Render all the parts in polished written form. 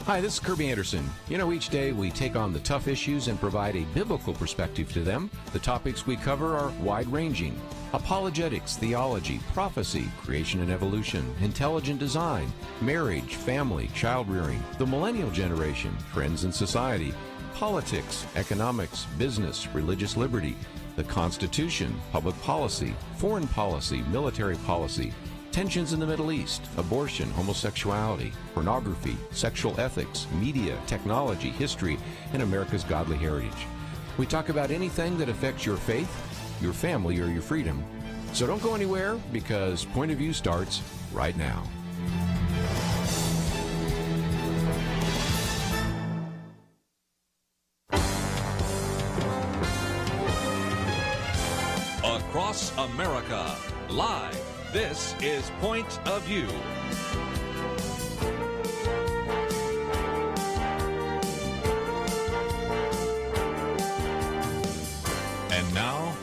Hi, this is Kerby Anderson. You know, each day we take on the tough issues and provide a biblical perspective to them. The topics we cover are wide-ranging. Apologetics, theology, prophecy, creation and evolution, intelligent design, marriage, family, child-rearing, the millennial generation, trends in society, politics, economics, business, religious liberty, the Constitution, public policy, foreign policy, military policy, tensions in the Middle East, abortion, homosexuality, pornography, sexual ethics, media, technology, history, and America's godly heritage. We talk about anything that affects your faith, your family, or your freedom. So don't go anywhere, because Point of View starts right now. Across America, live. This is Point of View. And now,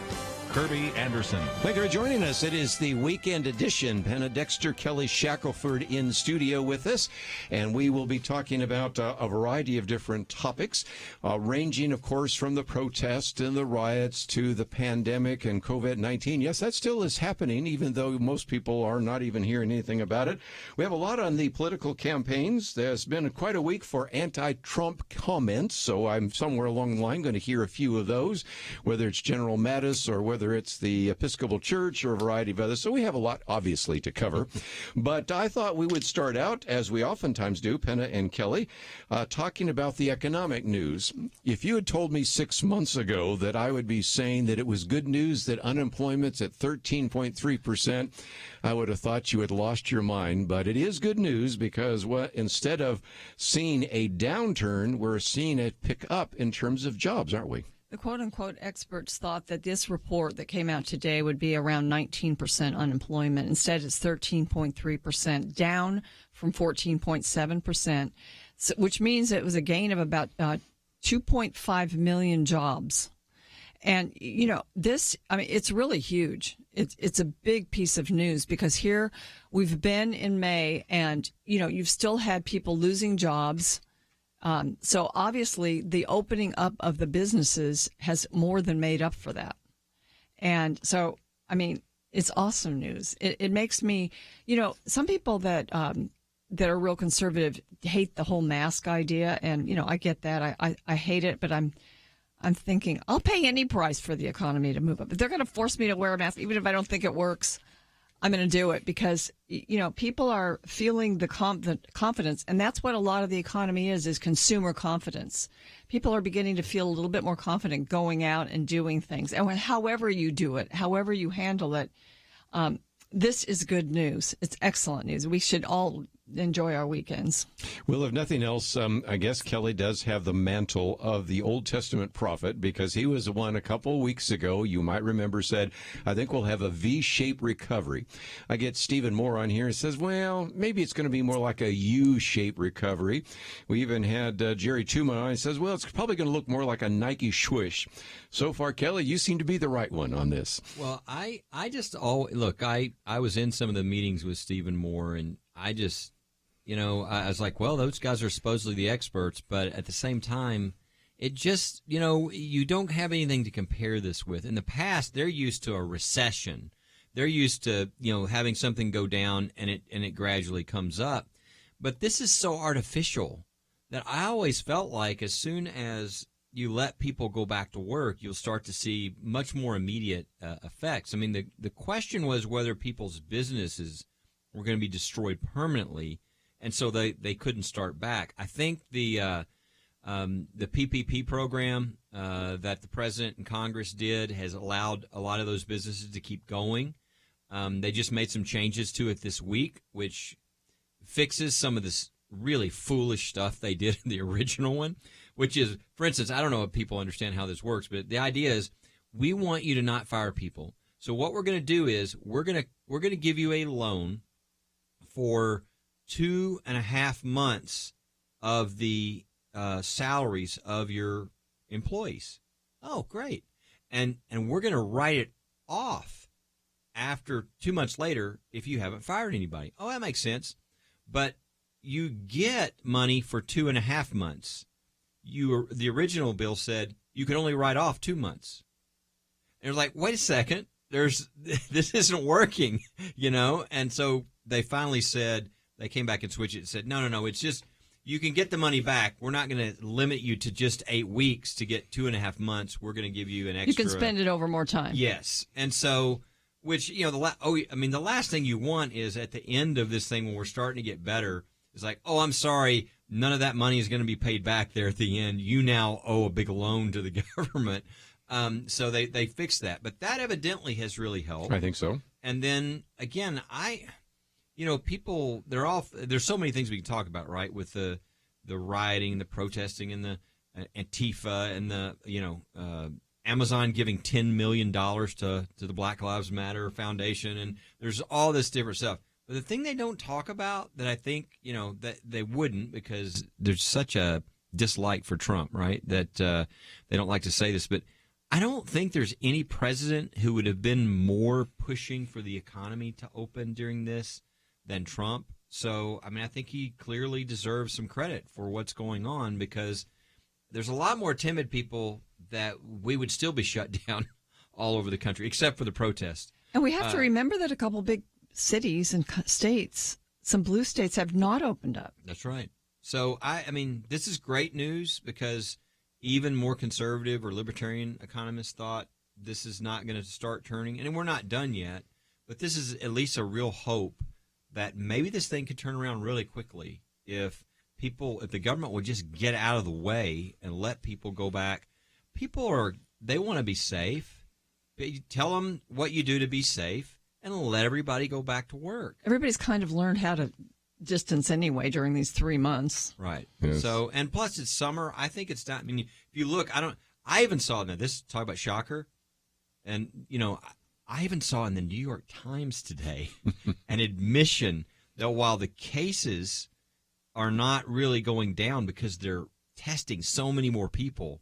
Kerby Anderson. Thank you for joining us. It is the weekend edition. Penna Dexter, Kelly Shackelford in studio with us, and we will be talking about a variety of different topics, ranging, of course, from the protests and the riots to the pandemic and COVID-19. Yes, that still is happening, even though most people are not even hearing anything about it. We have a lot on the political campaigns. There's been quite a week for anti-Trump comments, so I'm somewhere along the line going to hear a few of those, whether it's General Mattis or whether it's the Episcopal Church or a variety of others. So we have a lot, obviously, to cover. But I thought we would start out, as we oftentimes do, Penna and Kelly, talking about the economic news. If you had told me 6 months ago that I would be saying that it was good news that unemployment's at 13.3%, I would have thought you had lost your mind. But it is good news because instead of seeing a downturn, we're seeing a pick up in terms of jobs, aren't we? The quote-unquote experts thought that this report that came out today would be around 19% unemployment. Instead, it's 13.3%, down from 14.7%, which means it was a gain of about 2.5 million jobs. And, you know, it's really huge. It's a big piece of news because here we've been in May and, you know, you've still had people losing jobs. So obviously the opening up of the businesses has more than made up for that. And so, I mean, it's awesome news. It makes me, you know, some people that are real conservative hate the whole mask idea. And, you know, I get that. I hate it, but I'm thinking I'll pay any price for the economy to move up. If they're going to force me to wear a mask, even if I don't think it works, I'm going to do it because, you know, people are feeling the confidence, and that's what a lot of the economy is consumer confidence. People are beginning to feel a little bit more confident going out and doing things. And however you do it, however you handle it, this is good news. It's excellent news. We should all enjoy our weekends. Well, if nothing else, I guess Kelly does have the mantle of the Old Testament prophet because he was the one a couple weeks ago, you might remember, said, I think we'll have a V-shaped recovery. I get Stephen Moore on here and says, well, maybe it's going to be more like a U-shaped recovery. We even had Jerry Tuma on and says, well, it's probably going to look more like a Nike swoosh. So far, Kelly, you seem to be the right one on this. Well, I was in some of the meetings with Stephen Moore, and I just, you know, I was like, well, those guys are supposedly the experts, but at the same time, it just, you know, you don't have anything to compare this with. In the past, they're used to a recession. They're used to, you know, having something go down and it gradually comes up. But this is so artificial that I always felt like as soon as you let people go back to work, you'll start to see much more immediate effects. I mean, the question was whether people's businesses were going to be destroyed permanently, and so they couldn't start back. I think the PPP program that the president and Congress did has allowed a lot of those businesses to keep going. They just made some changes to it this week, which fixes some of this really foolish stuff they did in the original one, which is, for instance, I don't know if people understand how this works, but the idea is we want you to not fire people. So what we're going to do is we're going to give you a loan for 2.5 months of the salaries of your employees. Oh, great. And we're going to write it off after 2 months later if you haven't fired anybody. Oh, that makes sense. But you get money for 2.5 months. The original bill said you could only write off 2 months. And it was like, wait a second, this isn't working, And so they finally said, they came back and switched it and said, no, it's just, you can get the money back. We're not going to limit you to just 8 weeks to get 2.5 months. We're going to give you an extra. You can spend it over more time. Yes. And so, which, the last thing you want is at the end of this thing when we're starting to get better, it's like, oh, I'm sorry, none of that money is going to be paid back there at the end. You now owe a big loan to the government. So they fixed that. But that evidently has really helped. I think so. And then, again, people, there's so many things we can talk about, right, with the rioting, the protesting, and the Antifa, and the, Amazon giving $10 million to the Black Lives Matter Foundation, and there's all this different stuff. But the thing they don't talk about that I think, that they wouldn't, because there's such a dislike for Trump, right, that they don't like to say this, but I don't think there's any president who would have been more pushing for the economy to open during this than Trump. So, I think he clearly deserves some credit for what's going on, because there's a lot more timid people that we would still be shut down all over the country, except for the protest. And we have to remember that a couple big cities and states, some blue states, have not opened up. That's right. So, this is great news, because even more conservative or libertarian economists thought this is not going to start turning. And we're not done yet, but this is at least a real hope that maybe this thing could turn around really quickly if the government would just get out of the way and let people go back. They want to be safe. Tell them what you do to be safe and let everybody go back to work. Everybody's kind of learned how to distance anyway during these 3 months. Right. Yes. So, and plus it's summer. I think it's not, if you look, I even saw, now this, talk about shocker. And, I even saw in the New York Times today an admission that while the cases are not really going down because they're testing so many more people,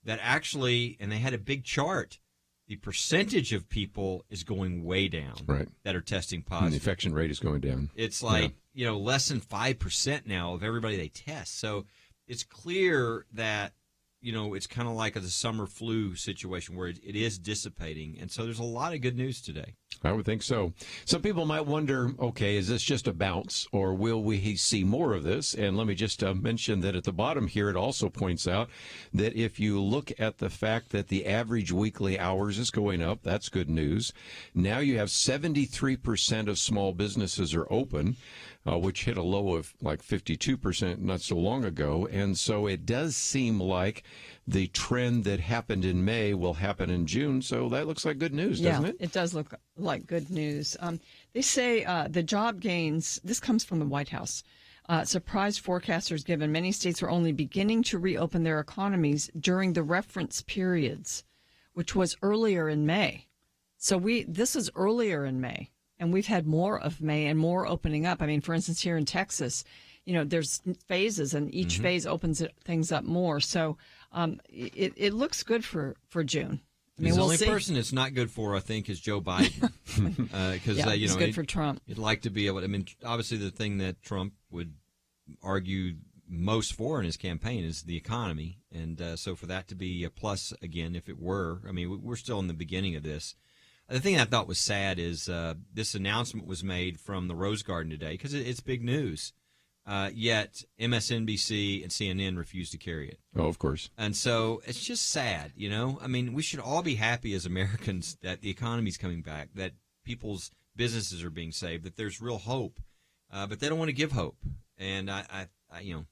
that actually, and they had a big chart, the percentage of people is going way down, right, that are testing and positive. the infection rate is going down. It's like, less than 5% now of everybody they test. So it's clear that, it's kind of like a summer flu situation where it is dissipating. And so there's a lot of good news today. I would think so. Some people might wonder, okay, is this just a bounce, or will we see more of this? And let me just mention that at the bottom here, it also points out that if you look at the fact that the average weekly hours is going up, that's good news. Now you have 73% of small businesses are open, which hit a low of like 52% not so long ago. And so it does seem like the trend that happened in May will happen in June. So that looks like good news, doesn't it? It does look like good news. They say the job gains, this comes from the White House, surprised forecasters given many states are only beginning to reopen their economies during the reference periods, which was earlier in May. So this is earlier in May, and we've had more of May and more opening up. For instance, here in Texas, there's phases, and each phase opens things up more. So it looks good for June. The only person it's not good for, I think, is Joe Biden. Because it's good for Trump. You'd like to be able to, obviously the thing that Trump would argue most for in his campaign is the economy. And so for that to be a plus again, if it were, we're still in the beginning of this. The thing I thought was sad is this announcement was made from the Rose Garden today, because it's big news. Yet MSNBC and CNN refused to carry it. Oh, of course. And so it's just sad, we should all be happy as Americans that the economy's coming back, that people's businesses are being saved, that there's real hope. But they don't want to give hope. And I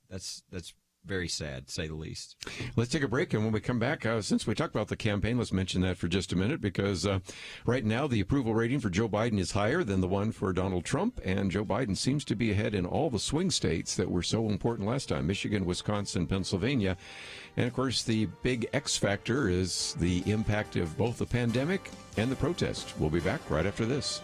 that's very sad, to say the least. Let's take a break, and when we come back, since we talked about the campaign, let's mention that for just a minute, because right now the approval rating for Joe Biden is higher than the one for Donald Trump, and Joe Biden seems to be ahead in all the swing states that were so important last time: Michigan, Wisconsin, Pennsylvania. And of course, the big X factor is the impact of both the pandemic and the protest. We'll be back right after this.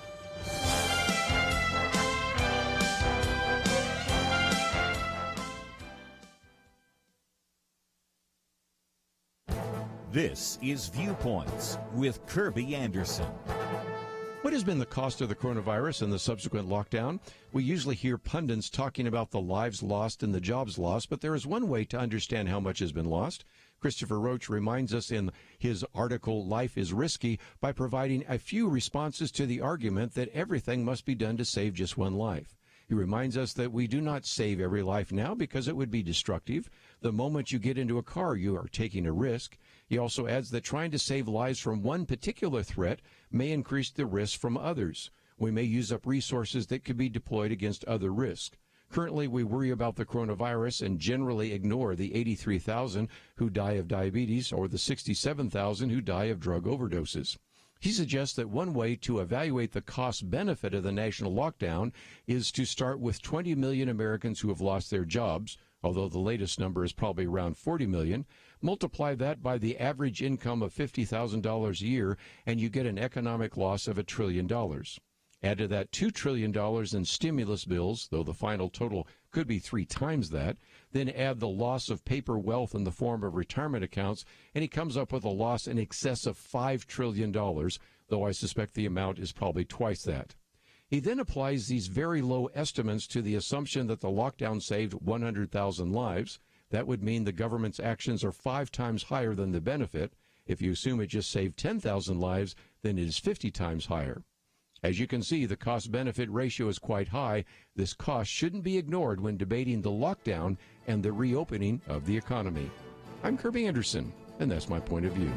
This is Viewpoints with Kerby Anderson. What what has been the cost of the coronavirus and the subsequent lockdown? We usually hear pundits talking about the lives lost and the jobs lost, but there is one way to understand how much has been lost. Christopher Roach reminds us in his article, Life is Risky, by providing a few responses to the argument that everything must be done to save just one life. He reminds us that we do not save every life now because it would be destructive. The moment you get into a car, you are taking a risk. He also adds that trying to save lives from one particular threat may increase the risk from others. We may use up resources that could be deployed against other risks. Currently, we worry about the coronavirus and generally ignore the 83,000 who die of diabetes or the 67,000 who die of drug overdoses. He suggests that one way to evaluate the cost-benefit of the national lockdown is to start with 20 million Americans who have lost their jobs, although the latest number is probably around 40 million. Multiply that by the average income of $50,000 a year, and you get an economic loss of $1 trillion. Add to that $2 trillion in stimulus bills, though the final total could be 3 times that. Then add the loss of paper wealth in the form of retirement accounts, and he comes up with a loss in excess of $5 trillion, though I suspect the amount is probably twice that. He then applies these very low estimates to the assumption that the lockdown saved 100,000 lives. That would mean the government's actions are 5 times higher than the benefit. If you assume it just saved 10,000 lives, then it is 50 times higher. As you can see, the cost-benefit ratio is quite high. This cost shouldn't be ignored when debating the lockdown and the reopening of the economy. I'm Kerby Anderson, and that's my point of view.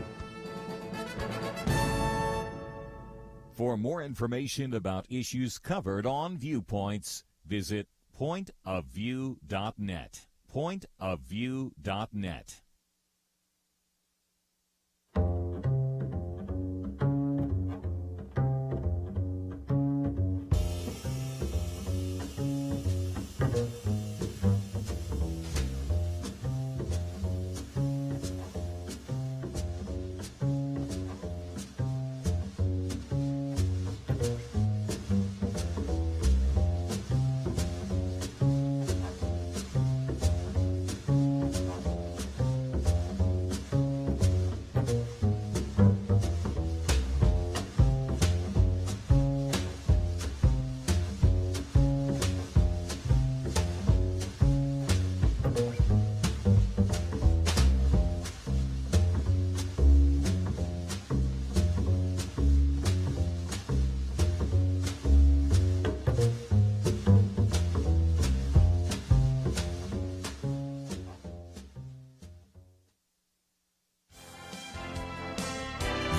For more information about issues covered on Viewpoints, visit pointofview.net. Pointofview.net.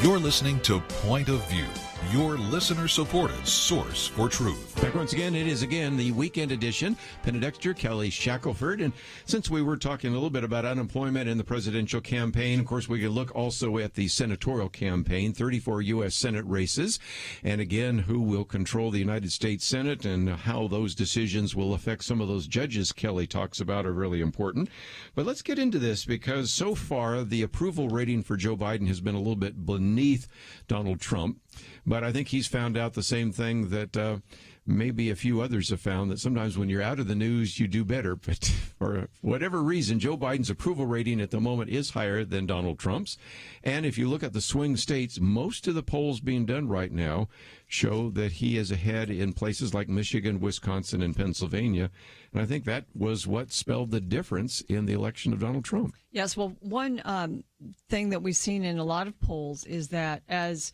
You're listening to Point of View, your listener-supported source for truth. Back once again, it is the weekend edition. Penna Dexter, Kelly Shackelford. And since we were talking a little bit about unemployment in the presidential campaign, of course, we can look also at the senatorial campaign, 34 U.S. Senate races. And again, who will control the United States Senate and how those decisions will affect some of those judges Kelly talks about are really important. But let's get into this because so far the approval rating for Joe Biden has been a little bit beneath Donald Trump. But I think he's found out the same thing that maybe a few others have found, that sometimes when you're out of the news, you do better. But for whatever reason, Joe Biden's approval rating at the moment is higher than Donald Trump's. And if you look at the swing states, most of the polls being done right now show that he is ahead in places like Michigan, Wisconsin, and Pennsylvania. And I think that was what spelled the difference in the election of Donald Trump. Yes, well, one thing that we've seen in a lot of polls is that as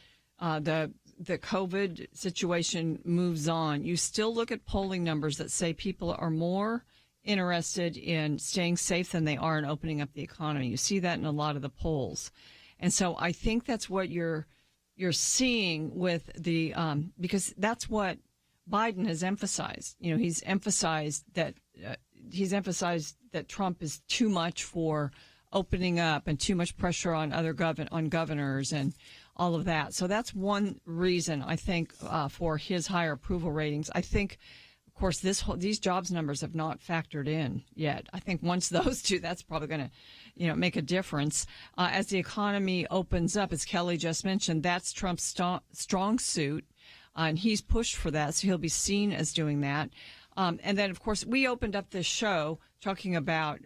the COVID situation moves on, you still look at polling numbers that say people are more interested in staying safe than they are in opening up the economy. You see that in a lot of the polls. And so I think that's what you're seeing with the because that's what Biden has emphasized. You know, he's emphasized that Trump is too much for opening up and too much pressure on other governors and all of that. So that's one reason, I think, for his higher approval ratings. I think, of course, these jobs numbers have not factored in yet. I think once those do, that's probably going to, make a difference. As the economy opens up, as Kelly just mentioned, that's Trump's strong suit, and he's pushed for that, so he'll be seen as doing that. And then, of course, we opened up this show talking about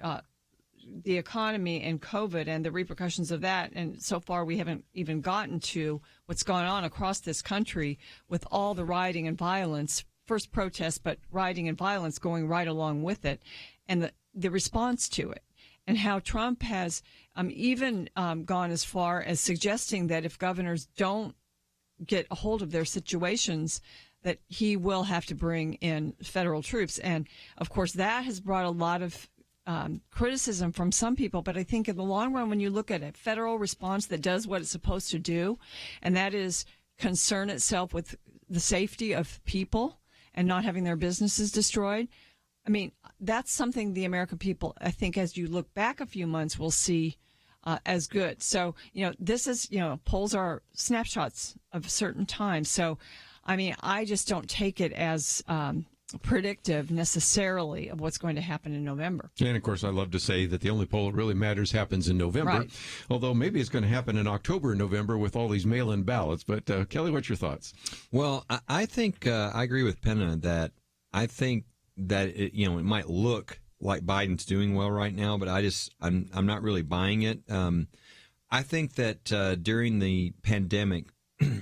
the economy and COVID and the repercussions of that. And so far, we haven't even gotten to what's going on across this country with all the rioting and violence, first protests, but rioting and violence going right along with it, and the response to it. And how Trump has even gone as far as suggesting that if governors don't get a hold of their situations, that he will have to bring in federal troops. And, of course, that has brought a lot of criticism from some people. But I think in the long run, when you look at a federal response that does what it's supposed to do, and that is concern itself with the safety of people and not having their businesses destroyed, I mean, that's something the American people, I think, as you look back a few months, will see as good. So, this is, polls are snapshots of certain times. So, I mean, I just don't take it as predictive necessarily of what's going to happen in November. And, of course, I love to say that the only poll that really matters happens in November, right. Although maybe it's going to happen in October and November with all these mail-in ballots. But, Kelly, what's your thoughts? Well, I think I agree with Penna that I think that it might look like Biden's doing well right now, but I'm not really buying it. I think that during the pandemic,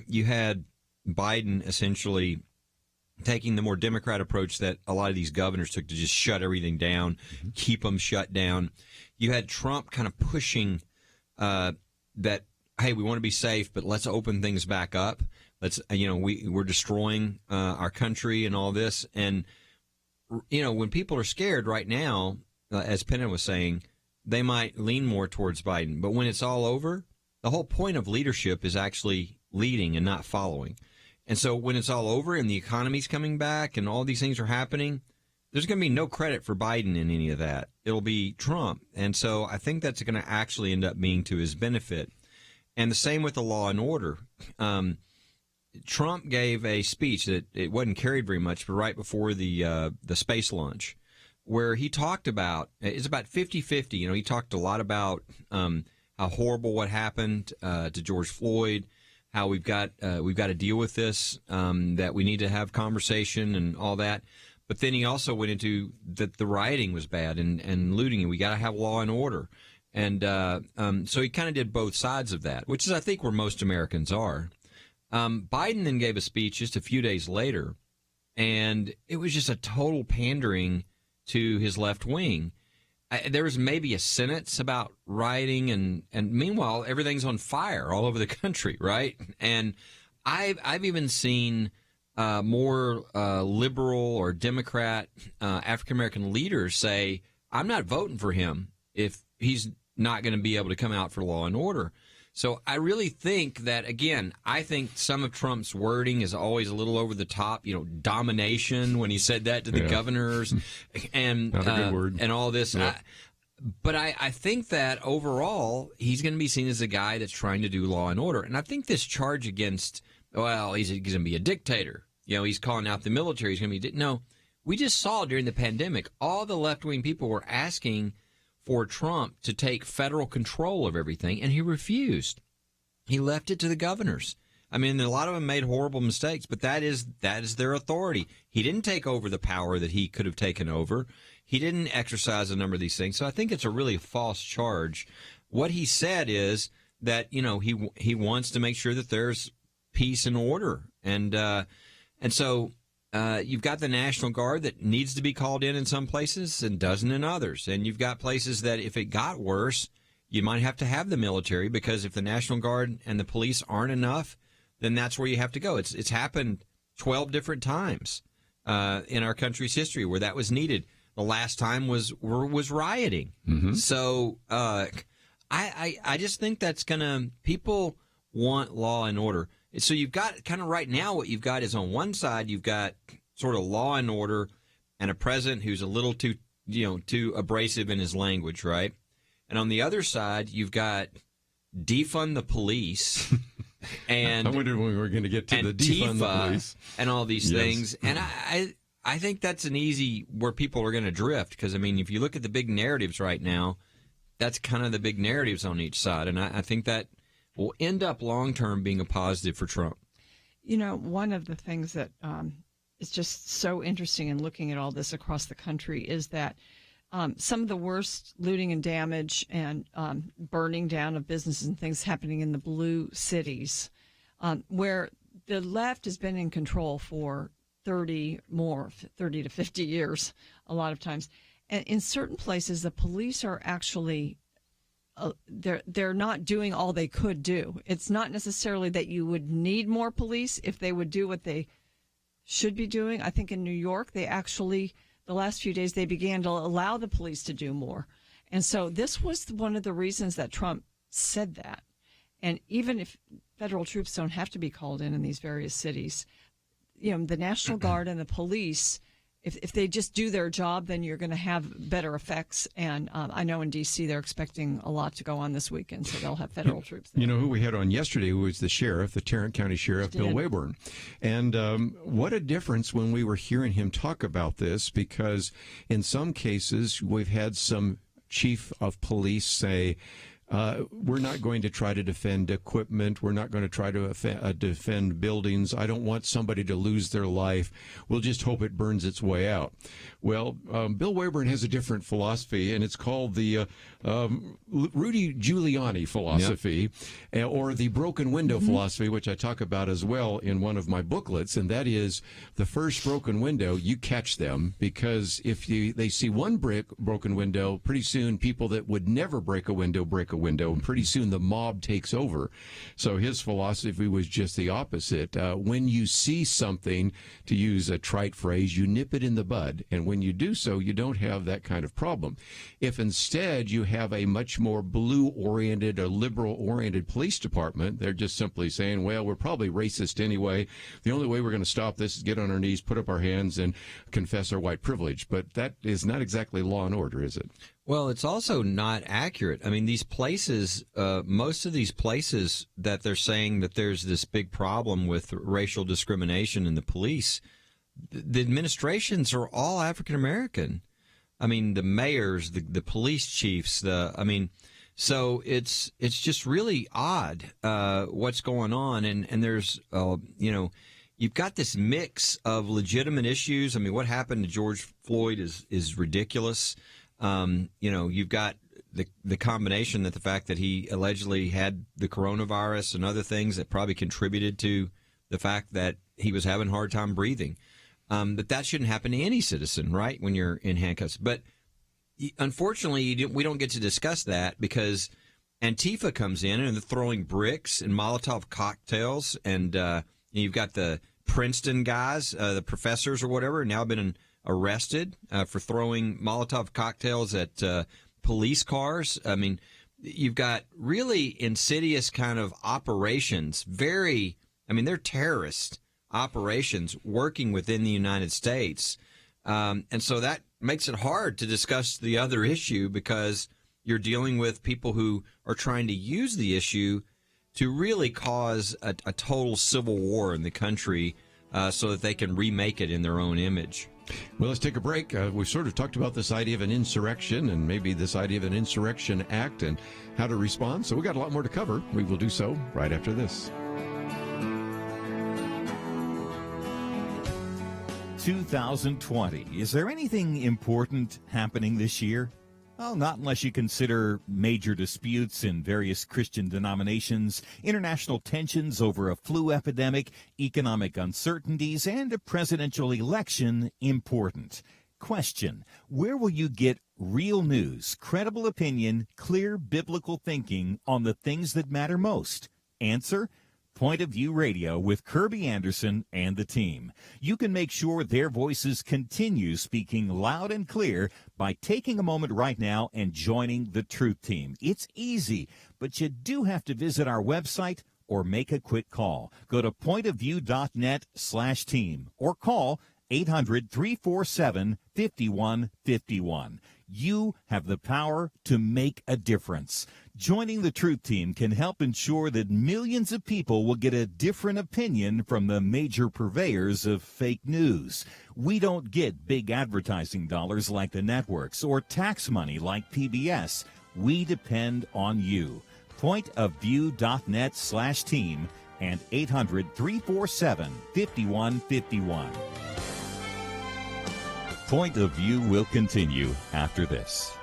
you had Biden essentially taking the more Democrat approach that a lot of these governors took to just shut everything down, keep them shut down. You had Trump kind of pushing that, hey, we want to be safe, but let's open things back up. Let's, we're destroying our country and all this. And when people are scared right now, as Penna was saying, they might lean more towards Biden. But when it's all over, the whole point of leadership is actually leading and not following. And so when it's all over and the economy's coming back and all these things are happening, there's going to be no credit for Biden in any of that. It'll be Trump. And so I think that's going to actually end up being to his benefit. And the same with the law and order. Trump gave a speech that it wasn't carried very much, but right before the space launch, where he talked about, it's about 50-50. He talked a lot about how horrible what happened to George Floyd, how we've got to deal with this, that we need to have conversation and all that. But then he also went into that the rioting was bad and looting, and we got to have law and order. And so he kind of did both sides of that, which is, I think, where most Americans are. Biden then gave a speech just a few days later, and it was just a total pandering to his left wing. There was maybe a sentence about rioting, and meanwhile, everything's on fire all over the country, right? And I've even seen more liberal or Democrat African-American leaders say, I'm not voting for him if he's not going to be able to come out for law and order. So I really think that, again, I think some of Trump's wording is always a little over the top, domination when he said that to the governors and not a good word. And all this. Yeah. But I think that overall he's going to be seen as a guy that's trying to do law and order. And I think this charge against, he's going to be a dictator. He's calling out the military. He's going to be no. We just saw during the pandemic, all the left-wing people were asking for Trump to take federal control of everything, and he refused. He left it to the governors. I mean, a lot of them made horrible mistakes, but that is their authority. He didn't take over the power that he could have taken over. He didn't exercise a number of these things. So I think it's a really false charge. What he said is that, he wants to make sure that there's peace and order. And so you've got the National Guard that needs to be called in some places and doesn't in others. And you've got places that if it got worse, you might have to have the military, because if the National Guard and the police aren't enough, then that's where you have to go. It's happened 12 different times in our country's history where that was needed. The last time was rioting. Mm-hmm. So I just think that's people want law and order. So you've got kind of right now what you've got is on one side you've got sort of law and order and a president who's a little too abrasive in his language, right? And on the other side you've got defund the police and I wondered when we were going to get to the defund the police and all these things. And I think that's an easy where people are going to drift, because I mean if you look at the big narratives right now, that's kind of the big narratives on each side, and I think that will end up long-term being a positive for Trump. One of the things that is just so interesting in looking at all this across the country is that some of the worst looting and damage and burning down of businesses and things happening in the blue cities, where the left has been in control for 30 to 50 years, a lot of times. And in certain places, the police are actually they're not doing all they could do. It's not necessarily that you would need more police if they would do what they should be doing. I think in New York, they actually, the last few days, they began to allow the police to do more. And so this was one of the reasons that Trump said that. And even if federal troops don't have to be called in these various cities, the National Guard and the police, if they just do their job, then you're going to have better effects. And I know in D.C. they're expecting a lot to go on this weekend, so they'll have federal troops there. You know who we had on yesterday was the sheriff, the Tarrant County Sheriff, Bill Wayburn. And what a difference when we were hearing him talk about this, because in some cases we've had some chief of police say, we're not going to try to defend equipment. We're not going to try to defend buildings. I don't want somebody to lose their life. We'll just hope it burns its way out. Well, Bill Wayburn has a different philosophy, and it's called the Rudy Giuliani philosophy, or the broken window philosophy, which I talk about as well in one of my booklets, and that is the first broken window, you catch them, because if they see one broken window, pretty soon people that would never break a window, and pretty soon the mob takes over. So his philosophy was just the opposite. When you see something, to use a trite phrase, you nip it in the bud, and when you do so, you don't have that kind of problem. If instead you have a much more blue-oriented or liberal-oriented police department, they're just simply saying, well, we're probably racist anyway. The only way we're going to stop this is get on our knees, put up our hands, and confess our white privilege. But that is not exactly law and order, is it? Well, it's also not accurate. I mean, these places, most of these places that they're saying that there's this big problem with racial discrimination in the police, the administrations are all African American. I mean, the mayors, the police chiefs, so it's just really odd what's going on, and there's you've got this mix of legitimate issues. I mean, what happened to George Floyd is ridiculous. You've got the combination that the fact that he allegedly had the coronavirus and other things that probably contributed to the fact that he was having a hard time breathing. But that shouldn't happen to any citizen, right, when you're in handcuffs. But unfortunately, we don't get to discuss that because Antifa comes in and they're throwing bricks and Molotov cocktails. And you've got the Princeton guys, the professors or whatever, now been arrested for throwing Molotov cocktails at police cars. I mean, you've got really insidious kind of operations. They're terrorist operations working within the United States. And so that makes it hard to discuss the other issue because you're dealing with people who are trying to use the issue to really cause a total civil war in the country so that they can remake it in their own image. Well, let's take a break. We've sort of talked about this idea of an insurrection and maybe this idea of an insurrection act and how to respond. So we got a lot more to cover. We will do so right after this. 2020. Is there anything important happening this year? Well, not unless you consider major disputes in various Christian denominations, international tensions over a flu epidemic, economic uncertainties, and a presidential election important. Question: where will you get real news, credible opinion, clear biblical thinking on the things that matter most? Answer: Point of View Radio with Kerby Anderson and the team. You can make sure their voices continue speaking loud and clear by taking a moment right now and joining the Truth Team. It's easy, but you do have to visit our website or make a quick call. Go to pointofview.net/team or call 800-347-5151. You have the power to make a difference. Joining the Truth Team can help ensure that millions of people will get a different opinion from the major purveyors of fake news. We don't get big advertising dollars like the networks or tax money like PBS. We depend on you. Pointofview.net/team and 800-347-5151. Point of View will continue after this.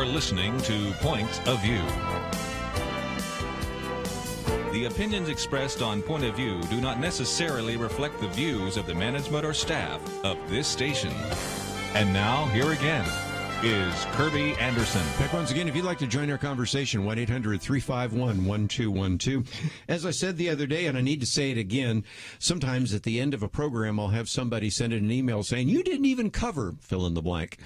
are listening to Point of View. The opinions expressed on Point of View do not necessarily reflect the views of the management or staff of this station. And now, here again is Kerby Anderson. Back once again, if you'd like to join our conversation, 1-800-351-1212. As I said the other day, and I need to say it again, sometimes at the end of a program, I'll have somebody send in an email saying, you didn't even cover fill in the blank.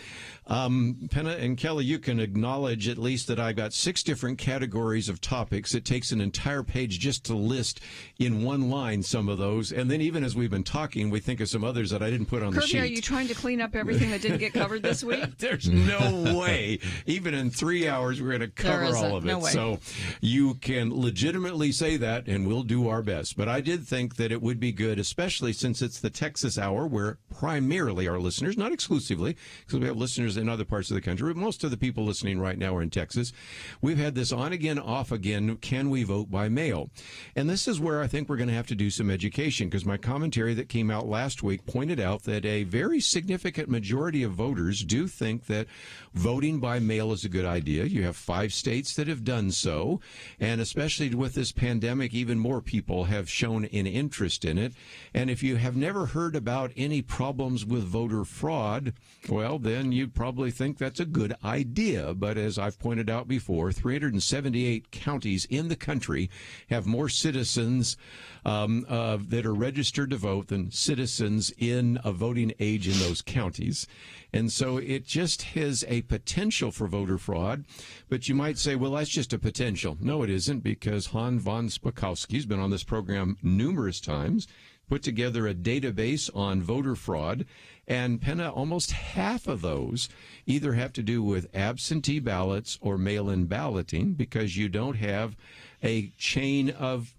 Penna and Kelly, you can acknowledge at least that I got 6 different categories of topics. It takes an entire page just to list in one line some of those. And then even as we've been talking, we think of some others that I didn't put on the sheet. Kirby, are you trying to clean up everything that didn't get covered this week? There's no way. Even in 3 hours, we're going to cover all of it. No way. So you can legitimately say that, and we'll do our best. But I did think that it would be good, especially since it's the Texas Hour, where primarily our listeners, not exclusively, because we have listeners in other parts of the country, but most of the people listening right now are in Texas. We've had this on again, off again, can we vote by mail? And this is where I think we're going to have to do some education, because my commentary that came out last week pointed out that a very significant majority of voters do think that voting by mail is a good idea. You have 5 states that have done so, and especially with this pandemic, even more people have shown an interest in it. And if you have never heard about any problems with voter fraud, well, then you'd probably think that's a good idea. But as I've pointed out before, 378 counties in the country have more citizens that are registered to vote than citizens in a voting age in those counties. And so it just has a potential for voter fraud. But you might say, well, that's just a potential. No, it isn't, because Han von Spakowski's been on this program numerous times, put together a database on voter fraud. And Penna, almost half of those either have to do with absentee ballots or mail-in balloting, because you don't have a chain of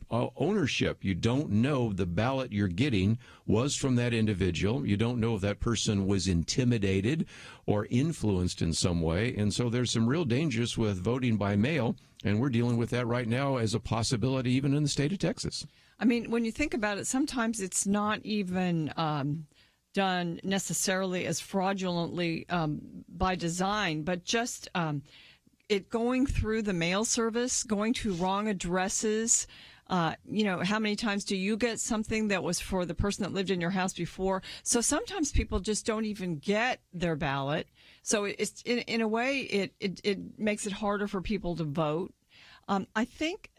ownership. You don't know the ballot you're getting was from that individual. You don't know if that person was intimidated or influenced in some way. And so there's some real dangers with voting by mail, and we're dealing with that right now as a possibility even in the state of Texas. I mean, when you think about it, sometimes it's not even done necessarily as fraudulently by design, but just it going through the mail service, going to wrong addresses. How many times do you get something that was for the person that lived in your house before? So sometimes people just don't even get their ballot. So it's in a way it makes it harder for people to vote. I think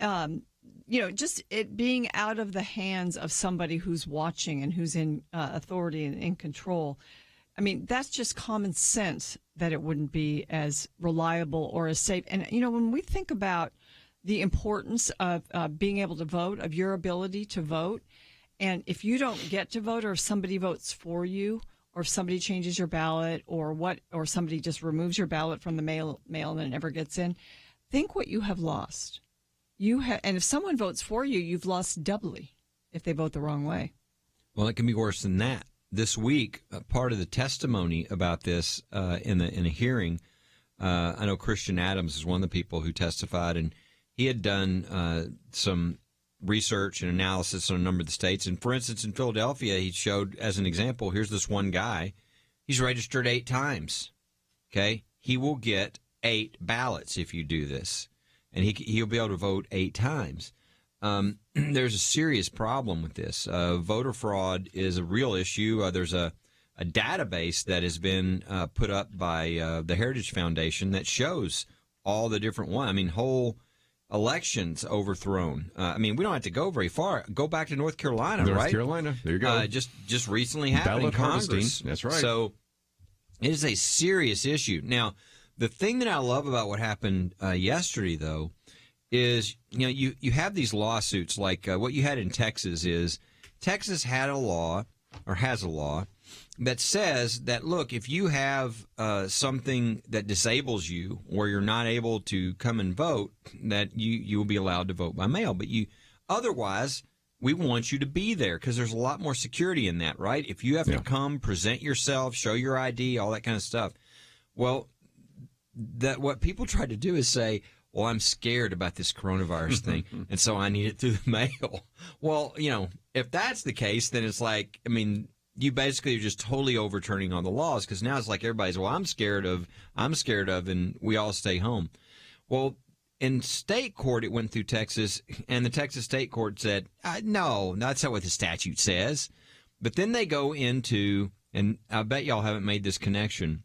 just it being out of the hands of somebody who's watching and who's in authority and in control. I mean, that's just common sense that it wouldn't be as reliable or as safe. And, when we think about the importance of being able to vote, of your ability to vote, and if you don't get to vote, or if somebody votes for you, or if somebody changes your ballot, or somebody just removes your ballot from the mail and it never gets in, think what you have lost. And if someone votes for you, you've lost doubly if they vote the wrong way. Well, it can be worse than that. This week, part of the testimony about this in a hearing, I know Christian Adams is one of the people who testified, and he had done some research and analysis on a number of the states. And, for instance, in Philadelphia, he showed, as an example, here's this one guy. He's registered 8 times, okay? He will get 8 ballots if you do this, and he'll be able to vote 8 times. There's a serious problem with this. Voter fraud is a real issue. There's a database that has been put up by the Heritage Foundation that shows all the different ones. I mean, whole elections overthrown. We don't have to go very far. Go back to North Carolina, right? North Carolina, there you go. Just recently happened in Ballot Congress. harvesting, that's right. So it is a serious issue. Now, the thing that I love about what happened yesterday, though, is you have these lawsuits like what you had in Texas. Is Texas had a law, or has a law, that says that, look, if you have something that disables you or you're not able to come and vote, that you will be allowed to vote by mail. But otherwise, we want you to be there, because there's a lot more security in that, right? If you have to come, present yourself, show your ID, all that kind of stuff. Well, what people try to do is say, well, I'm scared about this coronavirus thing, and so I need it through the mail. Well, if that's the case, then it's like, you basically are just totally overturning on the laws, because now it's like everybody's, well, I'm scared of, and we all stay home. Well, in state court, it went through Texas, and the Texas state court said, no, that's not what the statute says. But then they go into, and I bet y'all haven't made this connection,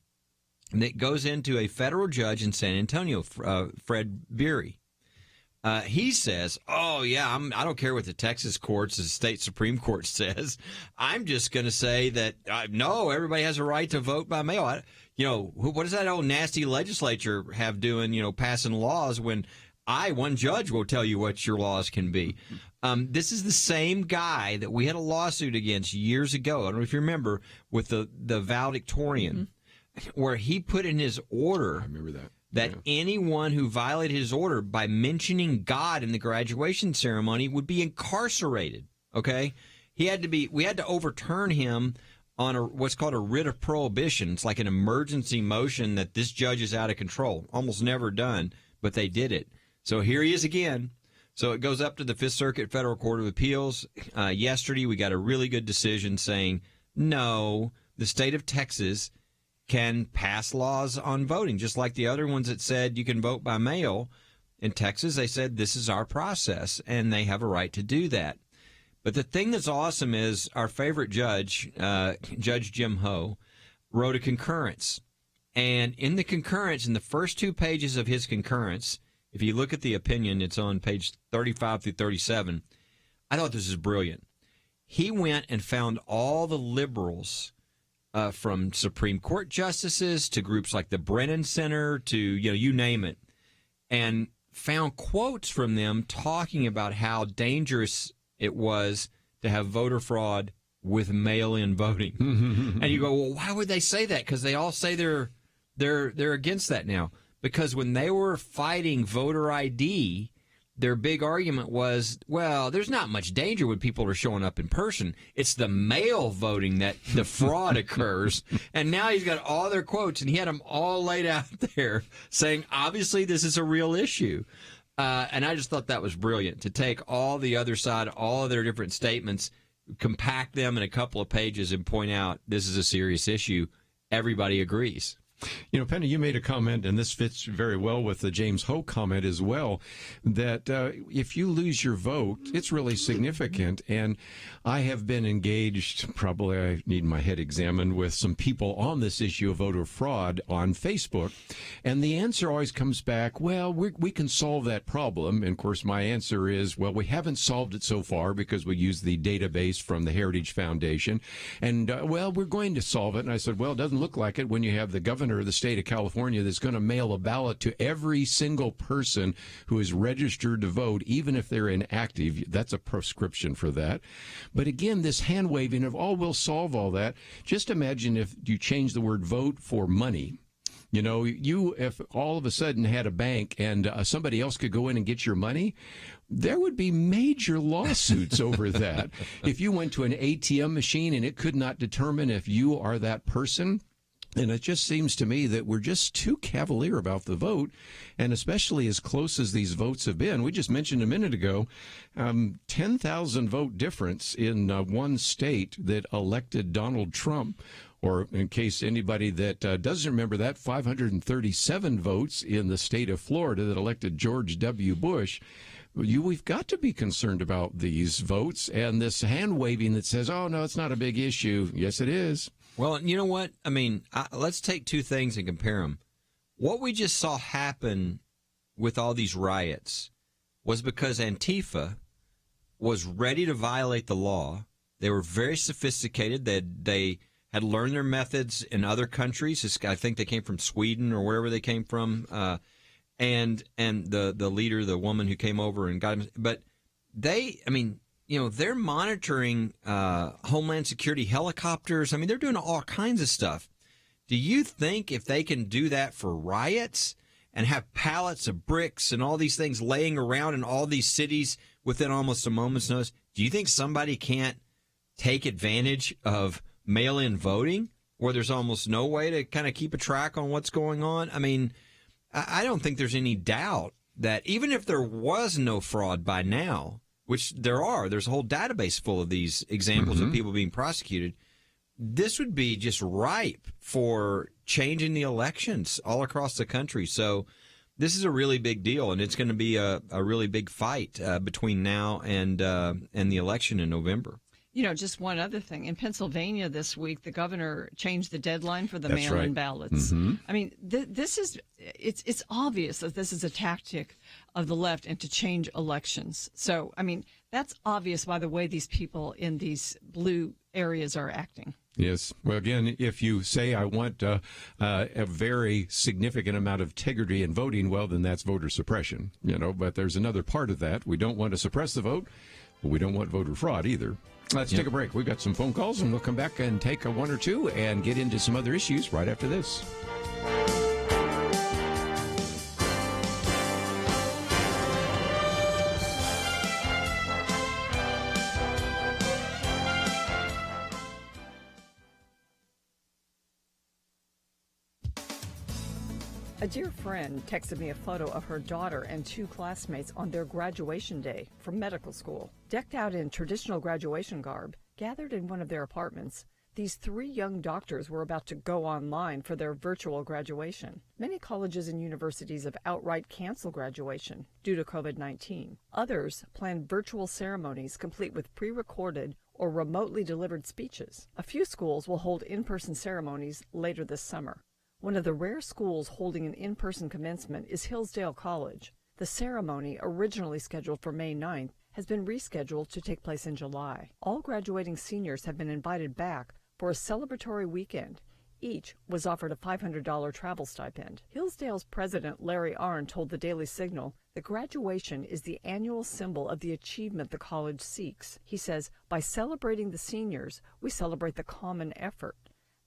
and it goes into a federal judge in San Antonio, Fred Beery. He says, oh, yeah, I don't care what the Texas courts, the state Supreme Court says. I'm just going to say that, no, everybody has a right to vote by mail. What does that old nasty legislature have doing, passing laws when one judge will tell you what your laws can be? This is the same guy that we had a lawsuit against years ago. I don't know if you remember, with the valedictorian. where he put in his order I remember that. that anyone who violated his order by mentioning God in the graduation ceremony would be incarcerated. Okay, we had to overturn him on what's called a writ of prohibition. It's like an emergency motion that this judge is out of control. Almost never done, but they did it. So here he is again. So it goes up to the Fifth Circuit Federal Court of Appeals. Yesterday, we got a really good decision saying, no, the state of Texas can pass laws on voting, just like the other ones that said you can vote by mail. In Texas, they said this is our process, and they have a right to do that. But the thing that's awesome is our favorite judge, Judge Jim Ho, wrote a concurrence. And in the concurrence, in the first 2 pages of his concurrence, if you look at the opinion, it's on page 35 through 37. I thought this is brilliant. He went and found all the liberals, from Supreme Court justices to groups like the Brennan Center to, you name it, and found quotes from them talking about how dangerous it was to have voter fraud with mail-in voting. And you go, well, why would they say that? Because they all say they're against that now. Because when they were fighting voter ID, their big argument was, well, there's not much danger when people are showing up in person. It's the mail voting that the fraud occurs. And now he's got all their quotes, and he had them all laid out there saying, obviously, this is a real issue. And I just thought that was brilliant, to take all the other side, all of their different statements, compact them in a couple of pages and point out this is a serious issue. Everybody agrees. Penna, you made a comment, and this fits very well with the James Ho comment as well, that if you lose your vote, it's really significant. And I have been engaged, probably I need my head examined, with some people on this issue of voter fraud on Facebook. And the answer always comes back, well, we can solve that problem. And, of course, my answer is, well, we haven't solved it so far because we use the database from the Heritage Foundation. And, well, we're going to solve it. And I said, well, it doesn't look like it when you have the governor of the state of California that's going to mail a ballot to every single person who is registered to vote, even if they're inactive. That's a prescription for that. But again, this hand waving of, oh, we'll solve all that. Just imagine if you change the word vote for money. If all of a sudden had a bank and somebody else could go in and get your money, there would be major lawsuits over that. If you went to an ATM machine and it could not determine if you are that person, and it just seems to me that we're just too cavalier about the vote, and especially as close as these votes have been. We just mentioned a minute ago, 10,000 vote difference in one state that elected Donald Trump. Or in case anybody that doesn't remember that, 537 votes in the state of Florida that elected George W. Bush. We've got to be concerned about these votes and this hand waving that says, oh, no, it's not a big issue. Yes, it is. Well, you know what? I mean, let's take two things and compare them. What we just saw happen with all these riots was because Antifa was ready to violate the law. They were very sophisticated. They had learned their methods in other countries. I think they came from Sweden or wherever they came from. And the leader, the woman who came over and got him. But they're monitoring Homeland Security helicopters. I mean, they're doing all kinds of stuff. Do you think if they can do that for riots and have pallets of bricks and all these things laying around in all these cities within almost a moment's notice, do you think somebody can't take advantage of mail-in voting where there's almost no way to kind of keep a track on what's going on? I mean, I don't think there's any doubt that even if there was no fraud by now, which there's a whole database full of these examples of people being prosecuted, this would be just ripe for changing the elections all across the country. So this is a really big deal, and it's going to be a really big fight between now and the election in November. Just one other thing. In Pennsylvania this week, the governor changed the deadline for the mail-in ballots. I mean, it's obvious that this is a tactic of the left and to change elections. So, I mean, that's obvious by the way these people in these blue areas are acting. Yes. Well, again, if you say I want a very significant amount of integrity in voting, well, then that's voter suppression. But there's another part of that. We don't want to suppress the vote, but we don't want voter fraud either. Let's take a break. We've got some phone calls, and we'll come back and take a one or two and get into some other issues right after this. A dear friend texted me a photo of her daughter and two classmates on their graduation day from medical school. Decked out in traditional graduation garb, gathered in one of their apartments, these three young doctors were about to go online for their virtual graduation. Many colleges and universities have outright canceled graduation due to COVID-19. Others plan virtual ceremonies complete with pre-recorded or remotely delivered speeches. A few schools will hold in-person ceremonies later this summer. One of the rare schools holding an in-person commencement is Hillsdale College. The ceremony, originally scheduled for May 9th, has been rescheduled to take place in July. All graduating seniors have been invited back for a celebratory weekend. Each was offered a $500 travel stipend. Hillsdale's president, Larry Arnn, told the Daily Signal that graduation is the annual symbol of the achievement the college seeks. He says, by celebrating the seniors, we celebrate the common effort.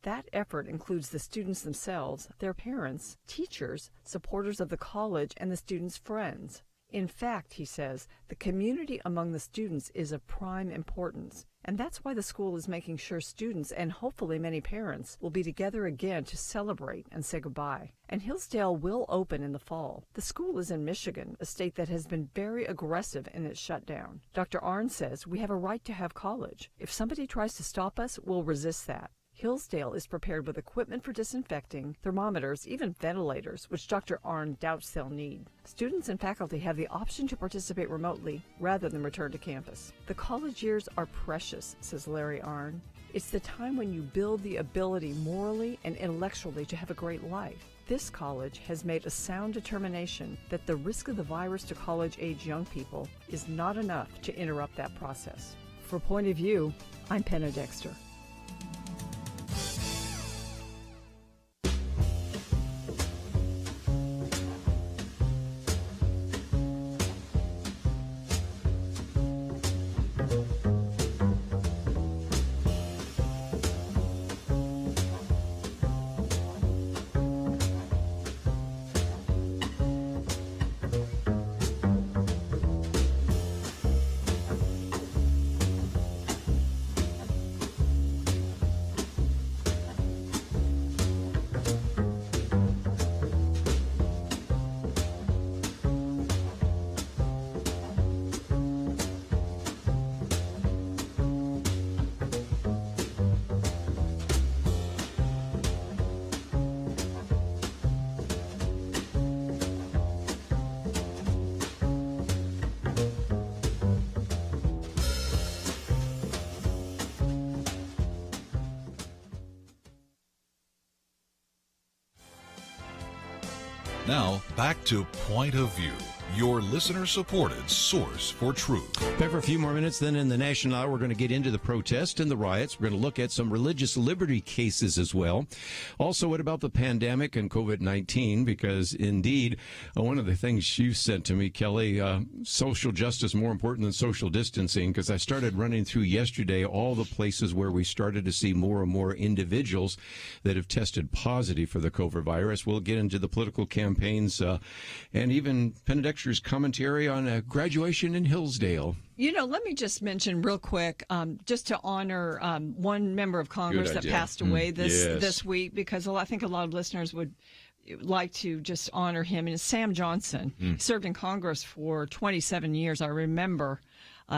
That effort includes the students themselves, their parents, teachers, supporters of the college, and the students' friends. In fact, he says, the community among the students is of prime importance, and that's why the school is making sure students, and hopefully many parents, will be together again to celebrate and say goodbye. And Hillsdale will open in the fall. The school is in Michigan, a state that has been very aggressive in its shutdown. Dr. Arnn says, we have a right to have college. If somebody tries to stop us, we'll resist that. Hillsdale is prepared with equipment for disinfecting, thermometers, even ventilators, which Dr. Arnn doubts they'll need. Students and faculty have the option to participate remotely rather than return to campus. The college years are precious, says Larry Arnn. It's the time when you build the ability morally and intellectually to have a great life. This college has made a sound determination that the risk of the virus to college-age young people is not enough to interrupt that process. For Point of View, I'm Penna Dexter. Now, back to Point of View, your listener-supported source for truth. Back for a few more minutes, then in the National Hour, we're going to get into the protest and the riots. We're going to look at some religious liberty cases as well. Also, what about the pandemic and COVID-19? Because indeed, one of the things you said to me, Kelly, social justice more important than social distancing, because I started running through yesterday all the places where we started to see more and more individuals that have tested positive for the COVID virus. We'll get into the political campaigns and even Penna Dexter's commentary on graduation in Hillsdale. You know, let me just mention real quick, just to honor one member of Congress that passed away this week, because I think a lot of listeners would like to just honor him. And it's Sam Johnson. He served in Congress for 27 years. I remember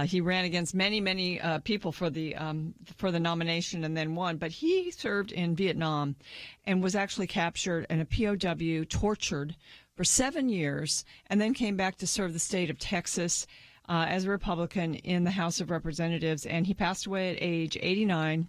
he ran against many people for the nomination and then won. But he served in Vietnam and was actually captured and a POW, tortured for 7 years, and then came back to serve the state of Texas as a Republican in the House of Representatives. And he passed away at age 89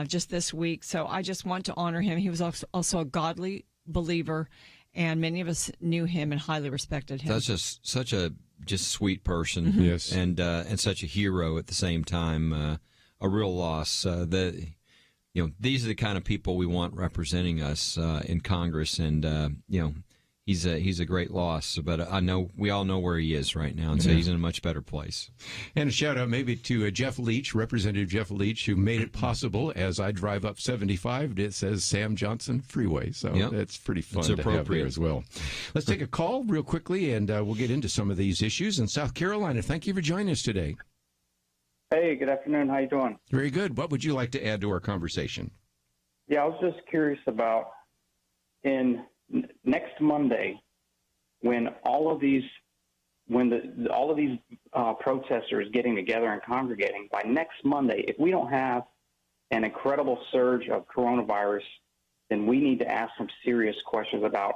just this week. So I just want to honor him. He was also a godly believer, and many of us knew him and highly respected him. That's just such a sweet person, yes, and such a hero at the same time. A real loss. These are the kind of people we want representing us in Congress, and he's a great loss. But I know we all know where he is right now, and so he's in a much better place. And a shout out maybe to Jeff Leach, Representative Jeff Leach, who made it possible as I drive up 75. It says Sam Johnson Freeway, so that's pretty fun to have here as well. Let's take a call real quickly, and we'll get into some of these issues. In South Carolina, thank you for joining us today. Hey, good afternoon. How you doing? Very good. What would you like to add to our conversation? Yeah, I was just curious about next Monday when all of these protesters getting together and congregating. By next Monday, if we don't have an incredible surge of coronavirus, then we need to ask some serious questions about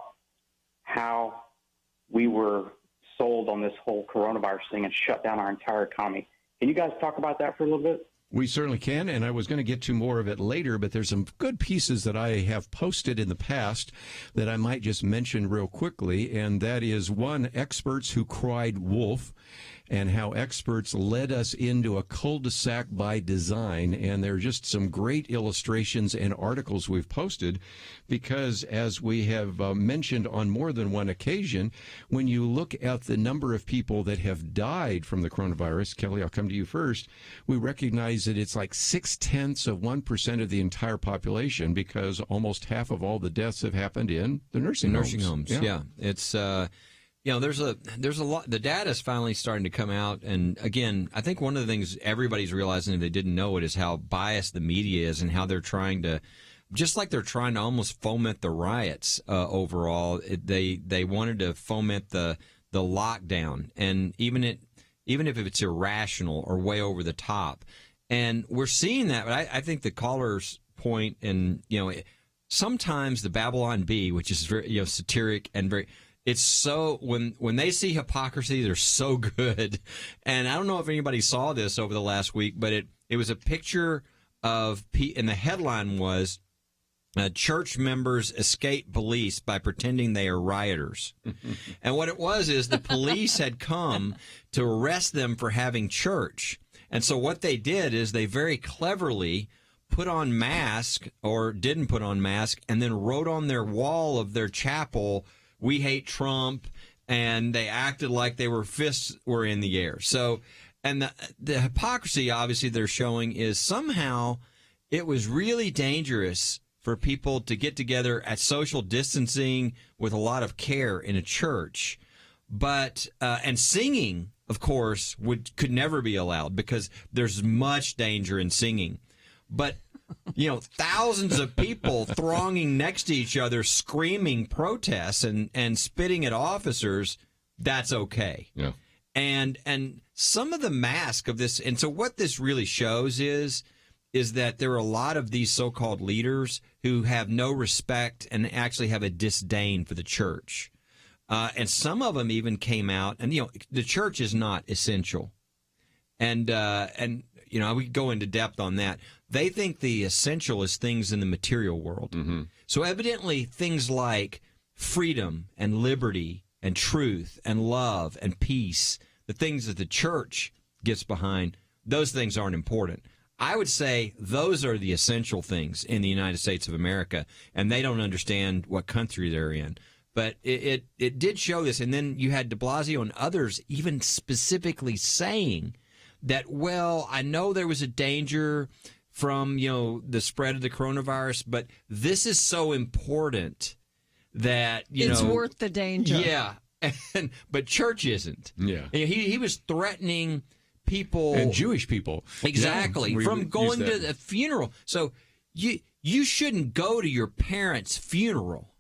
how we were sold on this whole coronavirus thing and shut down our entire economy. Can you guys talk about that for a little bit? We certainly can, and I was going to get to more of it later, but there's some good pieces that I have posted in the past that I might just mention real quickly, and that is, one, experts who cried wolf, and how experts led us into a cul-de-sac by design. And there are just some great illustrations and articles we've posted because, as we have mentioned on more than one occasion, when you look at the number of people that have died from the coronavirus, Kelly, I'll come to you first, we recognize that it's like 0.6% of the entire population, because almost half of all the deaths have happened in the nursing homes. Yeah. It's there's a lot. The data is finally starting to come out, and again, I think one of the things everybody's realizing, if they didn't know it, is how biased the media is and how they're trying to, just like they're trying to almost foment the riots overall. They wanted to foment the lockdown, and even if it's irrational or way over the top, and we're seeing that. But I think the caller's point, and sometimes the Babylon Bee, which is very satiric and very. It's so, when they see hypocrisy, they're so good. And I don't know if anybody saw this over the last week, but it was a picture of, and the headline was, church members escape police by pretending they are rioters. And what it was is the police had come to arrest them for having church. And so what they did is they very cleverly put on mask, or didn't put on mask, and then wrote on their wall of their chapel, "We hate Trump," and they acted like fists were in the air. So, and the hypocrisy, obviously, they're showing is somehow it was really dangerous for people to get together at social distancing with a lot of care in a church. But, and singing, of course, could never be allowed because there's much danger in singing. But thousands of people thronging next to each other, screaming protests and spitting at officers, that's okay. Yeah. And some of the mask of this, and so what this really shows is that there are a lot of these so-called leaders who have no respect and actually have a disdain for the church. And some of them even came out, and the church is not essential. And we could go into depth on that. They think the essential is things in the material world. Mm-hmm. So evidently things like freedom and liberty and truth and love and peace, the things that the church gets behind, those things aren't important. I would say those are the essential things in the United States of America, and they don't understand what country they're in. But it did show this, and then you had de Blasio and others even specifically saying that, well, I know there was a danger from, the spread of the coronavirus, but this is so important that, it's worth the danger. Yeah. But church isn't. Yeah. He was threatening people. And Jewish people. Exactly. Yeah, from going to the funeral. So you shouldn't go to your parents' funeral.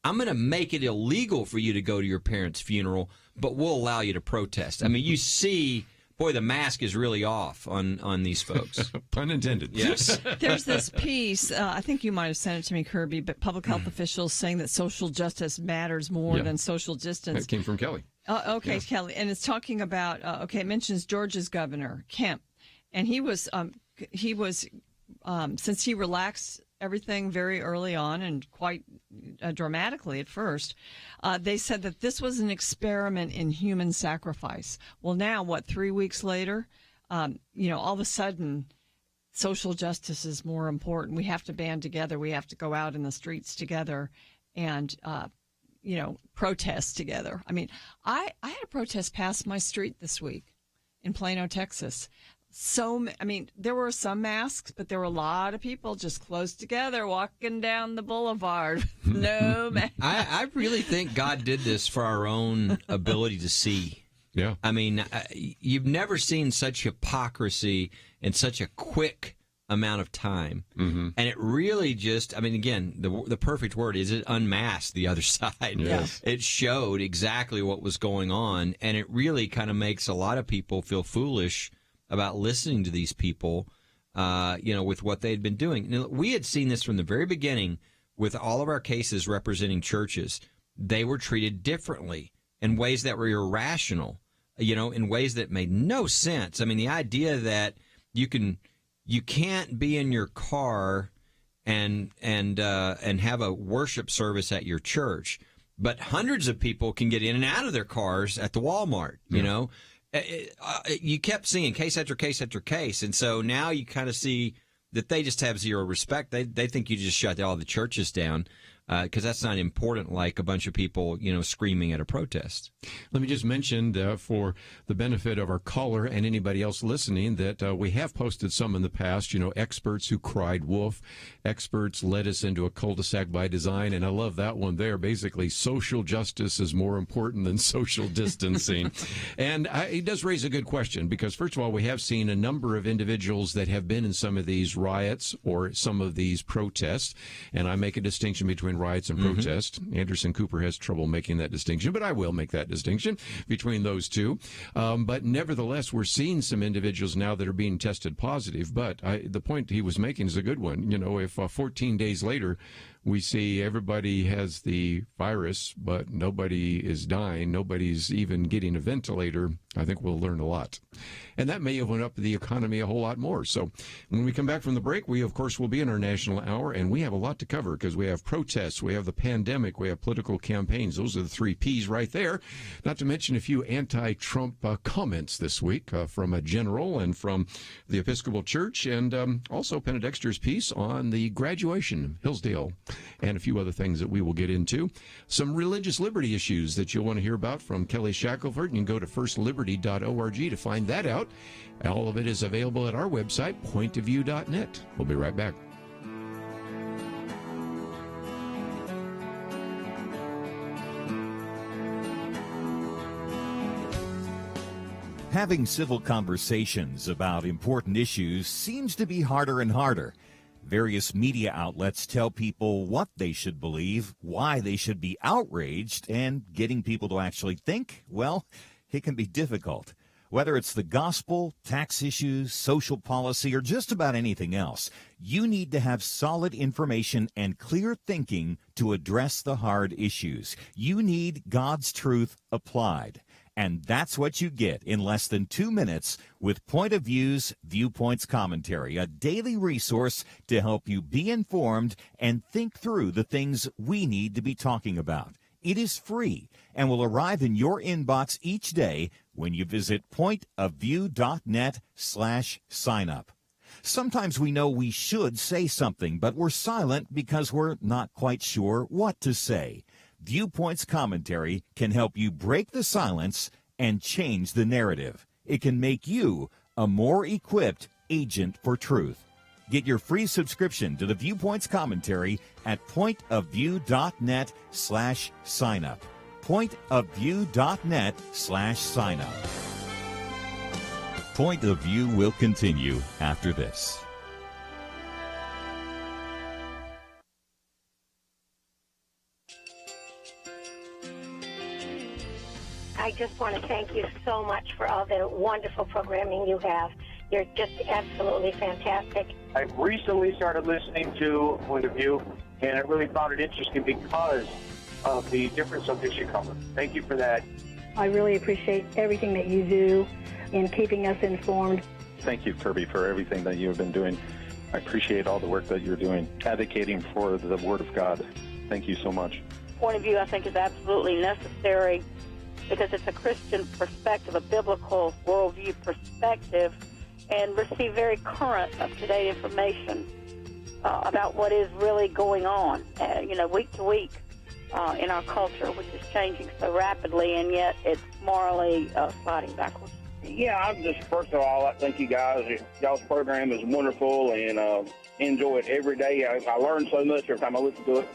I'm going to make it illegal for you to go to your parents' funeral, but we'll allow you to protest. I mean, you see, boy, the mask is really off on these folks. Pun intended. Yes. There's this piece, I think you might have sent it to me, Kirby, but public health officials saying that social justice matters more than social distance. That came from Kelly. Okay, yes. Kelly. And it's talking about, it mentions Georgia's governor, Kemp. And he was since he relaxed everything very early on and quite dramatically at first, they said that this was an experiment in human sacrifice. Well, now, 3 weeks later, all of a sudden, social justice is more important. We have to band together. We have to go out in the streets together and protest together. I mean, I had a protest pass my street this week in Plano, Texas. There were some masks, but there were a lot of people just close together walking down the boulevard. No mask. I really think God did this for our own ability to see. Yeah. I mean, you've never seen such hypocrisy in such a quick amount of time. Mm-hmm. And it really just, again, the perfect word is it unmasked the other side. Yes. It showed exactly what was going on, and it really kind of makes a lot of people feel foolish about listening to these people, with what they'd been doing. Now, we had seen this from the very beginning with all of our cases representing churches. They were treated differently in ways that were irrational, in ways that made no sense. I mean, the idea that you can't be in your car and have a worship service at your church, but hundreds of people can get in and out of their cars at the Walmart, you kept seeing case after case after case. And so now you kind of see that they just have zero respect. They think you just shut all the churches down because that's not important like a bunch of people, screaming at a protest. Let me just mention for the benefit of our caller and anybody else listening that we have posted some in the past, experts who cried wolf, experts led us into a cul-de-sac by design. And I love that one there. Basically, social justice is more important than social distancing. And it does raise a good question because, first of all, we have seen a number of individuals that have been in some of these riots or some of these protests. And I make a distinction between riots and protests. Anderson Cooper has trouble making that distinction, but I will make that distinction between those two. But nevertheless, we're seeing some individuals now that are being tested positive. But the point he was making is a good one. If 14 days later we see everybody has the virus, but nobody is dying, nobody's even getting a ventilator, I think we'll learn a lot. And that may open up the economy a whole lot more. So when we come back from the break, we, of course, will be in our national hour, and we have a lot to cover because we have protests, we have the pandemic, we have political campaigns. Those are the 3 Ps right there. Not to mention a few anti-Trump comments this week from a general and from the Episcopal Church, and also Penna Dexter's piece on the graduation of Hillsdale, and a few other things that we will get into. Some religious liberty issues that you'll want to hear about from Kelly Shackelford. You can go to firstliberty.org to find that out. All of it is available at our website, pointofview.net. We'll be right back. Having civil conversations about important issues seems to be harder and harder. Various media outlets tell people what they should believe, why they should be outraged, and getting people to actually think, well, it can be difficult. Whether it's the gospel, tax issues, social policy, or just about anything else, you need to have solid information and clear thinking to address the hard issues. You need God's truth applied. And that's what you get in less than 2 minutes with Point of View's Viewpoints Commentary, a daily resource to help you be informed and think through the things we need to be talking about. It is free and will arrive in your inbox each day when you visit pointofview.net/sign-up. Sometimes we know we should say something, but we're silent because we're not quite sure what to say. Viewpoints Commentary can help you break the silence and change the narrative. It can make you a more equipped agent for truth. Get your free subscription to the Viewpoints Commentary at pointofview.net/sign-up. Pointofview.net/sign-up. Point of View will continue after this. I just want to thank you so much for all the wonderful programming you have. You're just absolutely fantastic. I recently started listening to Point of View, and I really found it interesting because of the different subjects you cover. Thank you for that. I really appreciate everything that you do in keeping us informed. Thank you, Kerby, for everything that you have been doing. I appreciate all the work that you're doing, advocating for the Word of God. Thank you so much. Point of View, I think, is absolutely necessary because it's a Christian perspective, a biblical worldview perspective, and receive very current, up-to-date information about what is really going on, week to week. in our culture, which is changing so rapidly, and yet it's morally sliding backwards. Yeah, I'm just, first of all, I thank you guys. Y'all's program is wonderful, and enjoy it every day. I learn so much every time I listen to it.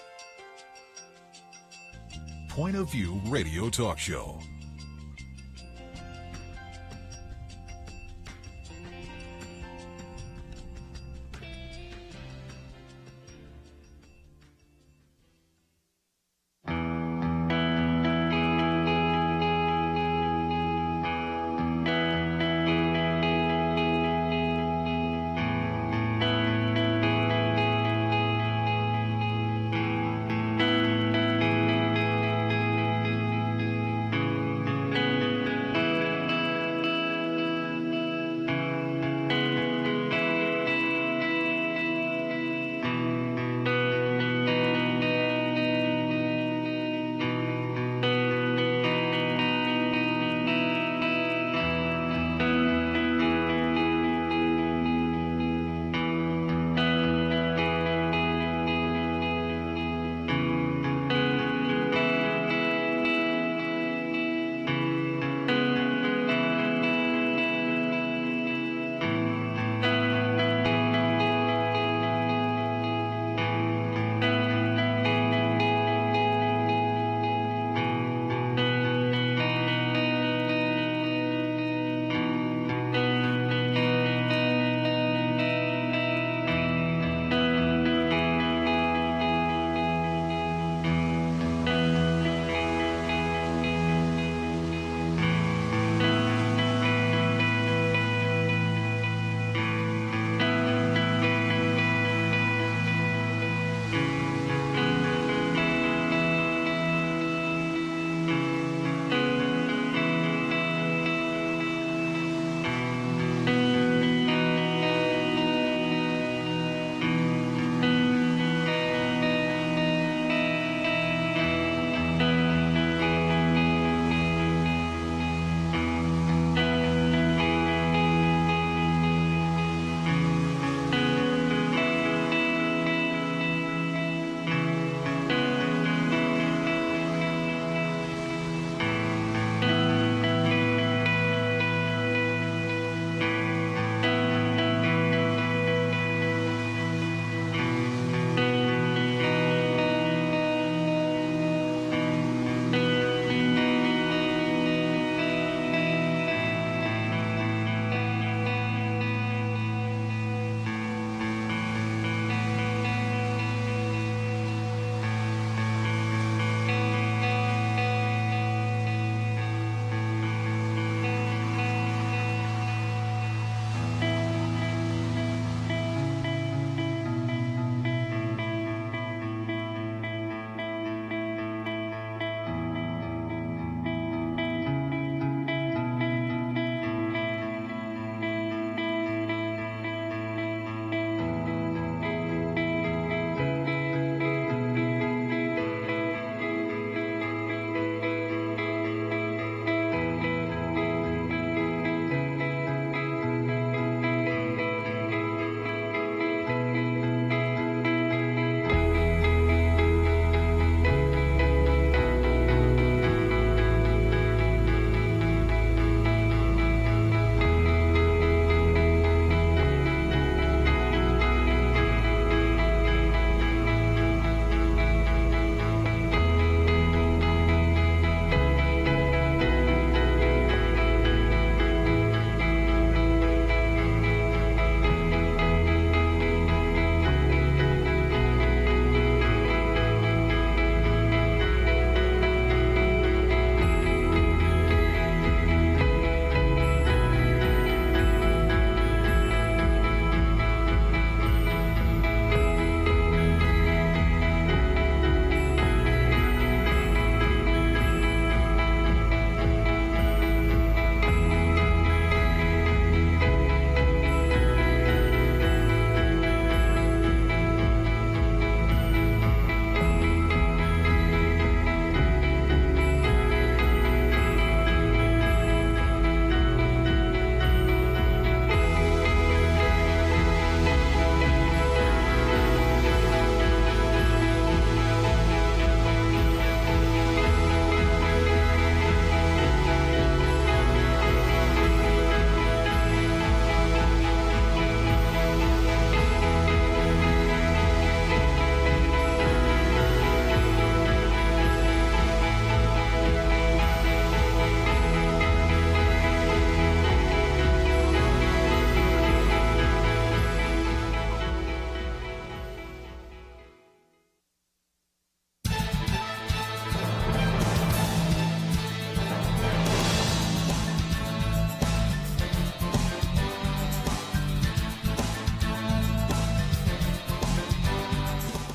Point of View Radio Talk Show.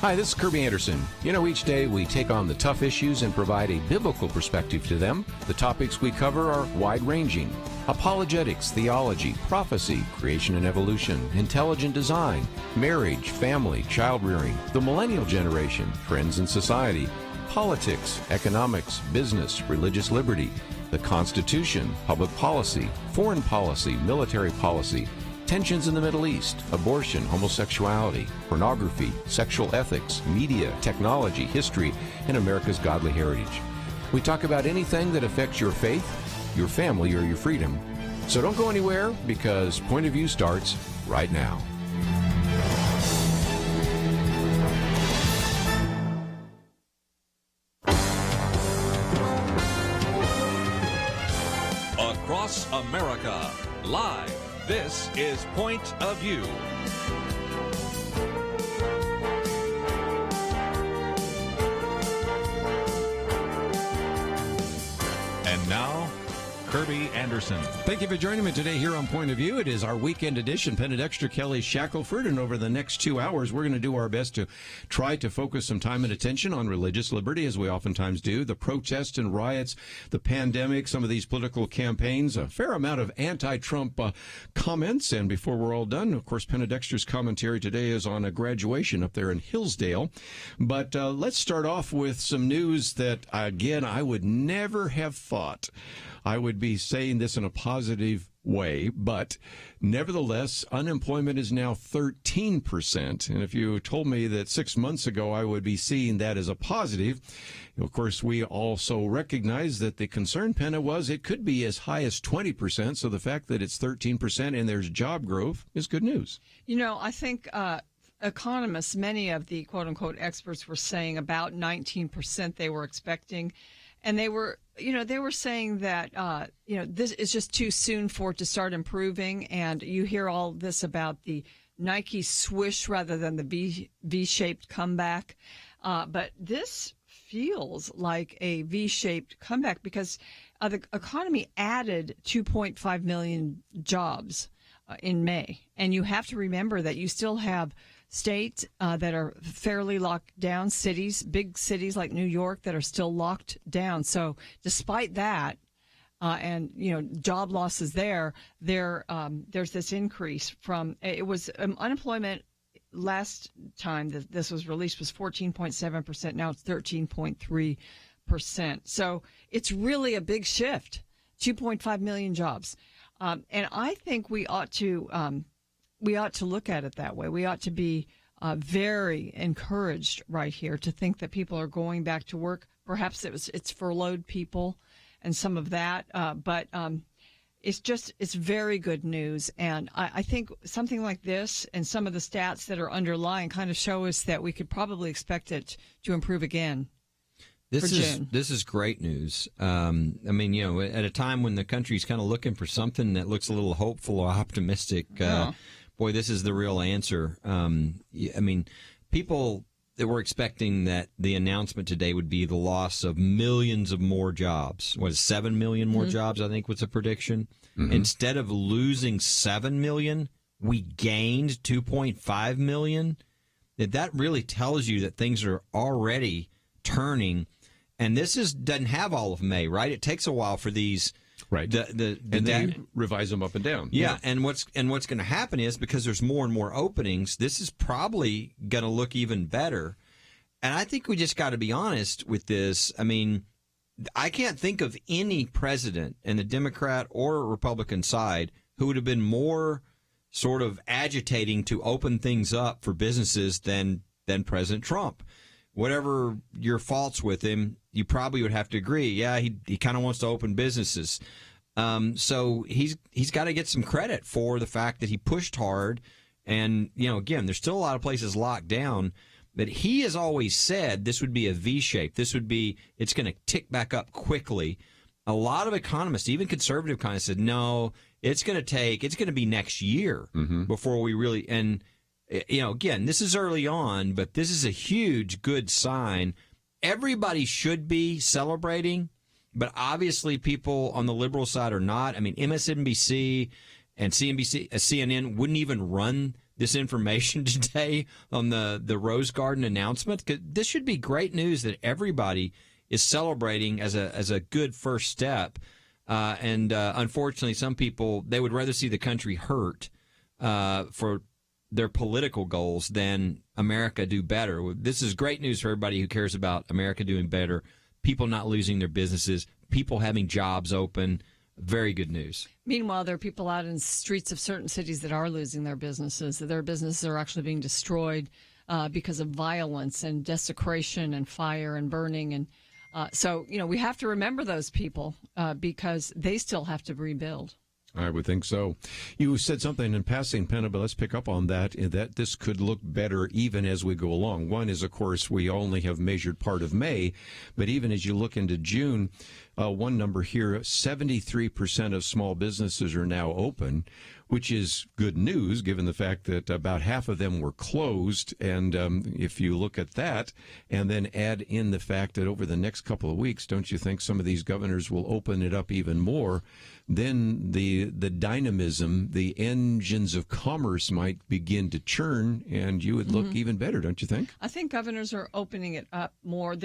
Hi, this is Kerby Anderson. Each day we take on the tough issues and provide a biblical perspective to them. The topics we cover are wide-ranging. Apologetics, theology, prophecy, creation and evolution, intelligent design, marriage, family, child-rearing, the millennial generation, trends in society, politics, economics, business, religious liberty, the Constitution, public policy, foreign policy, military policy, tensions in the Middle East, abortion, homosexuality, pornography, sexual ethics, media, technology, history, and America's godly heritage. We talk about anything that affects your faith, your family, or your freedom. So don't go anywhere, because Point of View starts right now. Across America, live. This is Point of View. And now, Kerby Anderson. Thank you for joining me today here on Point of View. It is our weekend edition. Penna Dexter, Kelly Shackelford, and over the next 2 hours, we're going to do our best to try to focus some time and attention on religious liberty, as we oftentimes do, the protests and riots, the pandemic, some of these political campaigns, a fair amount of anti-Trump comments. And before we're all done, of course, Penna Dexter's commentary today is on a graduation up there in Hillsdale. But let's start off with some news that, again, I would never have thought I would be saying this in a positive way, but nevertheless, unemployment is now 13%. And if you told me that 6 months ago I would be seeing that as a positive, of course, we also recognize that the concern, Penna, was it could be as high as 20%. So the fact that it's 13% and there's job growth is good news. I think economists, many of the quote-unquote experts were saying about 19% they were expecting. And they were saying that, this is just too soon for it to start improving. And you hear all this about the Nike swoosh rather than the V-shaped comeback. But this feels like a V-shaped comeback because the economy added 2.5 million jobs in May. And you have to remember that you still have states that are fairly locked down, big cities like New York that are still locked down. So despite that, and job losses there's this increase from it was unemployment last time that this was released was 14.7%. Now it's 13.3%. So it's really a big shift. 2.5 million jobs, and I think we ought to look at it that way. We ought to be very encouraged right here to think that people are going back to work. Perhaps it's furloughed people and some of that, but it's very good news. And I think something like this and some of the stats that are underlying kind of show us that we could probably expect it to improve again. This is great news. At a time when the country's kind of looking for something that looks a little hopeful or optimistic, boy, this is the real answer. People that were expecting that the announcement today would be the loss of millions of more jobs. 7 million more jobs, I think was the prediction. Mm-hmm. Instead of losing 7 million, we gained 2.5 million. That really tells you that things are already turning. And this doesn't have all of May, right? It takes a while for these. Right. And they revise them up and down. Yeah. And what's going to happen is because there's more and more openings, this is probably going to look even better. And I think we just got to be honest with this. I can't think of any president in the Democrat or Republican side who would have been more sort of agitating to open things up for businesses than President Trump. Whatever your faults with him, you probably would have to agree. Yeah, he kind of wants to open businesses. So he's got to get some credit for the fact that he pushed hard. And, again, there's still a lot of places locked down. But he has always said this would be a V-shape. It's going to tick back up quickly. A lot of economists, even conservative economists, said, no, it's going to be next year before we really, and again, this is early on, but this is a huge good sign. Everybody should be celebrating, but obviously people on the liberal side are not. MSNBC and CNN wouldn't even run this information today on the Rose Garden announcement. 'Cause this should be great news that everybody is celebrating as a good first step. Unfortunately, some people, they would rather see the country hurt for their political goals than America do better. This is great news for everybody who cares about America doing better, people not losing their businesses, people having jobs open. Very good news. Meanwhile, there are people out in streets of certain cities that are losing their businesses. Their businesses are actually being destroyed because of violence and desecration and fire and burning. And so, we have to remember those people because they still have to rebuild. I would think so. You said something in passing, Penna, but let's pick up on that this could look better even as we go along. One is, of course, we only have measured part of May, but even as you look into June, one number here, 73% of small businesses are now open, which is good news given the fact that about half of them were closed. And if you look at that and then add in the fact that over the next couple of weeks, don't you think some of these governors will open it up even more? Then the dynamism, the engines of commerce might begin to churn, and you would look even better, don't you think? I think governors are opening it up more.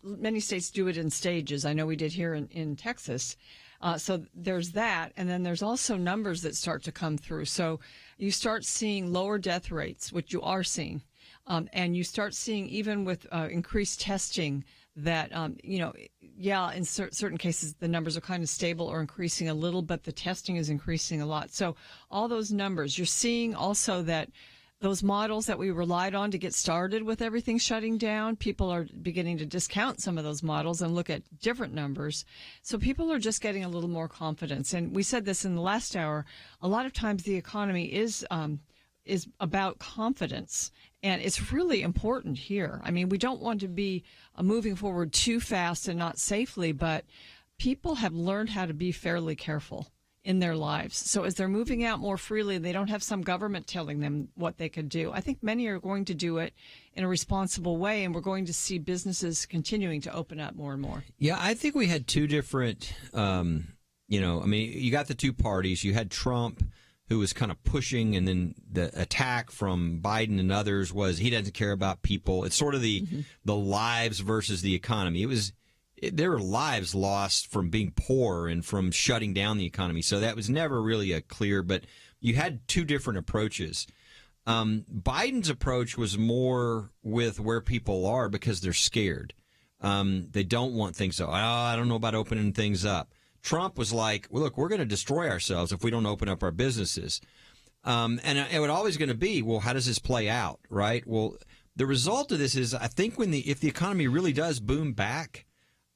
Many states do it in stages. I know we did here in Texas. So there's that, and then there's also numbers that start to come through. So you start seeing lower death rates, which you are seeing, and you start seeing even with increased testing that, in certain cases the numbers are kind of stable or increasing a little, but the testing is increasing a lot. So all those numbers, you're seeing also that those models that we relied on to get started with everything shutting down, people are beginning to discount some of those models and look at different numbers. So people are just getting a little more confidence. And we said this in the last hour, a lot of times the economy is about confidence. And it's really important here. I mean, we don't want to be moving forward too fast and not safely, but people have learned how to be fairly careful in their lives. So as they're moving out more freely, they don't have some government telling them what they could do. I think many are going to do it in a responsible way, and we're going to see businesses continuing to open up more and more. Yeah, I think we had two different, you got the two parties. You had Trump, who was kind of pushing, and then the attack from Biden and others was he doesn't care about people. It's sort of the lives versus the economy. There were lives lost from being poor and from shutting down the economy. So that was never really a clear, but you had two different approaches. Biden's approach was more with where people are because they're scared. They don't want things to, I don't know about opening things up. Trump was like, well, look, we're going to destroy ourselves if we don't open up our businesses. And it was always going to be, well, how does this play out, right? Well, the result of this is I think if the economy really does boom back,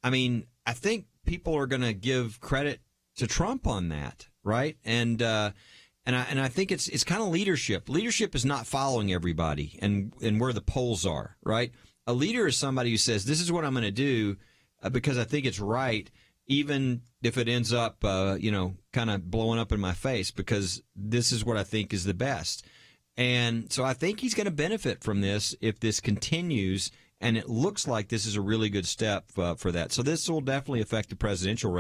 I think people are going to give credit to Trump on that, right? And I think it's kind of leadership. Leadership is not following everybody and where the polls are, right? A leader is somebody who says, this is what I'm going to do because I think it's right, even if it ends up, kind of blowing up in my face, because this is what I think is the best. And so I think he's going to benefit from this if this continues. And it looks like this is a really good step for that. So this will definitely affect the presidential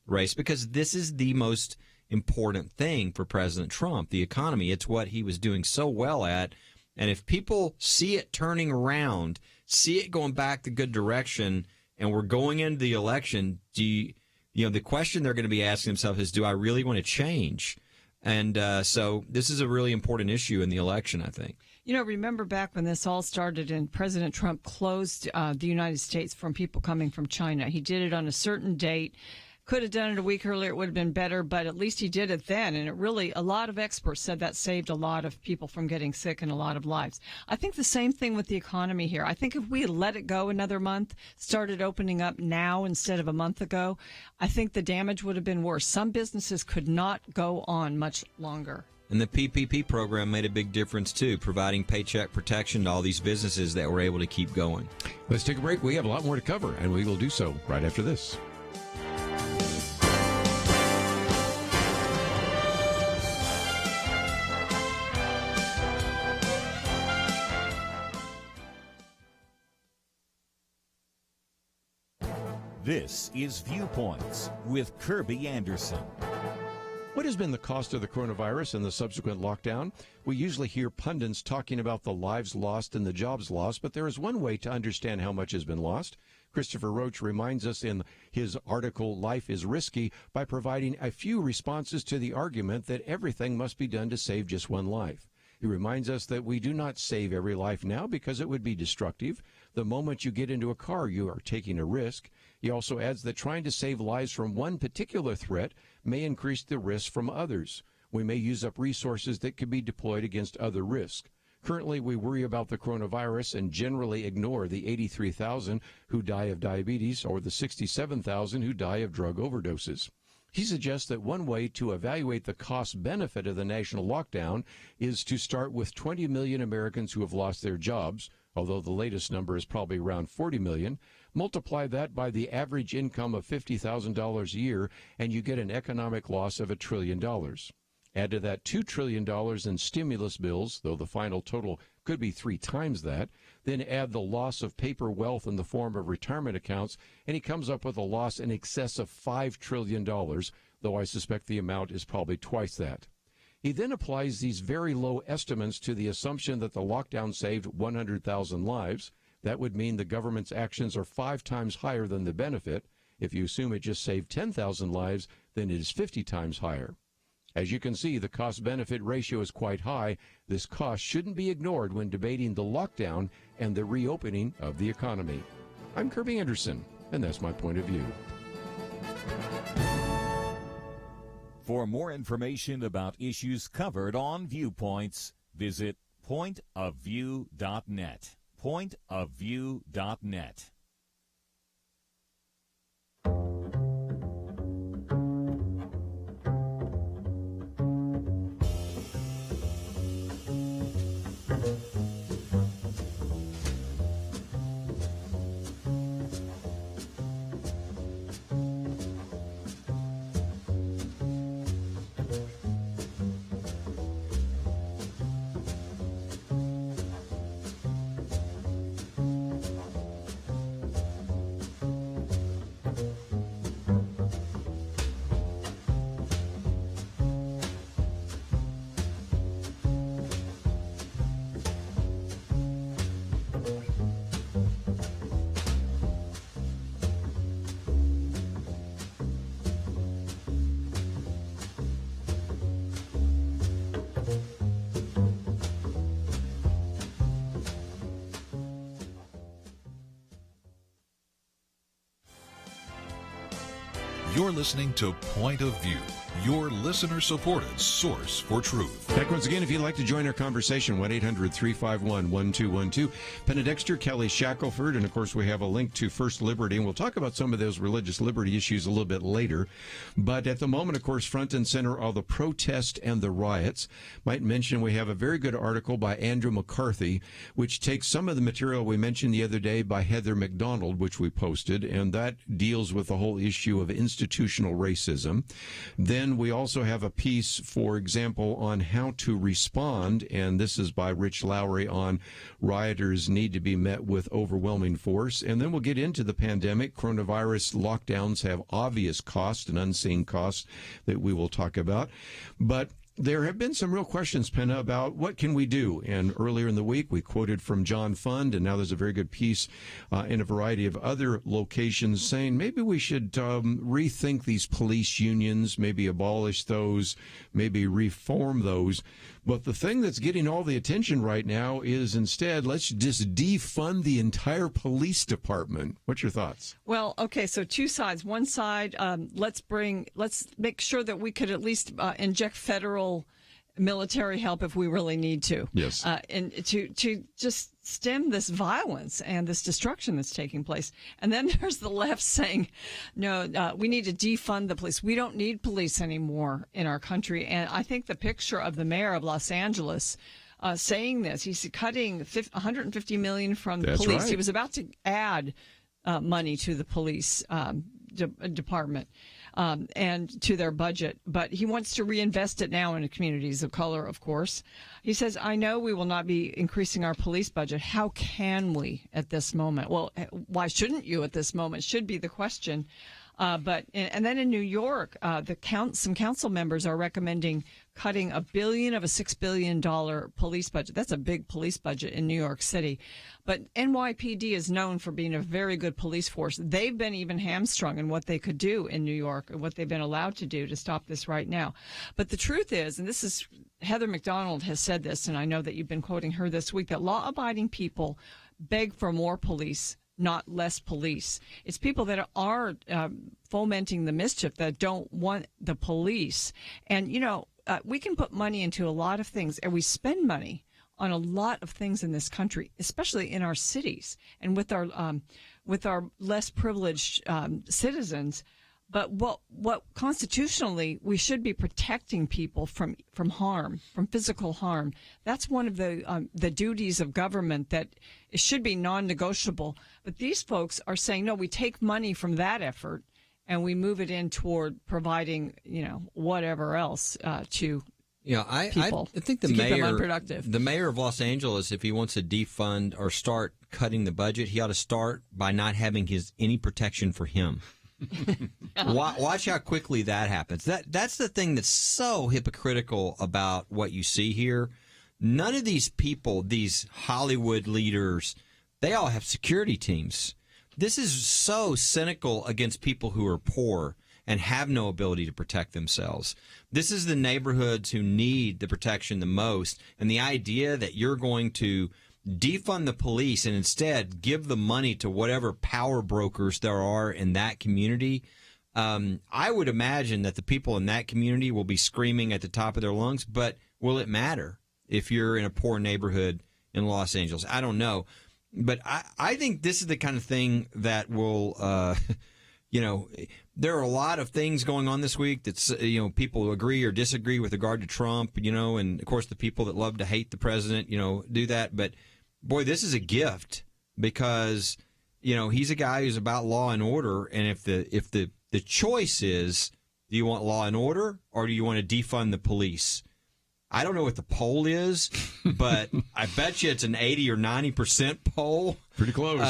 race because this is the most important thing for President Trump, the economy. It's what he was doing so well at. And if people see it turning around, see it going back the good direction, and we're going into the election, the question they're going to be asking themselves is, do I really want to change? And so this is a really important issue in the election, I think. Remember back when this all started and President Trump closed the United States from people coming from China. He did it on a certain date. Could have done it a week earlier. It would have been better, but at least he did it then. And a lot of experts said that saved a lot of people from getting sick and a lot of lives. I think the same thing with the economy here. I think if we had let it go another month, started opening up now instead of a month ago, I think the damage would have been worse. Some businesses could not go on much longer. And the PPP program made a big difference, too, providing paycheck protection to all these businesses that were able to keep going. Let's take a break. We have a lot more to cover, and we will do so right after this. This is Viewpoints with Kerby Anderson. What has been the cost of the coronavirus and the subsequent lockdown? We usually hear pundits talking about the lives lost and the jobs lost, but there is one way to understand how much has been lost. Christopher Roach reminds us in his article, Life is Risky, by providing a few responses to the argument that everything must be done to save just one life. He reminds us that we do not save every life now because it would be destructive. The moment you get into a car, you are taking a risk. He also adds that trying to save lives from one particular threat may increase the risk from others. We may use up resources that could be deployed against other risks. Currently, we worry about the coronavirus and generally ignore the 83,000 who die of diabetes or the 67,000 who die of drug overdoses. He suggests that one way to evaluate the cost-benefit of the national lockdown is to start with 20 million Americans who have lost their jobs, although the latest number is probably around 40 million. Multiply that by the average income of $50,000 a year, and you get an economic loss of $1 trillion. Add to that $2 trillion in stimulus bills, though the final total could be 3 times that. Then add the loss of paper wealth in the form of retirement accounts, and he comes up with a loss in excess of $5 trillion, though I suspect the amount is probably twice that. He then applies these very low estimates to the assumption that the lockdown saved 100,000 lives. That would mean the government's actions are 5 times higher than the benefit. If you assume it just saved 10,000 lives, then it is 50 times higher. As you can see, the cost-benefit ratio is quite high. This cost shouldn't be ignored when debating the lockdown and the reopening of the economy. I'm Kerby Anderson, and that's my point of view. For more information about issues covered on Viewpoints, visit pointofview.net. Pointofview.net. You're listening to Point of View, your listener-supported source for truth. Back once again, if you'd like to join our conversation, 1-800-351-1212. Penna Dexter, Kelly Shackelford, and of course we have a link to First Liberty, and we'll talk about some of those religious liberty issues a little bit later. But at the moment, of course, front and center are the protests and the riots. Might mention we have a very good article by Andrew McCarthy, which takes some of the material we mentioned the other day by Heather McDonald, which we posted, and that deals with the whole issue of institutional racism. Then we also have a piece, for example, on how to respond, and this is by Rich Lowry on rioters need to be met with overwhelming force. And then we'll get into the pandemic. Coronavirus lockdowns have obvious costs and unseen costs that we will talk about. But there have been some real questions, Penna, about what can we do. And earlier in the week, we quoted from John Fund, and now there's a very good piece in a variety of other locations saying maybe we should rethink these police unions, maybe abolish those, maybe reform those. But the thing that's getting all the attention right now is instead, let's just defund the entire police department. What's your thoughts? Well, okay, so two sides. One side, let's make sure that we could at least inject federal military help if we really need to. Yes. And to just stem this violence and this destruction that's taking place. And then there's the left saying, no, we need to defund the police. We don't need police anymore in our country. And I think the picture of the mayor of Los Angeles saying this, he's cutting $150 million from the police. Right. He was about to add money to the police department and to their budget, but he wants to reinvest it now in communities of color, of course. He says, I know we will not be increasing our police budget. How can we at this moment? Well, why shouldn't you at this moment should be the question. And then in New York, some council members are recommending cutting $1 billion of a $6 billion police budget. That's a big police budget in New York City. But NYPD is known for being a very good police force. They've been even hamstrung in what they could do in New York and what they've been allowed to do to stop this right now. But the truth is, and this is Heather McDonald has said this, and I know that you've been quoting her this week, that law-abiding people beg for more police, not less police. It's people that are fomenting the mischief, that don't want the police. And, we can put money into a lot of things, and we spend money on a lot of things in this country, especially in our cities and with our less privileged citizens. But what constitutionally we should be protecting people from harm, from physical harm. That's one of the duties of government that it should be non-negotiable. But these folks are saying, no, we take money from that effort and we move it in toward providing, whatever else to people. I think the to keep them mayor, unproductive. the mayor of Los Angeles, if he wants to defund or start cutting the budget, he ought to start by not having any protection for him. Watch how quickly that happens. That's the thing that's so hypocritical about what you see here. None of these people, these Hollywood leaders, they all have security teams. This is so cynical against people who are poor and have no ability to protect themselves. This is the neighborhoods who need the protection the most. And the idea that you're going to defund the police and instead give the money to whatever power brokers there are in that community, I would imagine that the people in that community will be screaming at the top of their lungs. But will it matter if you're in a poor neighborhood in Los Angeles? I don't know. But I think this is the kind of thing that will, there are a lot of things going on this week that's, people agree or disagree with regard to Trump, and of course the people that love to hate the president, do that. But boy, this is a gift because, he's a guy who's about law and order. And if the choice is, do you want law and order or do you want to defund the police? I don't know what the poll is, but I bet you it's an 80 or 90% poll. Pretty close.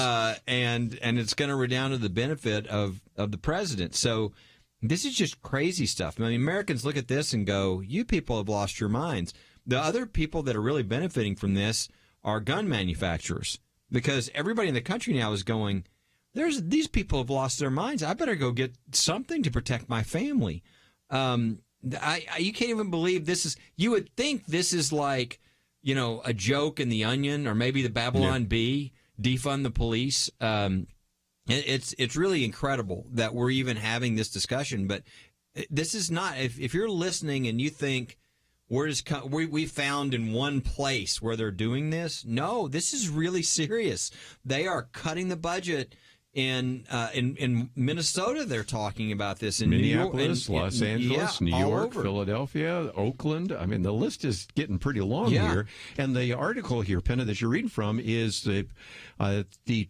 And it's going to redound to the benefit of the president. So this is just crazy stuff. I mean, Americans look at this and go, you people have lost your minds. The other people that are really benefiting from this are gun manufacturers, because everybody in the country now is going, these people have lost their minds. I better go get something to protect my family. You can't even believe this is. You would think this is like, a joke in The Onion or maybe the Babylon Bee, defund the police. It's really incredible that we're even having this discussion. But this is not. If you're listening and you think we found in one place where they're doing this, no, this is really serious. They are cutting the budget. In Minnesota, they're talking about this. In Minneapolis, New York, Los Angeles, New York, Philadelphia, Oakland. I mean, the list is getting pretty long here. And the article here, Penna, that you're reading from is the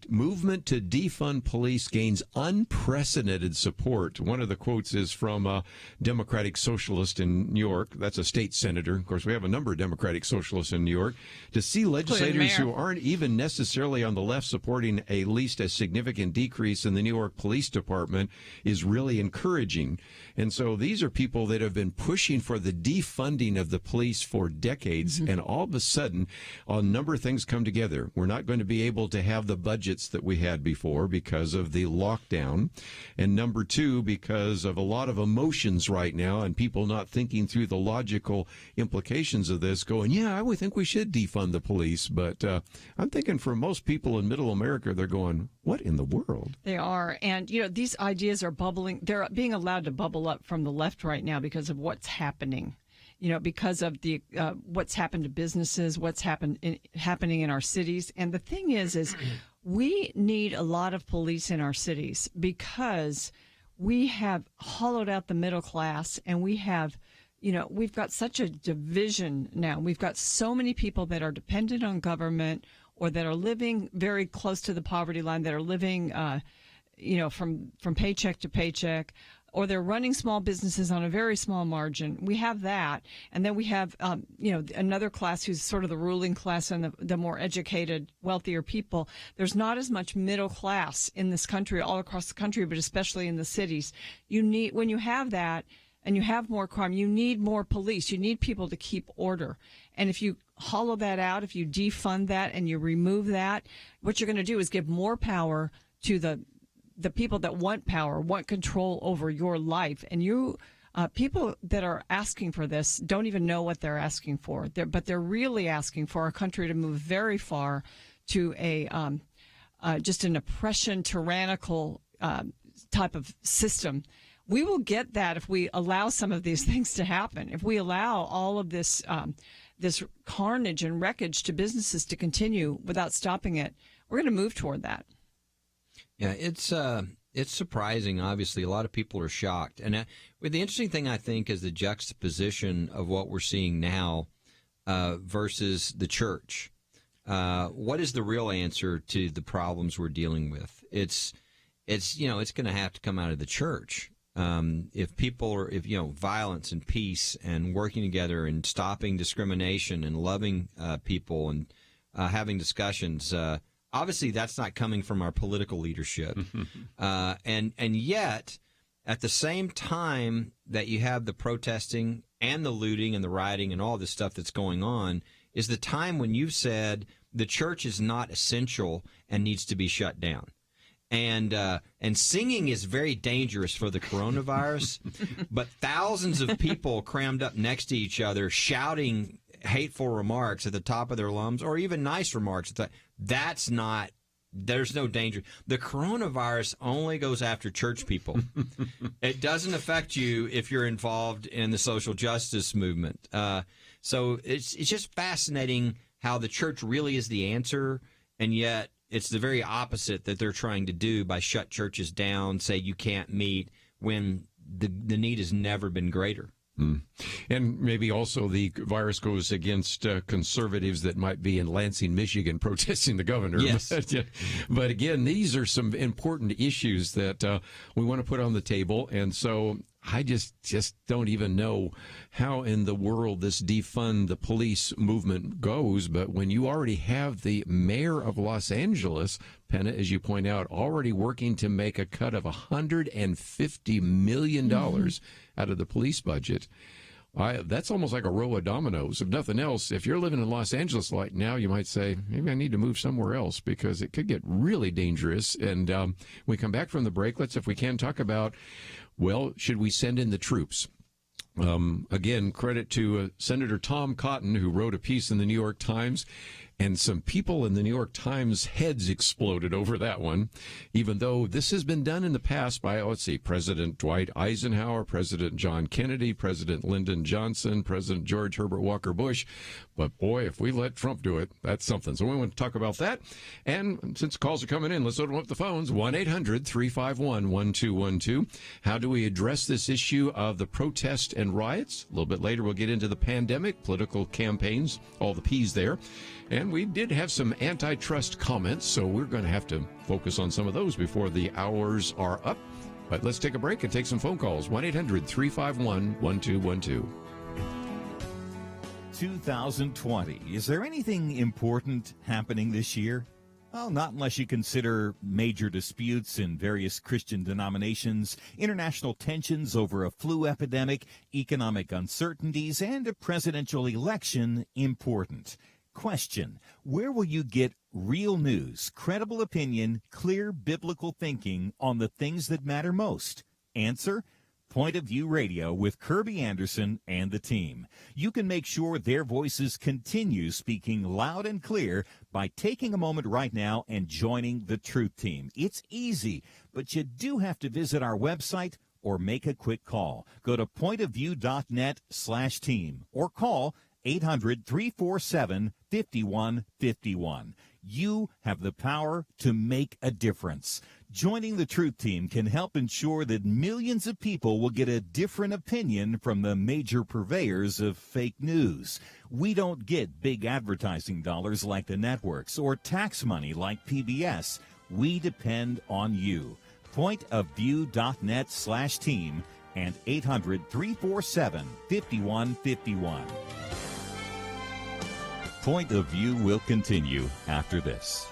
movement to defund police gains unprecedented support. One of the quotes is from a Democratic Socialist in New York. That's a state senator. Of course, we have a number of Democratic Socialists in New York. To see legislators who aren't even necessarily on the left supporting at least a significant decrease in the New York Police Department is really encouraging. And so these are people that have been pushing for the defunding of the police for decades. And all of a sudden, a number of things come together. We're not going to be able to have the budgets that we had before because of the lockdown. And number two, because of a lot of emotions right now and people not thinking through the logical implications of this, going, yeah, I would think we should defund the police. But I'm thinking for most people in middle America, they're going, what in the world? They are. And, these ideas are bubbling. They're being allowed to bubble up from the left right now because of what's happening. Because of the what's happened to businesses, what's happening in our cities. And the thing is we need a lot of police in our cities because we have hollowed out the middle class, and we have, we've got such a division now. We've got so many people that are dependent on government or that are living very close to the poverty line, that are living, from paycheck to paycheck. or they're running small businesses on a very small margin. We have that. And then we have, another class who's sort of the ruling class and the more educated, wealthier people. There's not as much middle class in this country, all across the country, but especially in the cities. When you have that and you have more crime, you need more police. You need people to keep order. And if you hollow that out, if you defund that and you remove that, what you're going to do is give more power to the people that want power, want control over your life. And people that are asking for this don't even know what they're asking for. But they're really asking for our country to move very far to just an oppression, tyrannical type of system. We will get that if we allow some of these things to happen. If we allow all of this carnage and wreckage to businesses to continue without stopping it, we're going to move toward that. Yeah, it's surprising. Obviously, a lot of people are shocked. And the interesting thing, I think, is the juxtaposition of what we're seeing now versus the church. What is the real answer to the problems we're dealing with? It's going to have to come out of the church. If violence and peace and working together and stopping discrimination and loving people and having discussions. Obviously, that's not coming from our political leadership. And yet, at the same time that you have the protesting and the looting and the rioting and all this stuff that's going on, is the time when you've said the church is not essential and needs to be shut down. And singing is very dangerous for the coronavirus, but thousands of people crammed up next to each other shouting hateful remarks at the top of their lungs, or even nice remarks, there's no danger. The coronavirus only goes after church people. It doesn't affect you if you're involved in the social justice movement. So it's just fascinating how the church really is the answer, and yet it's the very opposite that they're trying to do by shut churches down, say you can't meet, when the need has never been greater. And maybe also the virus goes against conservatives that might be in Lansing, Michigan, protesting the governor. Yes. But again, these are some important issues that we want to put on the table. And so I just don't even know how in the world this defund the police movement goes. But when you already have the mayor of Los Angeles, Penna, as you point out, already working to make a cut of $150 million out of the police budget, that's almost like a row of dominoes. If nothing else, if you're living in Los Angeles like now, you might say, maybe I need to move somewhere else because it could get really dangerous. And when we come back from the break, let's, if we can, talk about, well, should we send in the troops? Again, credit to Senator Tom Cotton, who wrote a piece in the New York Times, and some people in the New York Times heads exploded over that one, even though this has been done in the past by, President Dwight Eisenhower, President John Kennedy, President Lyndon Johnson, President George Herbert Walker Bush. But boy, if we let Trump do it, that's something. So we want to talk about that. And since calls are coming in, let's open up the phones. 1-800-351-1212. How do we address this issue of the protest and riots? A little bit later, we'll get into the pandemic, political campaigns, all the P's there. And we did have some antitrust comments, so we're going to have to focus on some of those before the hours are up. But let's take a break and take some phone calls. 1-800-351-1212. 2020. Is there anything important happening this year? Well, not unless you consider major disputes in various Christian denominations, international tensions over a flu epidemic, economic uncertainties, and a presidential election important. Question: where will you get real news, credible opinion, clear biblical thinking on the things that matter most? Answer: Point of View Radio with Kerby Anderson and the team. You can make sure their voices continue speaking loud and clear by taking a moment right now and joining the Truth Team. It's easy, but you do have to visit our website or make a quick call. Go to pointofview.net/team or call 800-347-5151. You have the power to make a difference. Joining the Truth Team can help ensure that millions of people will get a different opinion from the major purveyors of fake news. We don't get big advertising dollars like the networks or tax money like PBS. We depend on you. pointofview.net/team and 800-347-5151. Point of View will continue after this.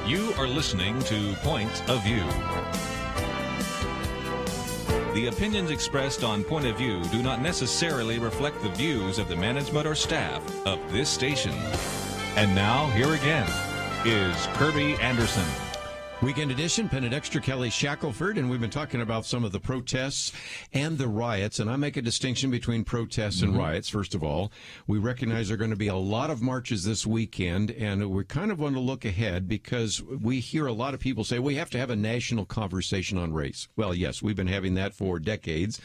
You are listening to Point of View. The opinions expressed on Point of View do not necessarily reflect the views of the management or staff of this station. And now, here again, is Kerby Anderson. Weekend edition, Penna Dexter, Kelly Shackelford, and we've been talking about some of the protests and the riots, and I make a distinction between protests and riots. First of all, we recognize there are going to be a lot of marches this weekend, and we kind of want to look ahead because we hear a lot of people say we have to have a national conversation on race. Well, yes, we've been having that for decades.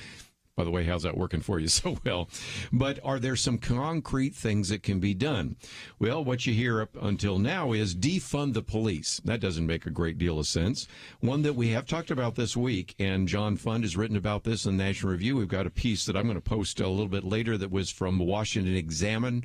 By the way, how's that working for you so well? But are there some concrete things that can be done? Well, what you hear up until now is defund the police. That doesn't make a great deal of sense. One that we have talked about this week, and John Fund has written about this in the National Review. We've got a piece that I'm going to post a little bit later that was from Washington Examiner.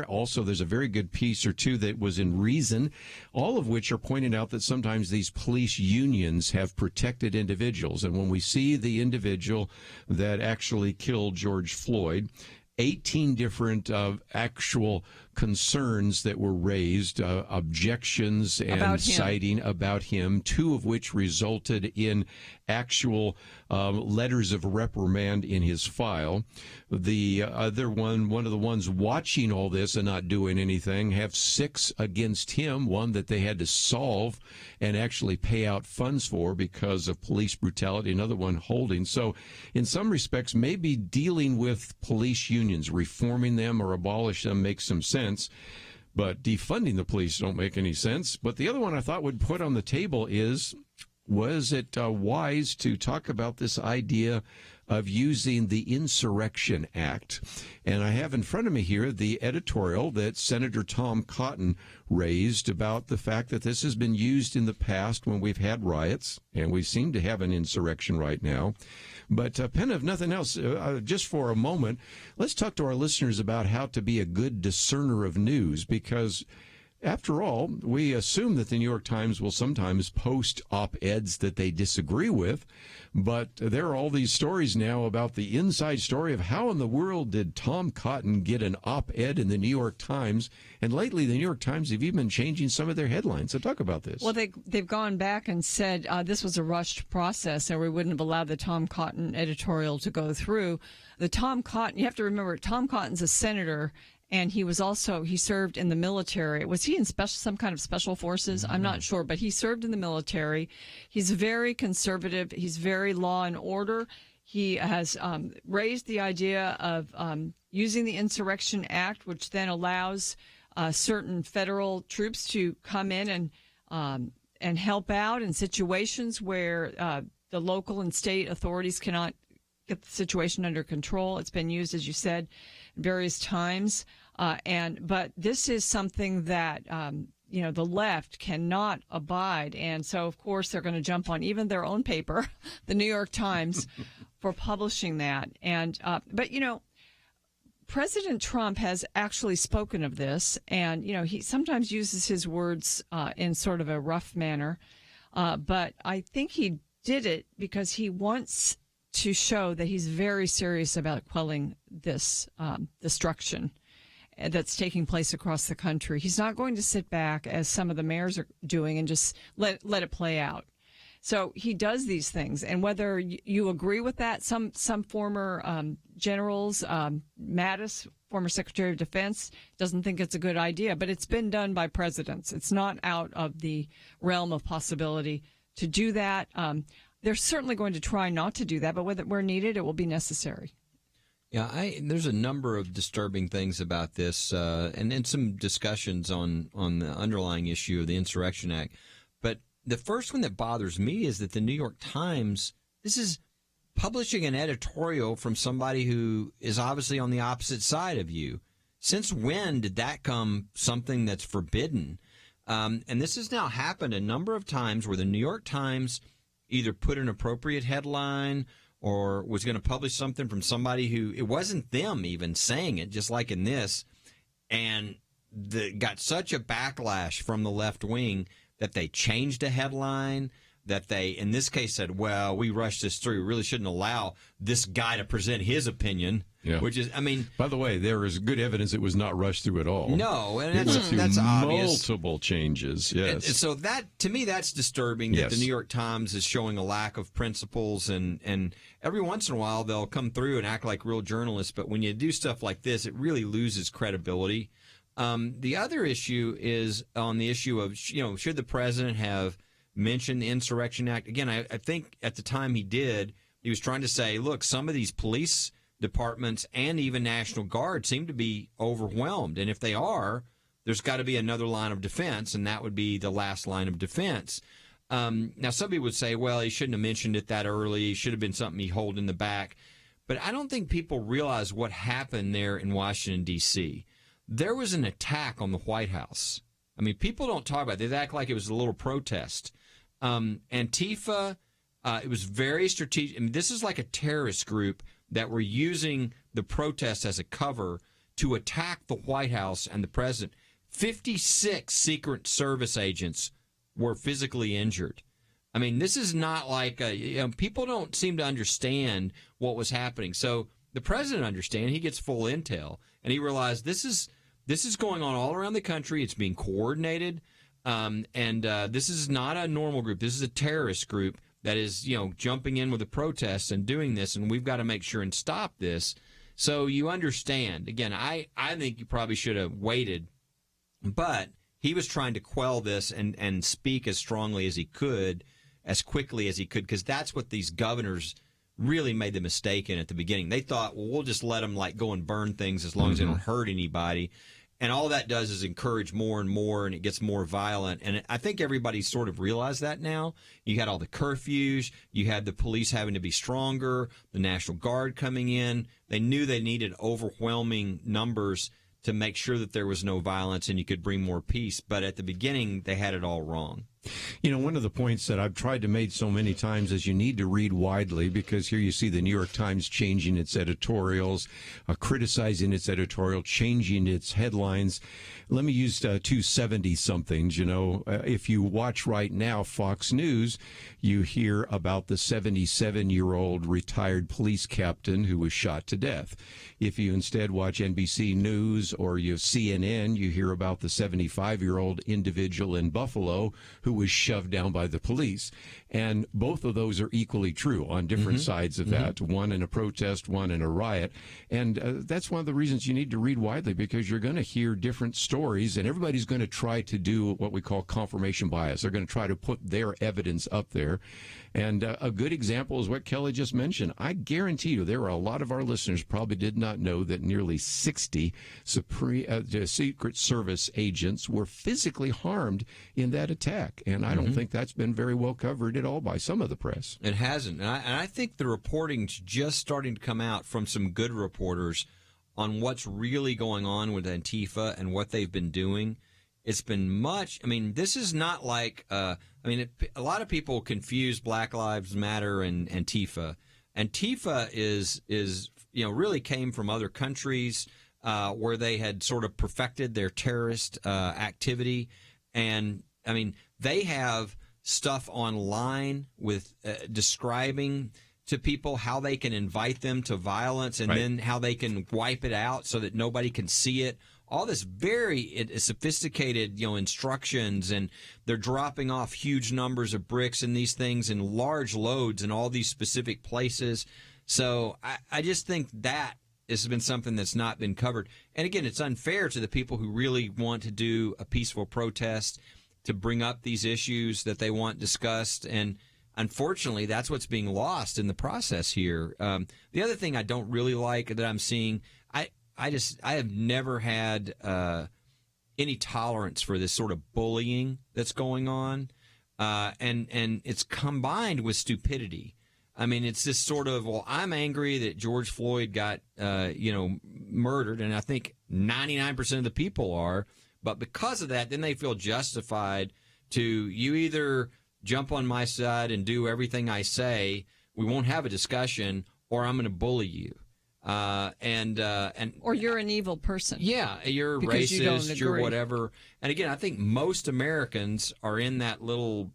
Also, there's a very good piece or two that was in Reason, all of which are pointing out that sometimes these police unions have protected individuals. And when we see the individual that actually killed George Floyd, 18 different actual concerns that were raised, objections and citing about him, two of which resulted in actual letters of reprimand in his file. The other one of the ones watching all this and not doing anything, have 6 against him, one that they had to solve and actually pay out funds for because of police brutality, another one holding. So in some respects, maybe dealing with police unions, reforming them or abolish them makes some sense. But defunding the police don't make any sense. But the other one I thought would put on the table is, was it wise to talk about this idea of using the Insurrection Act? And I have in front of me here the editorial that Senator Tom Cotton raised about the fact that this has been used in the past when we've had riots, and we seem to have an insurrection right now. But, Penna, if nothing else, just for a moment, let's talk to our listeners about how to be a good discerner of news, because after all, we assume that the New York Times will sometimes post op-eds that they disagree with, but there are all these stories now about the inside story of how in the world did Tom Cotton get an op-ed in the New York Times, and lately the New York Times have even been changing some of their headlines. So talk about this. Well, they've gone back and said this was a rushed process, or we wouldn't have allowed the Tom Cotton editorial to go through. The Tom Cotton, you have to remember, Tom Cotton's a senator, and he served in the military. Was he in some kind of special forces? I'm not sure, but he served in the military. He's very conservative. He's very law and order. He has raised the idea of using the Insurrection Act, which then allows certain federal troops to come in and help out in situations where the local and state authorities cannot get the situation under control. It's been used, as you said, various times. But this is something that, the left cannot abide. And so, of course, they're going to jump on even their own paper, the New York Times, for publishing that. But President Trump has actually spoken of this, and, he sometimes uses his words in sort of a rough manner. But I think he did it because he wants to show that he's very serious about quelling this destruction that's taking place across the country. He's not going to sit back, as some of the mayors are doing, and just let it play out. So he does these things, and whether you agree with that, some former generals, Mattis, former Secretary of Defense, doesn't think it's a good idea, but it's been done by presidents. It's not out of the realm of possibility to do that. They're certainly going to try not to do that, but where needed, it will be necessary. Yeah, there's a number of disturbing things about this, and some discussions on the underlying issue of the Insurrection Act. But the first one that bothers me is that the New York Times, this is publishing an editorial from somebody who is obviously on the opposite side of you. Since when did that come something that's forbidden? And this has now happened a number of times where the New York Times either put an appropriate headline or was going to publish something from somebody who, it wasn't them even saying it, just like in this, and got such a backlash from the left wing that they changed a headline, that they, in this case, said, well, we rushed this through. We really shouldn't allow this guy to present his opinion, which is, by the way, there is good evidence it was not rushed through at all. No, and that's obvious. Multiple changes, yes. And so that, to me, that's disturbing, that the New York Times is showing a lack of principles, and every once in a while they'll come through and act like real journalists, but when you do stuff like this, it really loses credibility. The other issue is on the issue of, should the president have mentioned the Insurrection Act? Again, I think at the time he was trying to say, look, some of these police departments and even National Guard seem to be overwhelmed. And if they are, there's got to be another line of defense, and that would be the last line of defense. Now, some people would say, well, he shouldn't have mentioned it that early. It should have been something he held in the back. But I don't think people realize what happened there in Washington, D.C. There was an attack on the White House. I mean, people don't talk about it. They act like it was a little protest. Antifa, it was very strategic. I mean, this is like a terrorist group that were using the protest as a cover to attack the White House and the president. 56 Secret Service agents were physically injured. I mean, this is not like people don't seem to understand what was happening. So the president understands. He gets full intel, and he realized this is going on all around the country. It's being coordinated, and this is not a normal group. This is a terrorist group that is, jumping in with a protest and doing this, and we've got to make sure and stop this. So you understand. Again, I think you probably should have waited, but he was trying to quell this and speak as strongly as he could, as quickly as he could, because that's what these governors really made the mistake in at the beginning. They thought, well, we'll just let them go and burn things as long as they don't hurt anybody. And all that does is encourage more and more, and it gets more violent. And I think everybody sort of realized that now. You had all the curfews. You had the police having to be stronger, the National Guard coming in. They knew they needed overwhelming numbers to make sure that there was no violence and you could bring more peace. But at the beginning, they had it all wrong. One of the points that I've tried to make so many times is you need to read widely, because here you see the New York Times changing its editorials, criticizing its editorial, changing its headlines. Let me use two 70-somethings. If you watch right now Fox News, you hear about the 77-year-old retired police captain who was shot to death. If you instead watch NBC News or you have CNN, you hear about the 75-year-old individual in Buffalo who was shoved down by the police. And both of those are equally true on different sides of that, one in a protest, one in a riot. And that's one of the reasons you need to read widely, because you're going to hear different stories, and everybody's going to try to do what we call confirmation bias. They're going to try to put their evidence up there. And a good example is what Kelly just mentioned. I guarantee you there are a lot of our listeners probably did not know that nearly 60 Secret Service agents were physically harmed in that attack. And I don't think that's been very well covered at all by some of the press. It hasn't. And I think the reporting's just starting to come out from some good reporters on what's really going on with Antifa and what they've been doing. It's been much. I mean, this is not like. A lot of people confuse Black Lives Matter and Antifa. Antifa is really came from other countries where they had sort of perfected their terrorist activity, and I mean they have stuff online with describing to people how they can invite them to violence, and then how they can wipe it out so that nobody can see it. All this very sophisticated, instructions, and they're dropping off huge numbers of bricks and these things in large loads in all these specific places. So I just think that has been something that's not been covered. And again, it's unfair to the people who really want to do a peaceful protest to bring up these issues that they want discussed. And unfortunately, that's what's being lost in the process here. The other thing I don't really like that I'm seeing, I have never had any tolerance for this sort of bullying that's going on, and it's combined with stupidity. I mean, it's this sort of, well, I'm angry that George Floyd got murdered, and I think 99% of the people are, but because of that, then they feel justified to, you either jump on my side and do everything I say, we won't have a discussion, or I'm going to bully you. Or you're an evil person. Yeah, you're racist, you're whatever. And again, I think most Americans are in that little,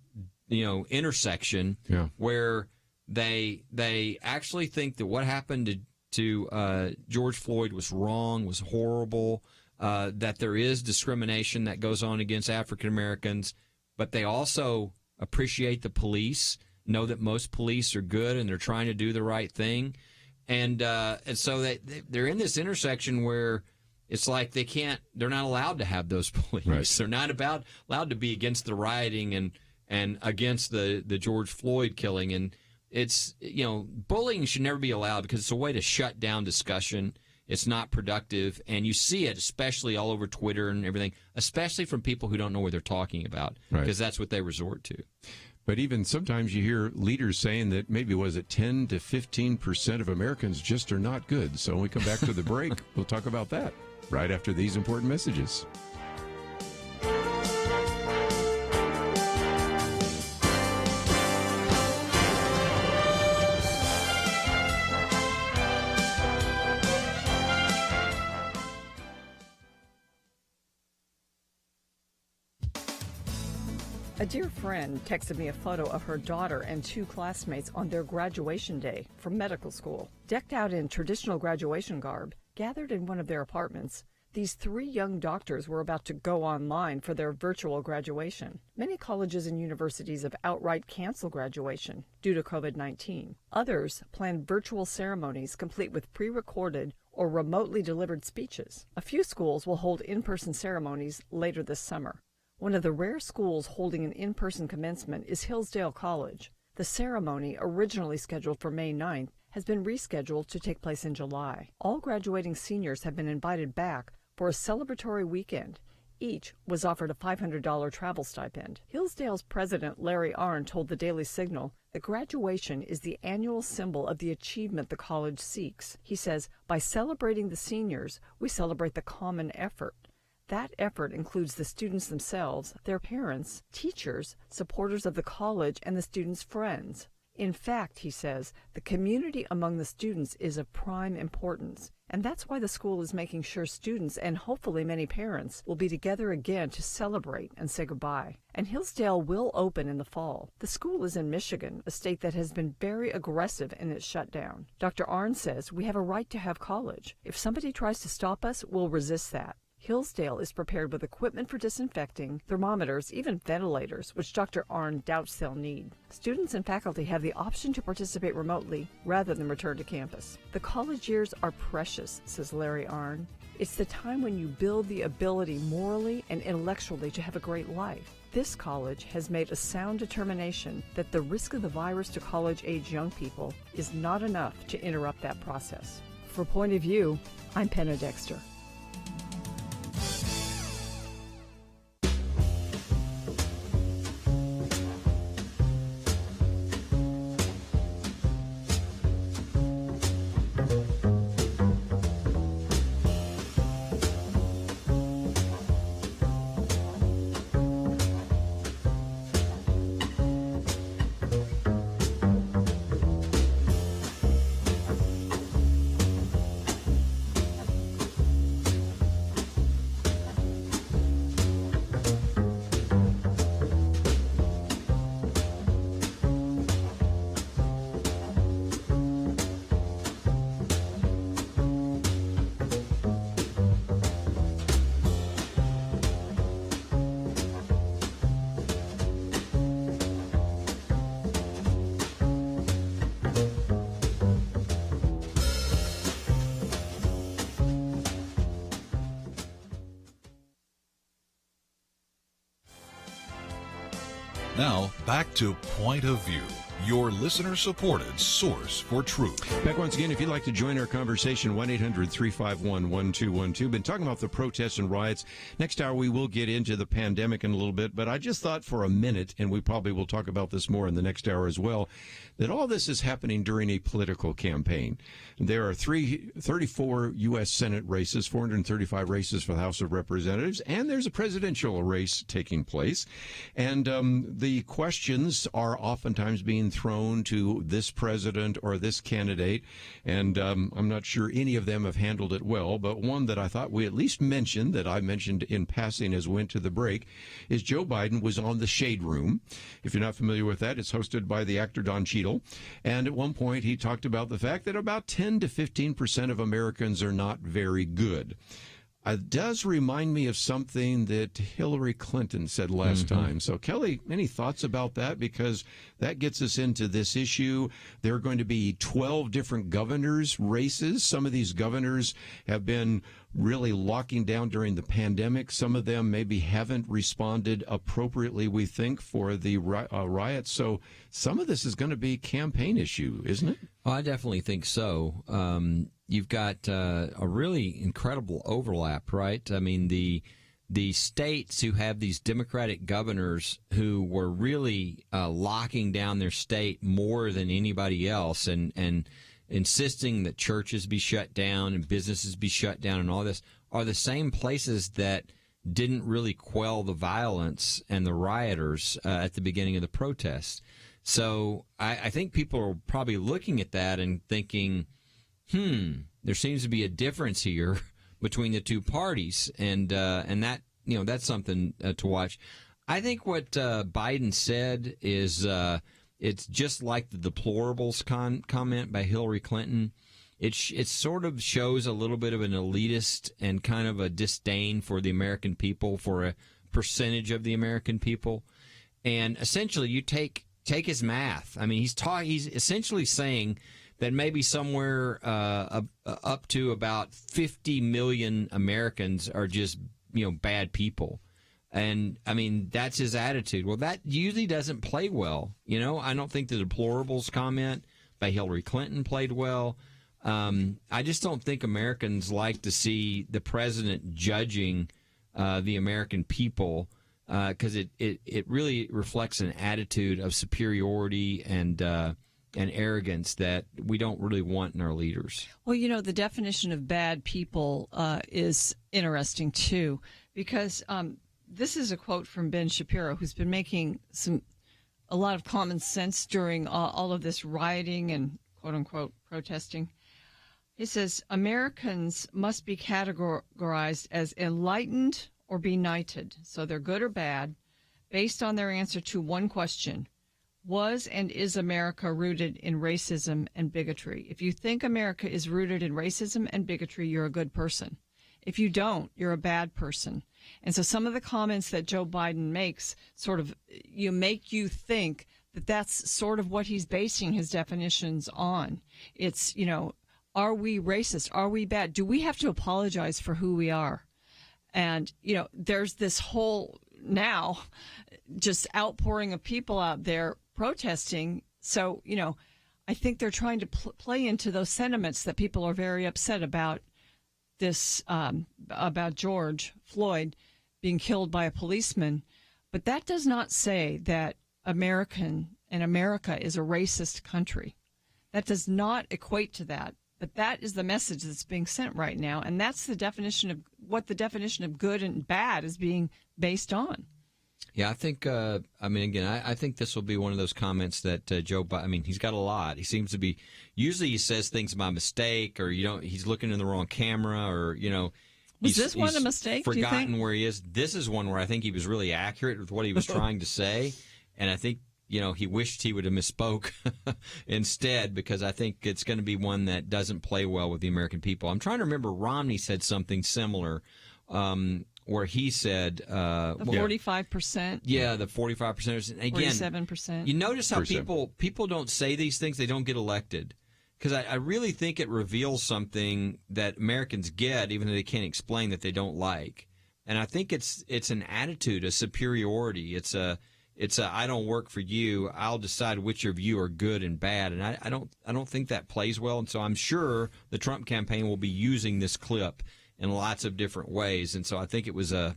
intersection where they actually think that what happened to George Floyd was wrong, was horrible, that there is discrimination that goes on against African Americans, but they also appreciate the police, know that most police are good and they're trying to do the right thing. And so they're in this intersection where it's like they're not allowed to have those police. Right. They're not allowed to be against the rioting and against the George Floyd killing. And it's, bullying should never be allowed because it's a way to shut down discussion. It's not productive. And you see it, especially all over Twitter and everything, especially from people who don't know what they're talking about, because that's what they resort to. But even sometimes you hear leaders saying that maybe, was it 10 to 15% of Americans just are not good. So when we come back to the break, we'll talk about that right after these important messages. A dear friend texted me a photo of her daughter and 2 classmates on their graduation day from medical school. Decked out in traditional graduation garb, gathered in one of their apartments, these 3 young doctors were about to go online for their virtual graduation. Many colleges and universities have outright canceled graduation due to COVID-19. Others plan virtual ceremonies complete with pre-recorded or remotely delivered speeches. A few schools will hold in-person ceremonies later this summer. One of the rare schools holding an in-person commencement is Hillsdale College. The ceremony, originally scheduled for May 9th, has been rescheduled to take place in July. All graduating seniors have been invited back for a celebratory weekend. Each was offered a $500 travel stipend. Hillsdale's president, Larry Arnn, told the Daily Signal that graduation is the annual symbol of the achievement the college seeks. He says, by celebrating the seniors, we celebrate the common effort. That effort includes the students themselves, their parents, teachers, supporters of the college, and the students' friends. In fact, he says, the community among the students is of prime importance, and that's why the school is making sure students, and hopefully many parents, will be together again to celebrate and say goodbye. And Hillsdale will open in the fall. The school is in Michigan, a state that has been very aggressive in its shutdown. Dr. Arnn says we have a right to have college. If somebody tries to stop us, we'll resist that. Hillsdale is prepared with equipment for disinfecting, thermometers, even ventilators, which Dr. Arnn doubts they'll need. Students and faculty have the option to participate remotely rather than return to campus. The college years are precious, says Larry Arnn. It's the time when you build the ability morally and intellectually to have a great life. This college has made a sound determination that the risk of the virus to college-age young people is not enough to interrupt that process. For Point of View, I'm Penna Dexter. Now, back to Point of View, your listener-supported source for truth. Back once again, if you'd like to join our conversation, 1-800-351-1212. Been talking about the protests and riots. Next hour, we will get into the pandemic in a little bit, but I just thought for a minute, and we probably will talk about this more in the next hour as well, that all this is happening during a political campaign. There are 34 U.S. Senate races, 435 races for the House of Representatives, and there's a presidential race taking place. And the questions are oftentimes being thrown to this president or this candidate, and I'm not sure any of them have handled it well, but one that I thought we at least mentioned, that I mentioned in passing as we went to the break, is Joe Biden was on The Shade Room. If you're not familiar with that, it's hosted by the actor Don Cheadle, and at one point he talked about the fact that about 10 to 15% of Americans are not very good. It does remind me of something that Hillary Clinton said last time. So, Kelly, any thoughts about that? Because that gets us into this issue. There are going to be 12 different governors' races. Some of these governors have been really locking down during the pandemic. Some of them maybe haven't responded appropriately, we think, for the riots. So some of this is going to be a campaign issue, isn't it? Well, I definitely think so. You've got a really incredible overlap, right? I mean, the the states who have these Democratic governors who were really locking down their state more than anybody else and insisting that churches be shut down and businesses be shut down and all this are the same places that didn't really quell the violence and the rioters at the beginning of the protests. So I think people are probably looking at that and thinking, there seems to be a difference here between the two parties, and that that's something to watch. I think what Biden said is it's just like the deplorables comment by Hillary Clinton. It sort of shows a little bit of an elitist and kind of a disdain for the American people, for a percentage of the American people, and essentially you take his math. I mean, he's essentially saying that maybe somewhere up to about 50 million Americans are just, bad people. And, I mean, that's his attitude. Well, that usually doesn't play well. I don't think the deplorables comment by Hillary Clinton played well. I just don't think Americans like to see the president judging the American people because it really reflects an attitude of superiority and arrogance that we don't really want in our leaders. Well, the definition of bad people is interesting, too, because this is a quote from Ben Shapiro, who's been making a lot of common sense during all of this rioting and quote-unquote protesting. He says, Americans must be categorized as enlightened or benighted, so they're good or bad, based on their answer to one question. Was and is America rooted in racism and bigotry? If you think America is rooted in racism and bigotry, you're a good person. If you don't, you're a bad person. And so some of the comments that Joe Biden makes sort of make you think that that's sort of what he's basing his definitions on. It's, are we racist? Are we bad? Do we have to apologize for who we are? And, there's this whole now just outpouring of people out there protesting. So, I think they're trying to play into those sentiments that people are very upset about this, about George Floyd being killed by a policeman. But that does not say that America is a racist country. That does not equate to that. But that is the message that's being sent right now. And that's the definition of what the definition of good and bad is being based on. Yeah, I think, I think this will be one of those comments that Joe Biden, he's got a lot. He seems to be, usually he says things by mistake or, he's looking in the wrong camera or, Was this one a mistake? Forgotten where he is. This is one where I think he was really accurate with what he was trying to say. And I think, he wished he would have misspoke instead because I think it's going to be one that doesn't play well with the American people. I'm trying to remember Romney said something similar where he said... the 45%? Yeah, the 45%. Again, 47%. You notice how people don't say these things, they don't get elected. Because I really think it reveals something that Americans get, even though they can't explain, that they don't like. And I think it's an attitude, a superiority. It's a I don't work for you. I'll decide which of you are good and bad. And I don't think that plays well. And so I'm sure the Trump campaign will be using this clip in lots of different ways. And so I think it was a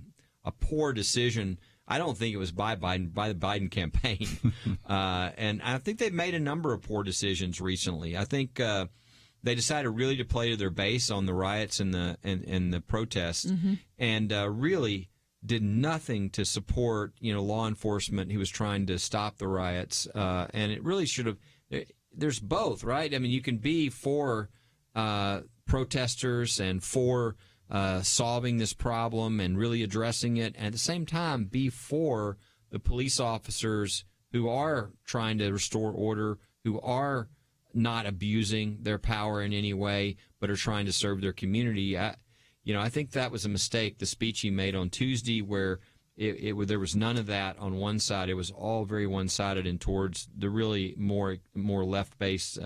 poor decision. I don't think it was by Biden, by the Biden campaign. And I think they've made a number of poor decisions recently. I think they decided really to play to their base on the riots and the protests, and really did nothing to support law enforcement who was trying to stop the riots. And it really should have. There's both, right? I mean, you can be for protesters and for solving this problem and really addressing it, and at the same time be for the police officers who are trying to restore order, who are not abusing their power in any way, but are trying to serve their community. I think that was a mistake, the speech he made on Tuesday, where there was none of that on one side. It was all very one-sided and towards the really more left base,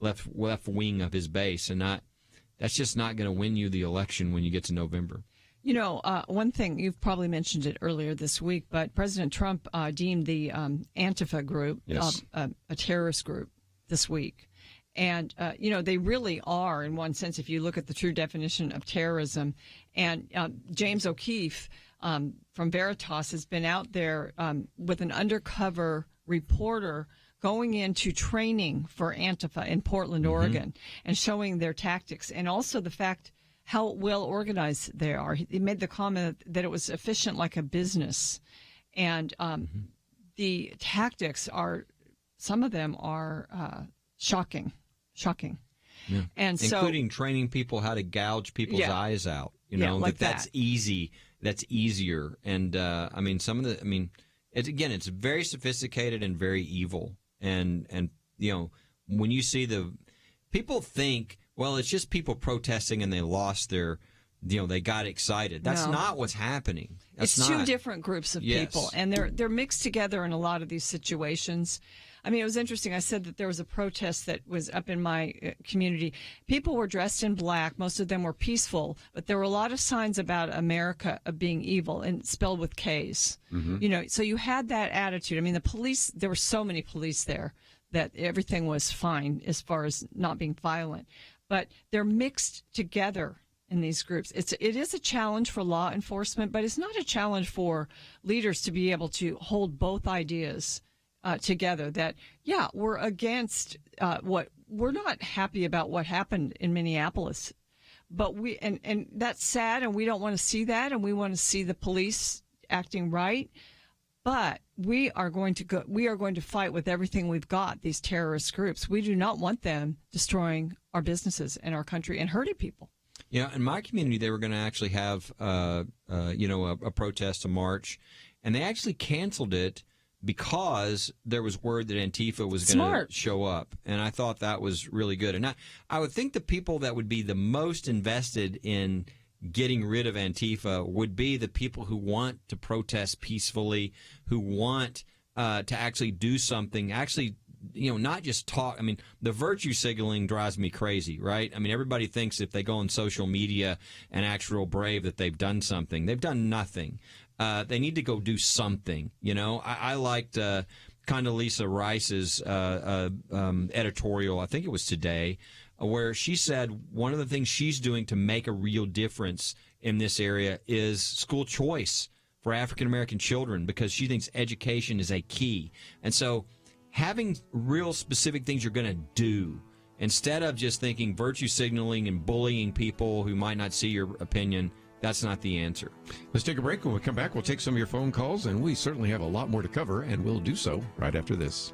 left wing of his base, and that's just not going to win you the election when you get to November. One thing, you've probably mentioned it earlier this week, but President Trump deemed the Antifa group a terrorist group this week. And, they really are, in one sense, if you look at the true definition of terrorism. And James O'Keefe from Veritas has been out there with an undercover reporter going into training for Antifa in Portland, Oregon, and showing their tactics, and also the fact how well organized they are. He made the comment that it was efficient like a business, and the tactics are, some of them are shocking. Yeah. And so, including training people how to gouge people's eyes out. You know, like that's easy. That's easier. And it's very sophisticated and very evil. And when you see people think, well, it's just people protesting and they lost their, they got excited. That's not what's happening. It's two different groups of people, and they're mixed together in a lot of these situations. I mean, it was interesting. I said that there was a protest that was up in my community. People were dressed in black. Most of them were peaceful, but there were a lot of signs about America being evil and spelled with K's. So you had that attitude. I mean, the police, there were so many police there that everything was fine as far as not being violent, but they're mixed together in these groups. It is a challenge for law enforcement, but it's not a challenge for leaders to be able to hold both ideas together. That we're against we're not happy about what happened in Minneapolis, but we and that's sad, and we don't want to see that, and we want to see the police acting right. But we are going to fight with everything we've got, these terrorist groups. We do not want them destroying our businesses and our country and hurting people. Yeah, in my community, they were going to actually have a protest, a march, and they actually canceled it because there was word that Antifa was going to show up, and I thought that was really good. And I would think the people that would be the most invested in getting rid of Antifa would be the people who want to protest peacefully, who want to actually do something, not just talk. I mean, the virtue signaling drives me crazy, right? I mean, everybody thinks if they go on social media and act real brave that they've done something. They've done nothing. They need to go do something. I liked Condoleezza Rice's editorial, I think it was today, where she said one of the things she's doing to make a real difference in this area is school choice for African-American children, because she thinks education is a key. And so having real specific things you're going to do, instead of just thinking virtue signaling and bullying people who might not see your opinion, that's not the answer. Let's take a break. When we come back, we'll take some of your phone calls, and we certainly have a lot more to cover, and we'll do so right after this.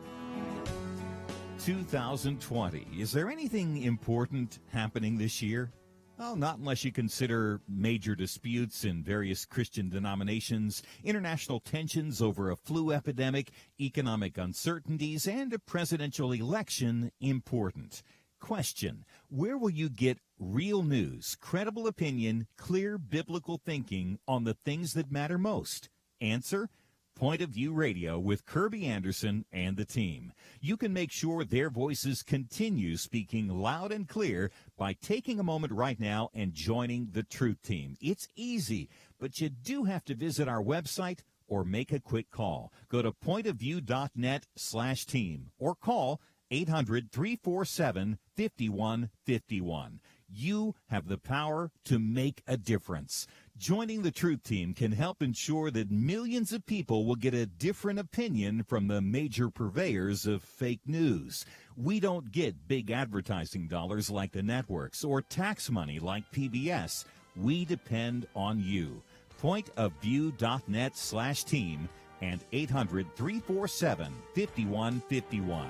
2020. Is there anything important happening this year? Well, not unless you consider major disputes in various Christian denominations, international tensions over a flu epidemic, economic uncertainties, and a presidential election important. Question: where will you get real news, credible opinion, clear biblical thinking on the things that matter most? Answer: Point of View Radio with Kerby Anderson and the team. You can make sure their voices continue speaking loud and clear by taking a moment right now and joining the Truth Team. It's easy, but you do have to visit our website or make a quick call. Go to pointofview.net/team or call 800-347-5151. You have the power to make a difference. Joining the Truth Team can help ensure that millions of people will get a different opinion from the major purveyors of fake news. We don't get big advertising dollars like the networks or tax money like PBS. We depend on you. Pointofview.net/team and 800-347-5151.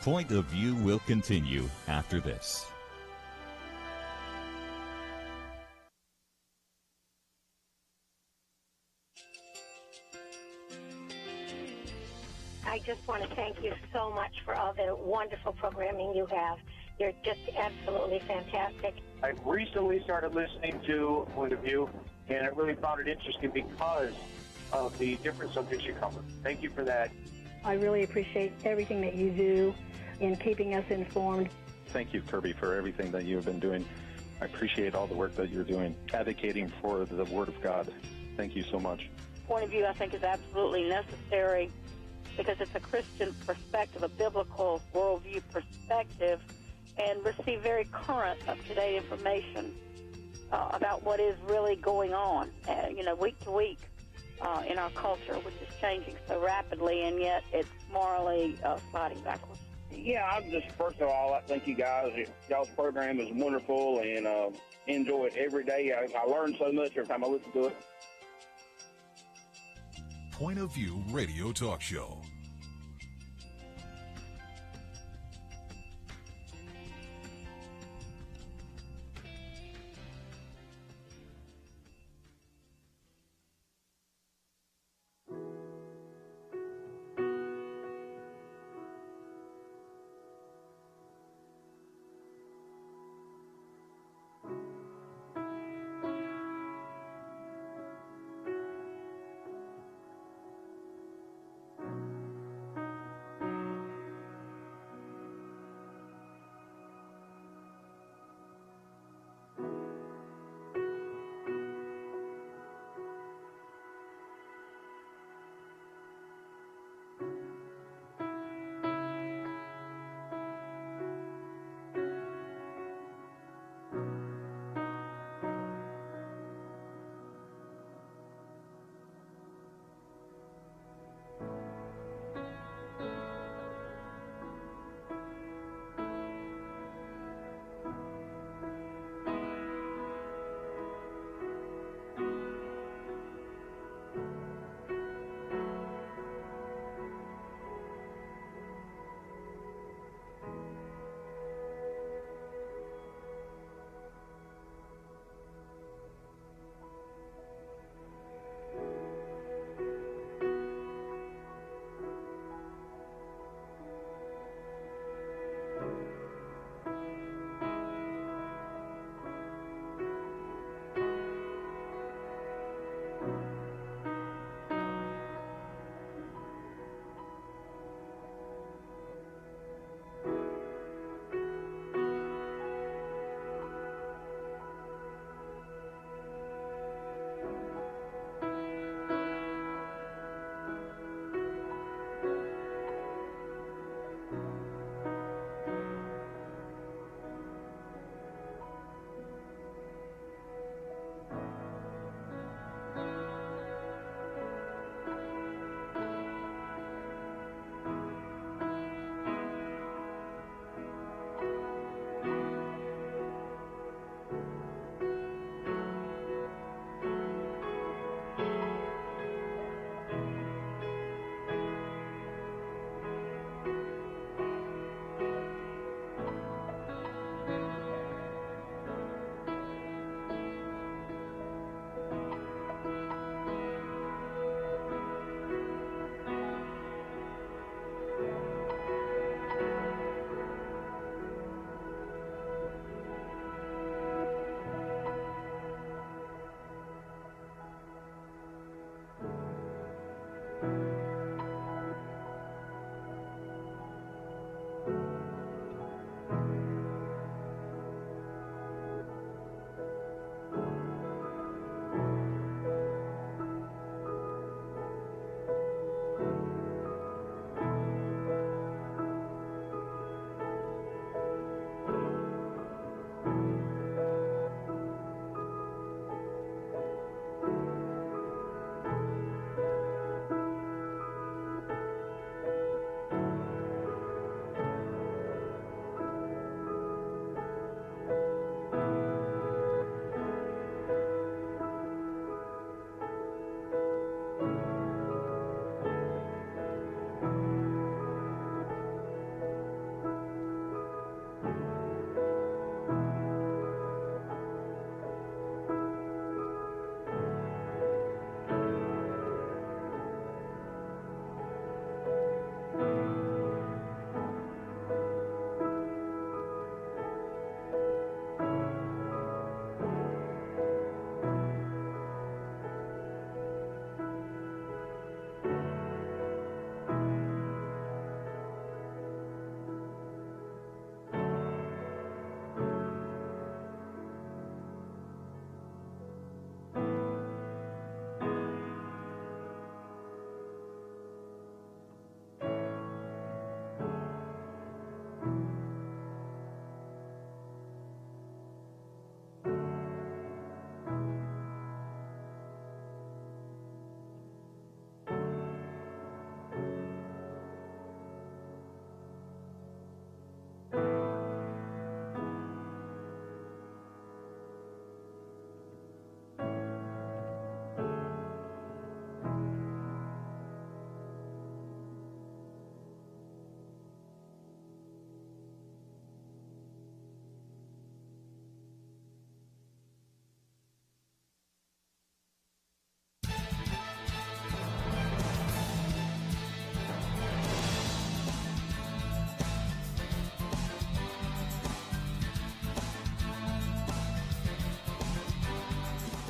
Point of View will continue after this. I just want to thank you so much for all the wonderful programming you have. You're just absolutely fantastic. I recently started listening to Point of View, and I really found it interesting because of the different subjects you cover. Thank you for that. I really appreciate everything that you do in keeping us informed. Thank you, Kerby, for everything that you have been doing. I appreciate all the work that you're doing, advocating for the Word of God. Thank you so much. Point of View, I think, is absolutely necessary because it's a Christian perspective, a biblical worldview perspective, and receive very current, up-to-date information. about what is really going on, week to week in our culture, which is changing so rapidly, and yet it's morally sliding backwards. Yeah, I'm just, first of all, I thank you guys. Y'all's program is wonderful, and enjoy it every day. I learn so much every time I listen to it. Point of View Radio Talk Show.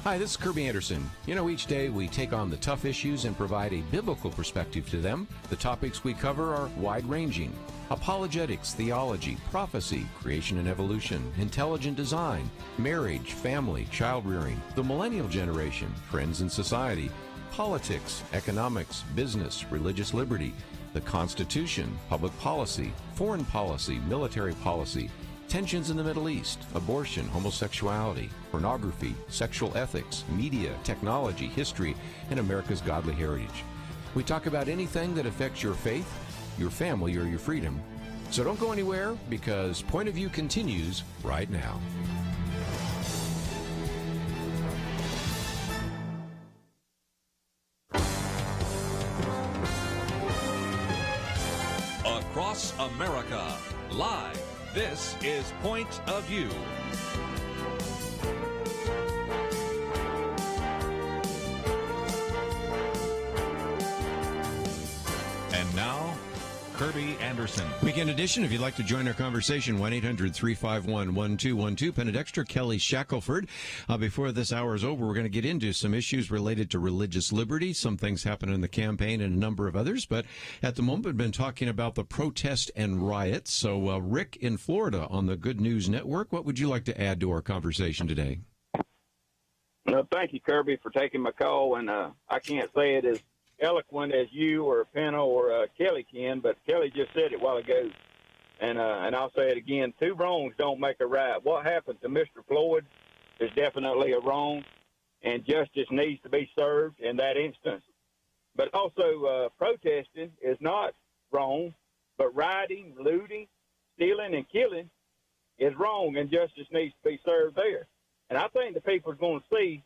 Hi, this is Kerby Anderson. You know, each day we take on the tough issues and provide a biblical perspective to them. The topics we cover are wide-ranging. Apologetics, theology, prophecy, creation and evolution, intelligent design, marriage, family, child-rearing, the millennial generation, trends in society, politics, economics, business, religious liberty, the Constitution, public policy, foreign policy, military policy, tensions in the Middle East, abortion, homosexuality, pornography, sexual ethics, media, technology, history, and America's godly heritage. We talk about anything that affects your faith, your family, or your freedom. So don't go anywhere, because Point of View continues right now. Across America, live, this is Point of View. And now, Kerby Anderson. Weekend edition. If you'd like to join our conversation, 1-800-351-1212. Penna Dexter, Kelly Shackelford. Before this hour is over, we're going to get into some issues related to religious liberty. Some things happen in the campaign and a number of others. But at the moment, we've been talking about the protest and riots. So, Rick in Florida on the Good News Network, what would you like to add to our conversation today? Thank you, Kerby, for taking my call. And I can't say it as eloquent as you or Penna or Kelly can, but Kelly just said it a while ago, and I'll say it again: two wrongs don't make a right. What happened to Mr. Floyd is definitely a wrong, and justice needs to be served in that instance. But also, protesting is not wrong, but rioting, looting, stealing, and killing is wrong, and justice needs to be served there. And I think the people are going to see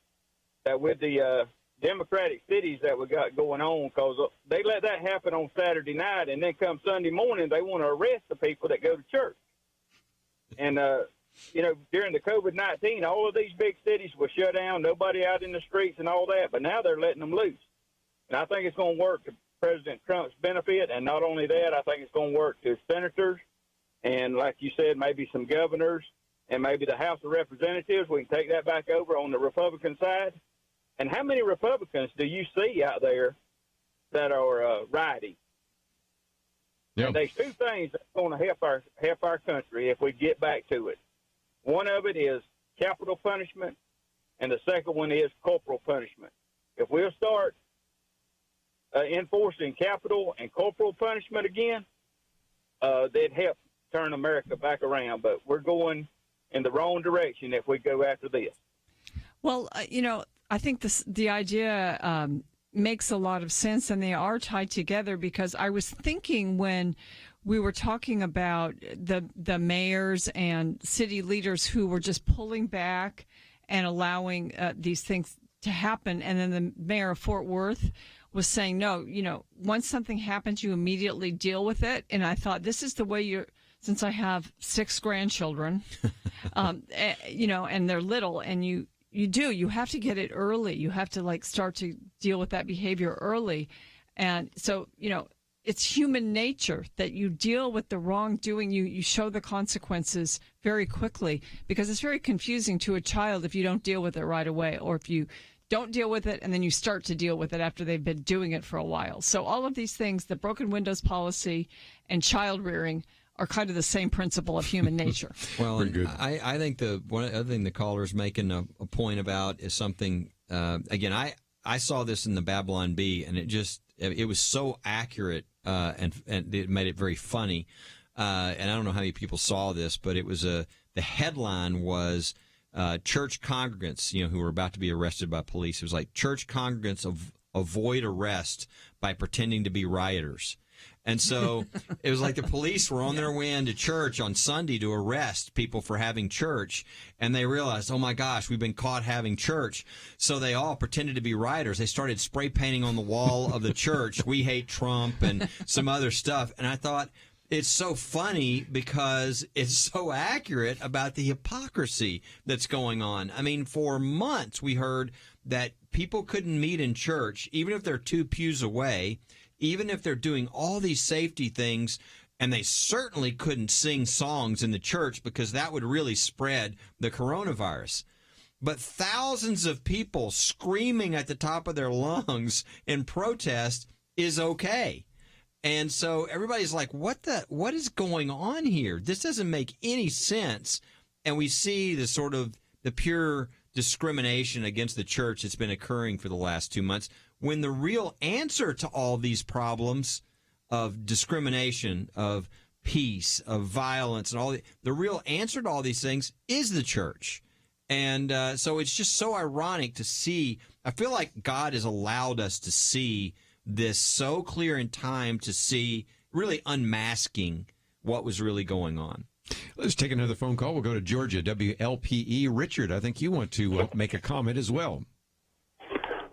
that with the Democratic cities that we got going on, because they let that happen on Saturday night, and then come Sunday morning, they want to arrest the people that go to church. And, during the COVID-19, all of these big cities were shut down, nobody out in the streets and all that, but now they're letting them loose. And I think it's going to work to President Trump's benefit, and not only that, I think it's going to work to senators, and like you said, maybe some governors, and maybe the House of Representatives. We can take that back over on the Republican side. And how many Republicans do you see out there that are rioting? Yep. And there's two things that's going to help our country if we get back to it. One of it is capital punishment, and the second one is corporal punishment. If we'll start enforcing capital and corporal punishment again, they'd help turn America back around. But we're going in the wrong direction if we go after this. Well, I think the idea makes a lot of sense, and they are tied together, because I was thinking when we were talking about the mayors and city leaders who were just pulling back and allowing these things to happen, and then the mayor of Fort Worth was saying, no, once something happens, you immediately deal with it. And I thought, this is the way since I have 6 grandchildren, and they're little, and you have to get it early. You have to start to deal with that behavior early. And so, it's human nature that you deal with the wrongdoing. You show the consequences very quickly, because it's very confusing to a child if you don't deal with it right away, or if you don't deal with it and then you start to deal with it after they've been doing it for a while. So all of these things, the broken windows policy and child rearing, are kind of the same principle of human nature. Well, I think the one other thing the caller's making a point about is something, again, I saw this in the Babylon Bee, and it was so accurate, and it made it very funny. And I don't know how many people saw this, but it was the headline was, church congregants, who were about to be arrested by police. It was like, church congregants avoid arrest by pretending to be rioters. And so it was like the police were on their way into church on Sunday to arrest people for having church, and they realized, oh my gosh, we've been caught having church. So they all pretended to be rioters. They started spray painting on the wall of the church, "We hate Trump," and some other stuff. And I thought, it's so funny because it's so accurate about the hypocrisy that's going on. I mean, for months we heard that people couldn't meet in church, even if they're 2 pews away, even if they're doing all these safety things, and they certainly couldn't sing songs in the church because that would really spread the coronavirus. but thousands of people screaming at the top of their lungs in protest is okay. And so everybody's like, what is going on here? This doesn't make any sense. And we see the pure discrimination against the church that's been occurring for the last 2 months, when the real answer to all these problems of discrimination, of peace, of violence, and the real answer to all these things is the church. And so it's just so ironic to see. I feel like God has allowed us to see this so clear in time, to see really unmasking what was really going on. Let's take another phone call. We'll go to Georgia, WLPE. Richard, I think you want to make a comment as well.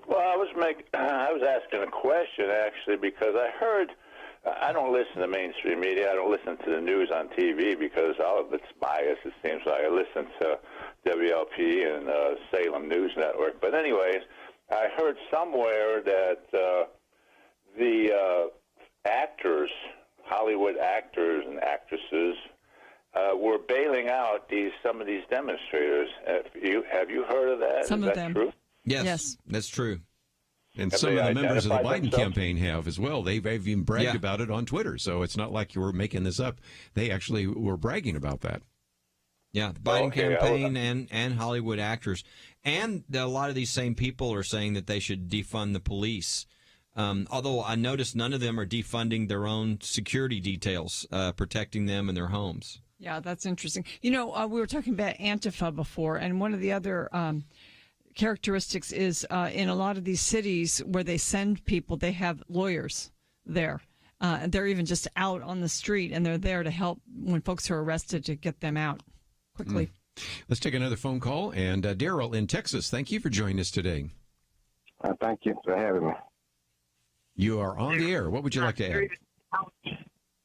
Well, I was asking a question, actually, because I heard, I don't listen to mainstream media. I don't listen to the news on TV because all of it's biased, it seems like. I listen to WLP and Salem News Network. But anyways, I heard somewhere that the actors, Hollywood actors and actresses, were bailing out some of these demonstrators. Have you heard of that? Some Is of that them. True? Yes, that's true. And Have some they of the members of the identified Biden themselves? campaign have as well. They've even bragged about it on Twitter. So it's not like you were making this up. They actually were bragging about that. Yeah, the Biden campaign and Hollywood actors. And a lot of these same people are saying that they should defund the police. Although I noticed none of them are defunding their own security details, protecting them in their homes. Yeah, that's interesting. We were talking about Antifa before, and one of the other characteristics is in a lot of these cities where they send people, they have lawyers there. They're even just out on the street, and they're there to help when folks are arrested to get them out quickly. Let's take another phone call. And Daryl in Texas, thank you for joining us today. Thank you for having me. You are on the air. What would you like to add?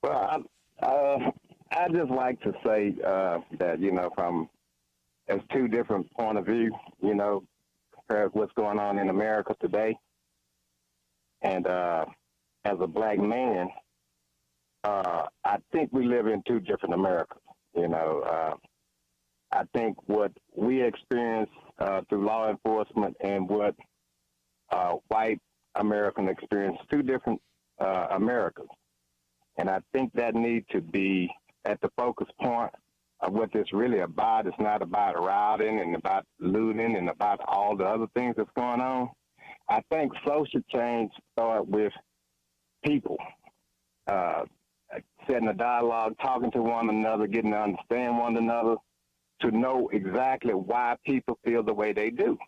Well, I just like to say that, from as two different point of view, compared to what's going on in America today. And as a black man, I think we live in two different Americas. I think what we experience through law enforcement and what white American experience, two different Americas. And I think that need to be at the focus point of what this really about. It's not about rioting and about looting and about all the other things that's going on. I think social change starts with people setting a dialogue, talking to one another, getting to understand one another, to know exactly why people feel the way they do.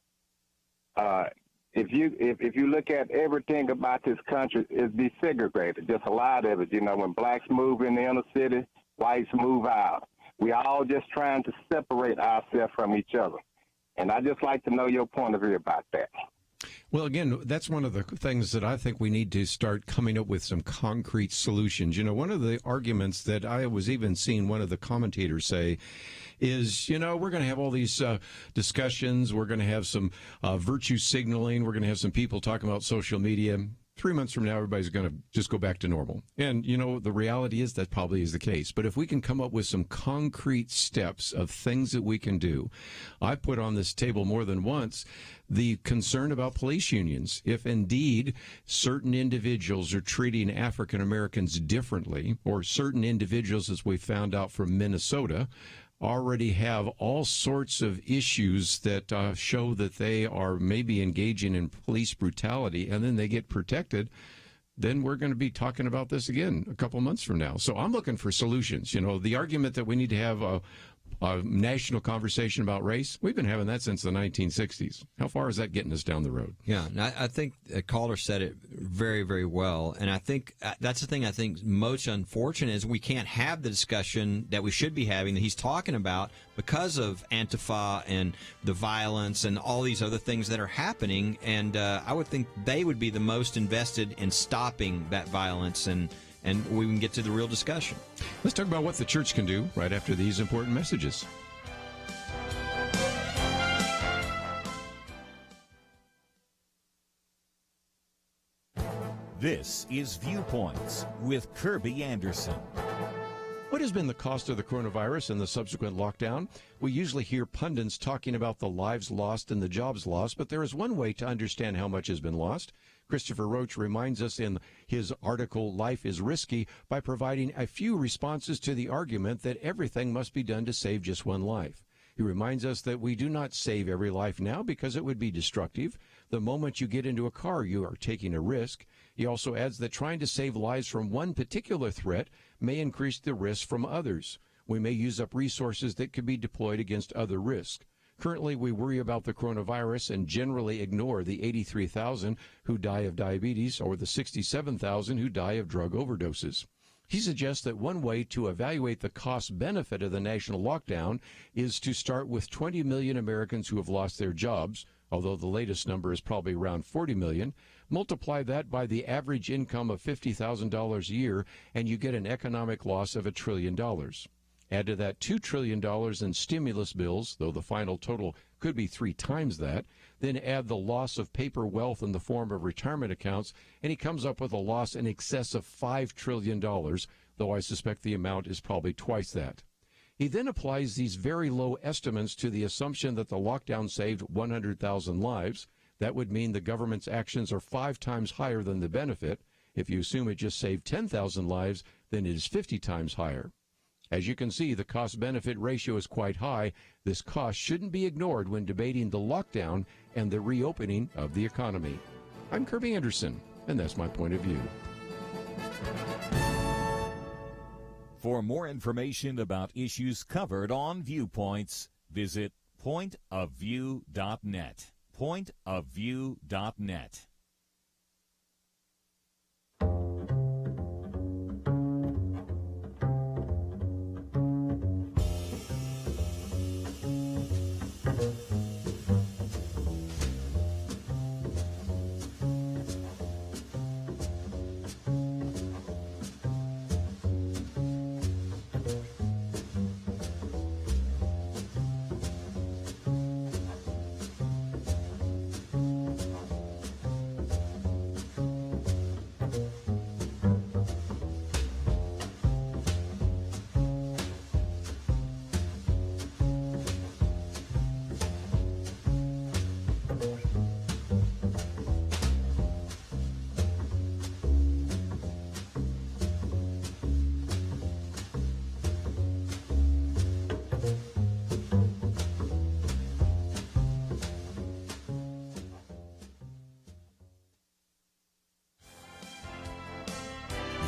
If you look at everything about this country, it's desegregated. Just a lot of it. When blacks move in the inner city, whites move out. We all just trying to separate ourselves from each other. And I just like to know your point of view about that. Well, again, that's one of the things that I think we need to start coming up with some concrete solutions. One of the arguments that I was even seeing one of the commentators say is, we're going to have all these discussions. We're going to have some virtue signaling. We're going to have some people talking about social media. 3 months from now, everybody's going to just go back to normal. And, the reality is that probably is the case. But if we can come up with some concrete steps of things that we can do, I've put on this table more than once the concern about police unions. If indeed certain individuals are treating African Americans differently, or certain individuals, as we found out from Minnesota, already have all sorts of issues that show that they are maybe engaging in police brutality, and then they get protected, then we're going to be talking about this again a couple months from now. So I'm looking for solutions. The argument that we need to have a national conversation about race, we've been having that since the 1960s. How far is that getting us down the road? Yeah, and I think the caller said it very, very well. And I think that's the thing I think most unfortunate is we can't have the discussion that we should be having that he's talking about because of Antifa and the violence and all these other things that are happening. And I would think they would be the most invested in stopping that violence and we can get to the real discussion. Let's talk about what the church can do right after these important messages. This is Viewpoints with Kerby Anderson. What What has been the cost of the coronavirus and the subsequent lockdown? We usually hear pundits talking about the lives lost and the jobs lost, but there is one way to understand how much has been lost. Christopher Roach reminds us in his article, Life is Risky, by providing a few responses to the argument that everything must be done to save just one life. He reminds us that we do not save every life now because it would be destructive. The moment you get into a car, you are taking a risk. He also adds that trying to save lives from one particular threat may increase the risk from others. We may use up resources that could be deployed against other risks. Currently, we worry about the coronavirus and generally ignore the 83,000 who die of diabetes or the 67,000 who die of drug overdoses. He suggests that one way to evaluate the cost-benefit of the national lockdown is to start with 20 million Americans who have lost their jobs, although the latest number is probably around 40 million. Multiply that by the average income of $50,000 a year, and you get an economic loss of $1 trillion. Add to that $2 trillion in stimulus bills, though the final total could be 3 times that. Then add the loss of paper wealth in the form of retirement accounts, and he comes up with a loss in excess of $5 trillion, though I suspect the amount is probably twice that. He then applies these very low estimates to the assumption that the lockdown saved 100,000 lives. That would mean the government's actions are 5 times higher than the benefit. If you assume it just saved 10,000 lives, then it is 50 times higher. As you can see, the cost-benefit ratio is quite high. This cost shouldn't be ignored when debating the lockdown and the reopening of the economy. I'm Kerby Anderson, and that's my point of view. For more information about issues covered on Viewpoints, visit pointofview.net. Pointofview.net.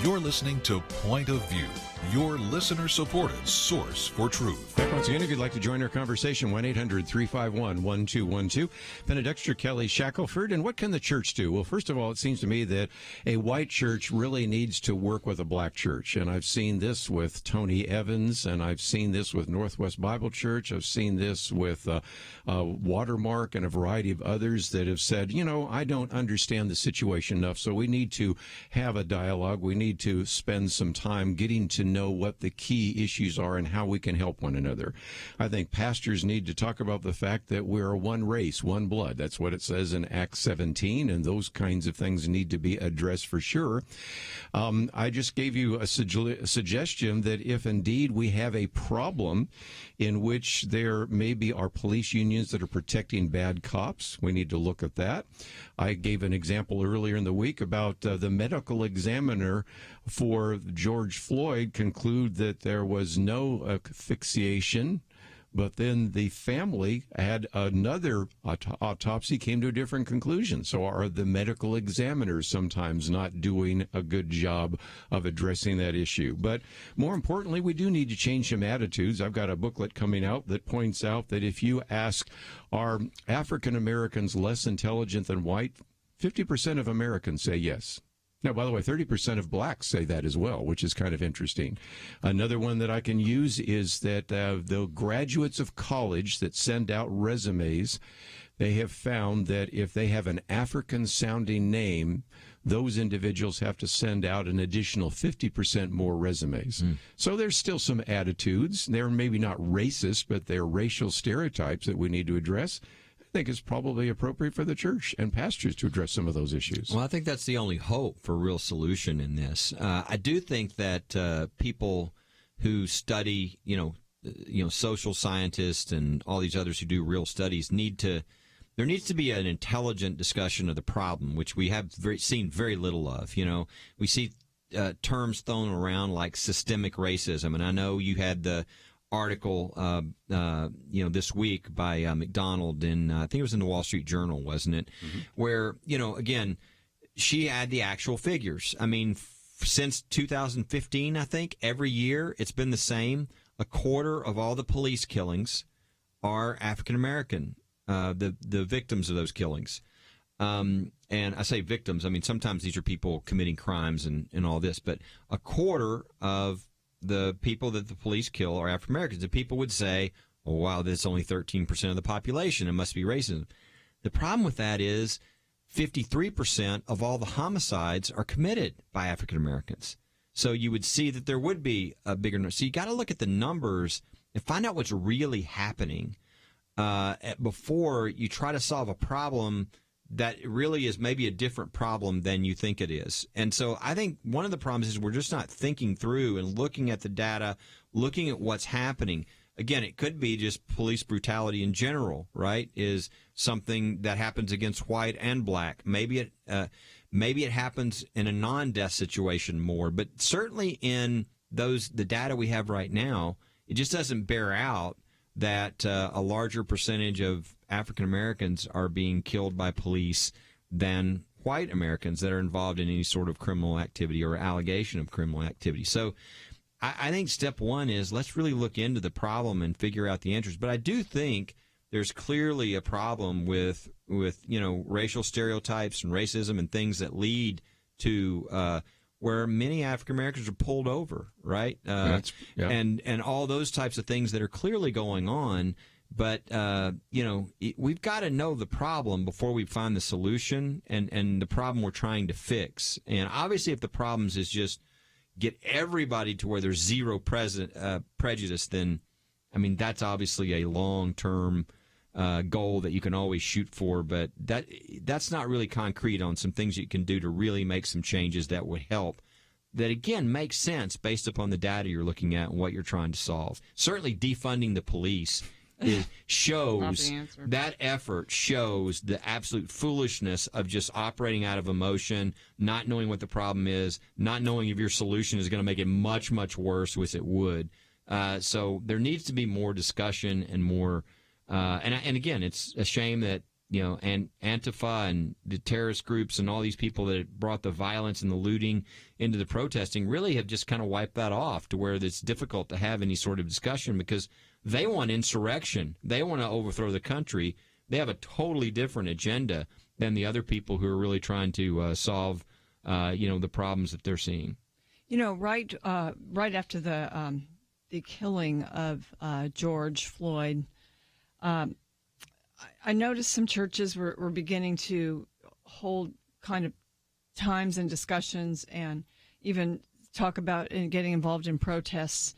You're listening to Point of View, your listener-supported source for truth. Back once again, if you'd like to join our conversation, 1-800-351-1212. Penna Dexter, Kelly Shackelford. And what can the church do? Well, first of all, it seems to me that a white church really needs to work with a black church. And I've seen this with Tony Evans, and I've seen this with Northwest Bible Church. I've seen this with Watermark and a variety of others that have said, you know, I don't understand the situation enough, so we need to have a dialogue. We need to spend some time getting to know what the key issues are and how we can help one another. I think pastors need to talk about the fact that we're one race, one blood. That's what it says in Acts 17, and those kinds of things need to be addressed for sure. I just gave you a suggestion that if indeed we have a problem in which there maybe are police unions that are protecting bad cops, we need to look at that. I gave an example earlier in the week about the medical examiner for George Floyd conclude that there was no asphyxiation, but then the family had another autopsy, came to a different conclusion. So are the medical examiners sometimes not doing a good job of addressing that issue? But more importantly, we do need to change some attitudes. I've got a booklet coming out that points out that if you ask, are African Americans less intelligent than white? 50% of Americans say yes. Now, by the way, 30% of blacks say that as well, which is kind of interesting. Another one that I can use is that the graduates of college that send out resumes, they have found that if they have an African-sounding name, those individuals have to send out an additional 50% more resumes. So there's still some attitudes. They're maybe not racist, but they're racial stereotypes that we need to address. I think it's probably appropriate for the church and pastors to address some of those issues. Well, I think that's the only hope for real solution in this. I do think that people who study, social scientists and all these others who do real studies there needs to be an intelligent discussion of the problem, which we have seen very little of. We see terms thrown around like systemic racism, and I know you had the article, this week by McDonald I think it was in the Wall Street Journal, wasn't it? Mm-hmm. Where, again, she had the actual figures. I mean, since 2015, I think, every year it's been the same. A quarter of all the police killings are African American, the victims of those killings. And I say victims, I mean, sometimes these are people committing crimes and all this, but a quarter of the people that the police kill are African Americans. And people would say, oh, wow, that's only 13% of the population. It must be racism. The problem with that is 53% of all the homicides are committed by African Americans. So you would see that there would be a bigger number. So you got to look at the numbers and find out what's really happening before you try to solve a problem that really is maybe a different problem than you think it is. And so I think one of the problems is we're just not thinking through and looking at the data, looking at what's happening. Again, it could be just police brutality in general, right, is something that happens against white and black. Maybe it happens in a non-death situation more, but certainly in the data we have right now, it just doesn't bear out that a larger percentage of African Americans are being killed by police than white Americans that are involved in any sort of criminal activity or allegation of criminal activity. So I think step one is let's really look into the problem and figure out the answers. But I do think there's clearly a problem with racial stereotypes and racism and things that lead to where many African Americans are pulled over, right? And all those types of things that are clearly going on. But, we've got to know the problem before we find the solution and the problem we're trying to fix. And obviously if the problems is just get everybody to where there's zero prejudice, then, I mean, that's obviously a long-term goal that you can always shoot for, but that's not really concrete on some things you can do to really make some changes that would help. That, again, makes sense based upon the data you're looking at and what you're trying to solve. Certainly defunding the police shows that effort shows the absolute foolishness of just operating out of emotion, not knowing what the problem is, not knowing if your solution is going to make it much, much worse, which it would. So there needs to be more discussion and more. And again, it's a shame that and Antifa and the terrorist groups and all these people that brought the violence and the looting into the protesting really have just kind of wiped that off to where it's difficult to have any sort of discussion because they want insurrection. They want to overthrow the country. They have a totally different agenda than the other people who are really trying to solve, the problems that they're seeing. Right after the killing of George Floyd, I noticed some churches were beginning to hold kind of times and discussions and even talk about getting involved in protests.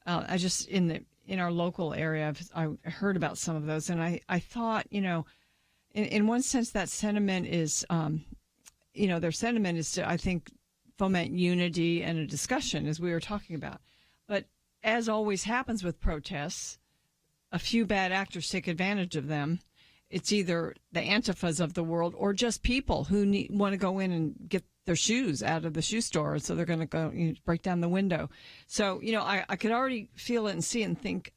I just in our local area, I heard about some of those, and I thought, in one sense, that sentiment is, their sentiment is to, I think, foment unity and a discussion, as we were talking about. But as always happens with protests, a few bad actors take advantage of them. It's either the Antifas of the world or just people who want to go in and get their shoes out of the shoe store, so they're going to go break down the window. So, I could already feel it and see it and think,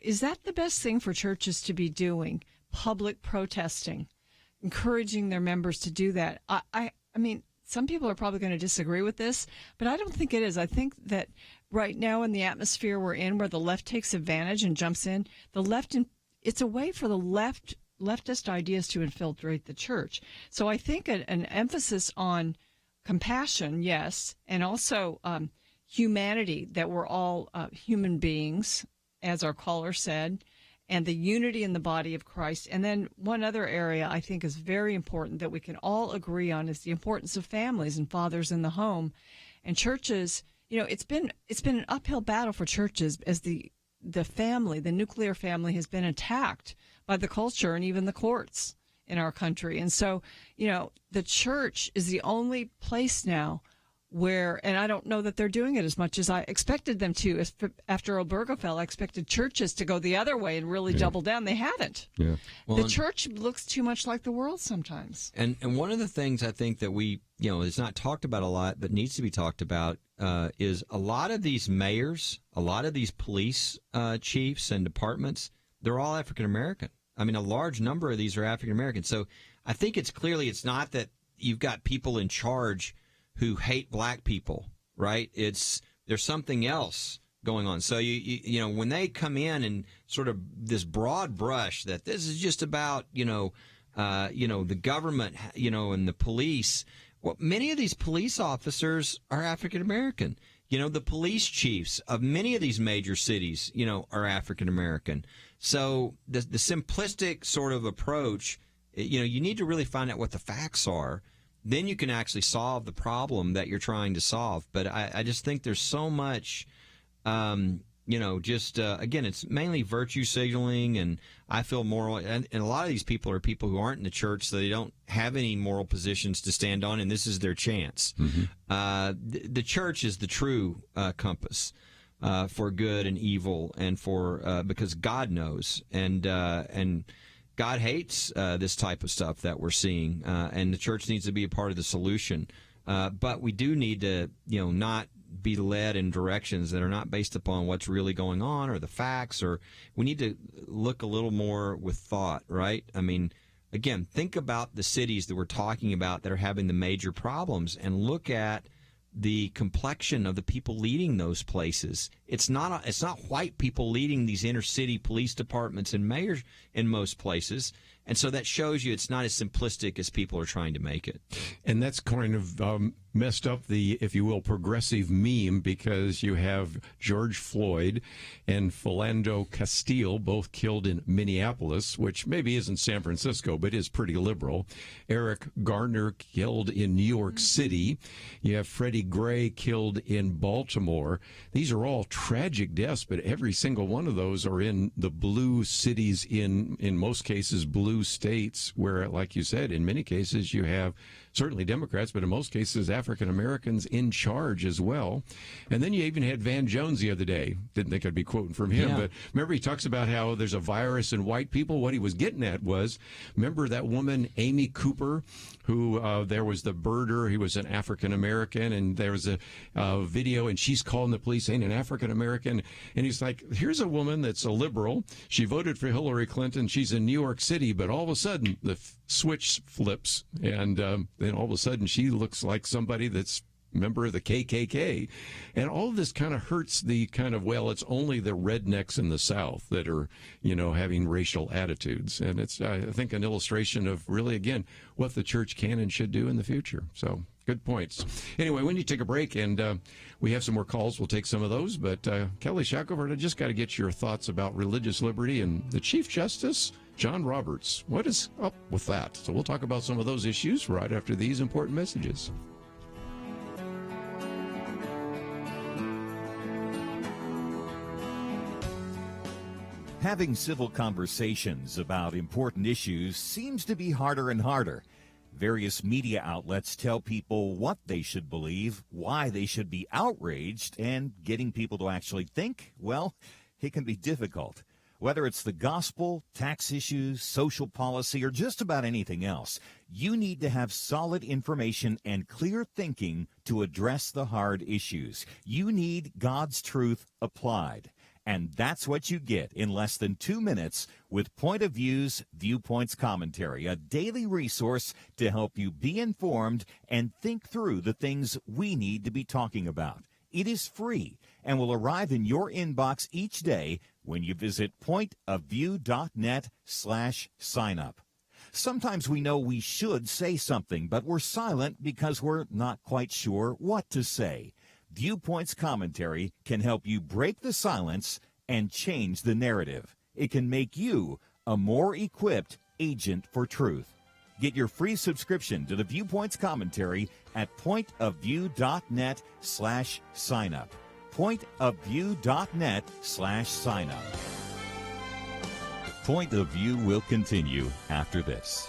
is that the best thing for churches to be doing? Public protesting, encouraging their members to do that. I mean, some people are probably going to disagree with this, but I don't think it is. I think that right now in the atmosphere we're in, where the left takes advantage and jumps in, it's a way for the leftist ideas to infiltrate the church. So I think an emphasis on compassion, yes, and also humanity, that we're all human beings, as our caller said, and the unity in the body of Christ. And then one other area I think is very important that we can all agree on is the importance of families and fathers in the home. And churches, it's been an uphill battle for churches as the family, the nuclear family, has been attacked by the culture and even the courts in our country. And so, the church is the only place now and I don't know that they're doing it as much as I expected them to. After Obergefell, I expected churches to go the other way and really double down. They haven't. Yeah. Well, the church looks too much like the world sometimes. And one of the things I think that we, is not talked about a lot, but needs to be talked about, is a lot of these mayors, a lot of these police chiefs and departments, they're all African American. I mean, a large number of these are African American. So I think it's not that you've got people in charge who hate black people, right? There's something else going on. So you when they come in and sort of this broad brush that this is just about the government, and the police. Well, many of these police officers are African American. The police chiefs of many of these major cities, are African American. So the simplistic sort of approach, you need to really find out what the facts are. Then you can actually solve the problem that you're trying to solve. But I just think there's so much, again, it's mainly virtue signaling, and I feel moral. And a lot of these people are people who aren't in the church, so they don't have any moral positions to stand on, and this is their chance. Mm-hmm. The church is the true compass for good and evil, and for because God knows, and God hates this type of stuff that we're seeing, and the church needs to be a part of the solution. But we do need to, not be led in directions that are not based upon what's really going on or the facts, or we need to look a little more with thought, right? I mean, again, think about the cities that we're talking about that are having the major problems, and look at the complexion of the people leading those places. It's not white people leading these inner city police departments and mayors in most places. And so that shows you it's not as simplistic as people are trying to make it. And that's kind of messed up the, if you will, progressive meme, because you have George Floyd and Philando Castile both killed in Minneapolis, which maybe isn't San Francisco, but is pretty liberal. Eric Garner killed in New York City. You have Freddie Gray killed in Baltimore. These are all tragic deaths, but every single one of those are in the blue cities, in most cases blue states, where, like you said, in many cases you have certainly Democrats, but in most cases African Americans in charge as well. And then you even had Van Jones the other day. Didn't think I'd be quoting from him, but remember he talks about how there's a virus in white people. What he was getting at was, remember that woman Amy Cooper, who there was the birder. He was an African American, and there was a video, and she's calling the police saying an African American, and he's like, here's a woman that's a liberal. She voted for Hillary Clinton. She's in New York City, but all of a sudden the switch flips, and then all of a sudden she looks like somebody that's a member of the KKK. And all of this kind of hurts the kind of, well, it's only the rednecks in the South that are, having racial attitudes. And it's, I think, an illustration of really, again, what the church can and should do in the future. So good points. Anyway, we need to take a break, and we have some more calls. We'll take some of those. But Kelly Shackelford, I just got to get your thoughts about religious liberty and the Chief Justice, John Roberts. What is up with that? So we'll talk about some of those issues right after these important messages. Having civil conversations about important issues seems to be harder and harder. Various media outlets tell people what they should believe, why they should be outraged, and getting people to actually think, well, it can be difficult. Whether it's the gospel, tax issues, social policy, or just about anything else, you need to have solid information and clear thinking to address the hard issues. You need God's truth applied. And that's what you get in less than 2 minutes with Point of View's Viewpoints Commentary, a daily resource to help you be informed and think through the things we need to be talking about. It is free and will arrive in your inbox each day when you visit pointofview.net/signup. Sometimes we know we should say something, but we're silent because we're not quite sure what to say. Viewpoints Commentary can help you break the silence and change the narrative. It can make you a more equipped agent for truth. Get your free subscription to the Viewpoints Commentary at pointofview.net/signup. pointofview.net/signup. Point of View will continue after this.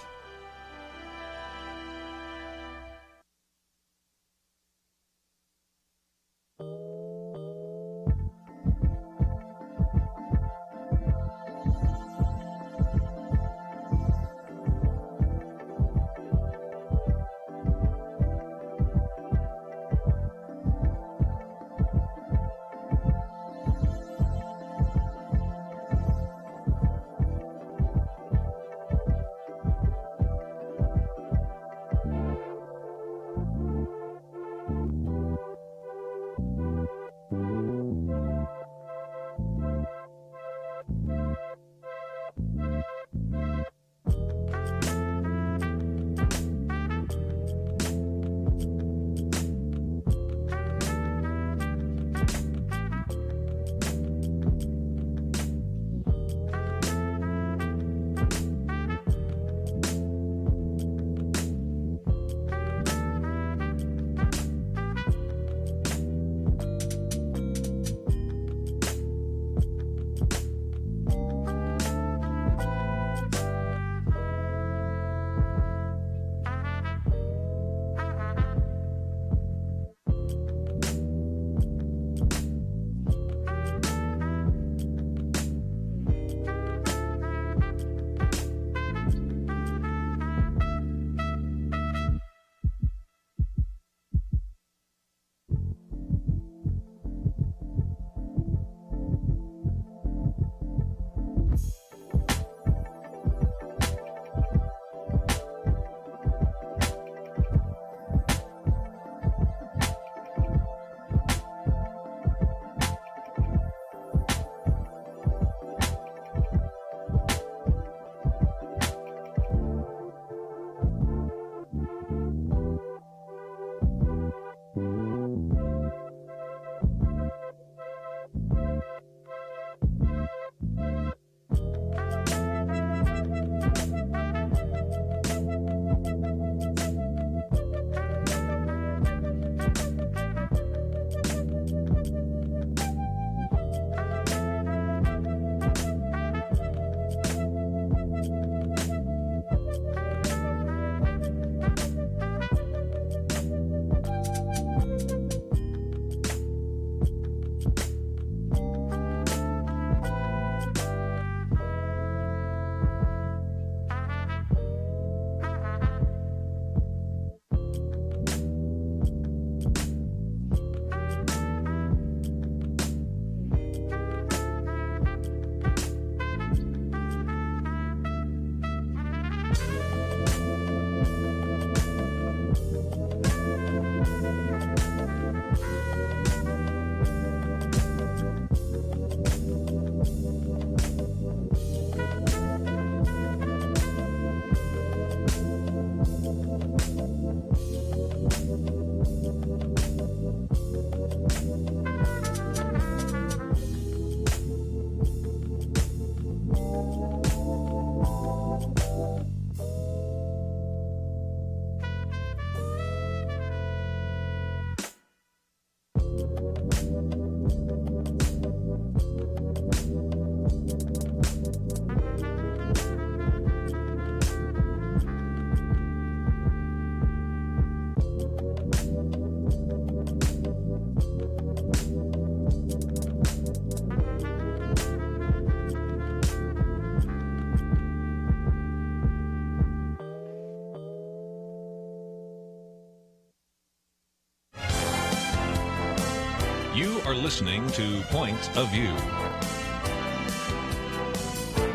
are listening to Point of View.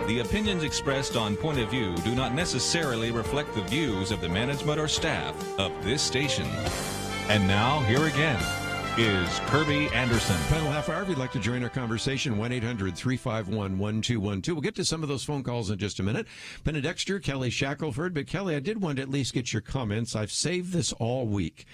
The opinions expressed on Point of View do not necessarily reflect the views of the management or staff of this station. And now, here again is Kerby Anderson. Final half hour, if you'd like to join our conversation, 1-800-351-1212. We'll get to some of those phone calls in just a minute. Penna Dexter, Kelly Shackelford. But, Kelly, I did want to at least get your comments. I've saved this all week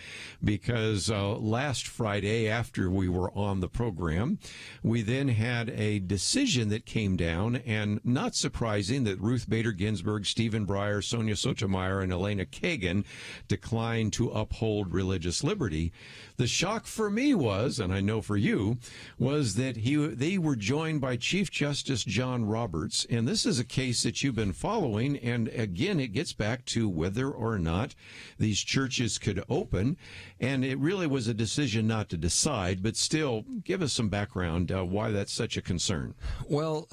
because last Friday, after we were on the program, we then had a decision that came down, and not surprising that Ruth Bader Ginsburg, Stephen Breyer, Sonia Sotomayor, and Elena Kagan declined to uphold religious liberty. The shock for me was, and I know for you, was that they were joined by Chief Justice John Roberts, and this is a case that you've been following, and again, it gets back to whether or not these churches could open, and it really was a decision not to decide, but still, give us some background why that's such a concern. Well,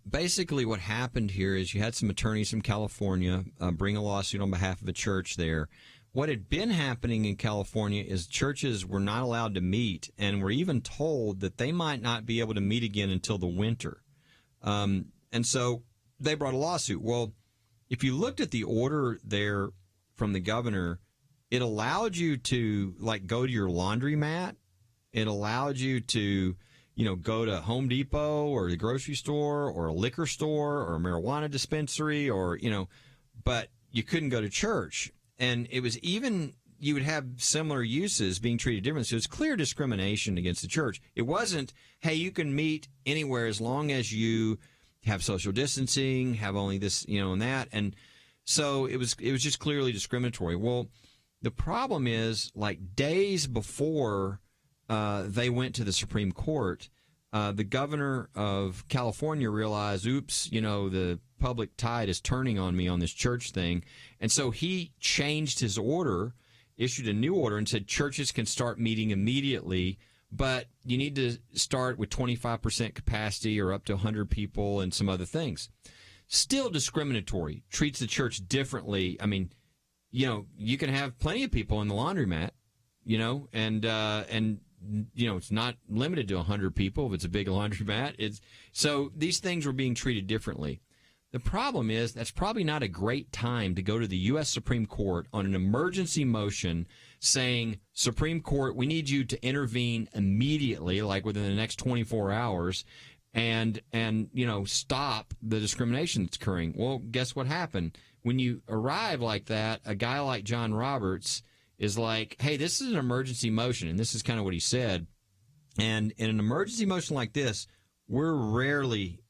basically what happened here is you had some attorneys from California bring a lawsuit on behalf of a church there. What had been happening in California is churches were not allowed to meet and were even told that they might not be able to meet again until the winter. And so they brought a lawsuit. Well, if you looked at the order there from the governor, it allowed you to, like, go to your laundromat. It allowed you to, go to Home Depot or the grocery store or a liquor store or a marijuana dispensary but you couldn't go to church. And it was even, you would have similar uses being treated differently. So it's clear discrimination against the church. It wasn't, hey, you can meet anywhere as long as you have social distancing, have only this, and that. And so it was just clearly discriminatory. Well, the problem is, like, days before they went to the Supreme Court, the governor of California realized, oops, the public tide is turning on me on this church thing. And so he changed his order, issued a new order, and said churches can start meeting immediately, but you need to start with 25% capacity or up to 100 people and some other things. Still discriminatory, treats the church differently. I mean, you can have plenty of people in the laundromat, and it's not limited to 100 people if it's a big laundromat. So these things were being treated differently. The problem is that's probably not a great time to go to the U.S. Supreme Court on an emergency motion saying, Supreme Court, we need you to intervene immediately, like within the next 24 hours, and stop the discrimination that's occurring. Well, guess what happened? When you arrive like that, a guy like John Roberts is like, hey, this is an emergency motion, and this is kind of what he said. And in an emergency motion like this, we're rarely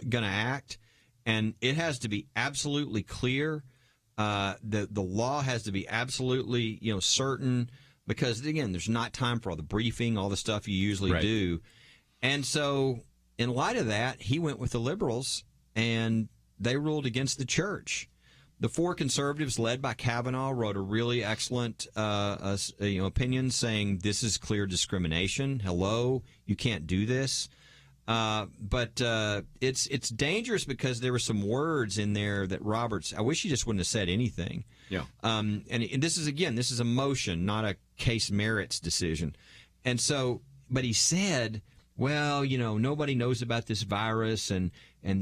going to act. And it has to be absolutely clear. The law has to be absolutely, certain, because, again, there's not time for all the briefing, all the stuff you usually do. And so in light of that, he went with the liberals, and they ruled against the church. The four conservatives, led by Kavanaugh, wrote a really excellent opinion saying this is clear discrimination. Hello, you can't do this. But it's dangerous because there were some words in there that Roberts, I wish he just wouldn't have said anything. Yeah. And this is a motion, not a case merits decision. And so, but he said, well, nobody knows about this virus and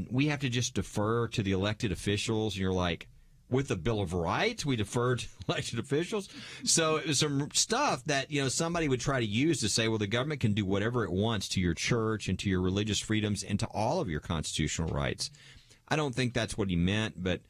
we have to just defer to the elected officials. And you're like, with the Bill of Rights, we defer to elected officials. So it was some stuff that, somebody would try to use to say, well, the government can do whatever it wants to your church and to your religious freedoms and to all of your constitutional rights. I don't think that's what he meant. But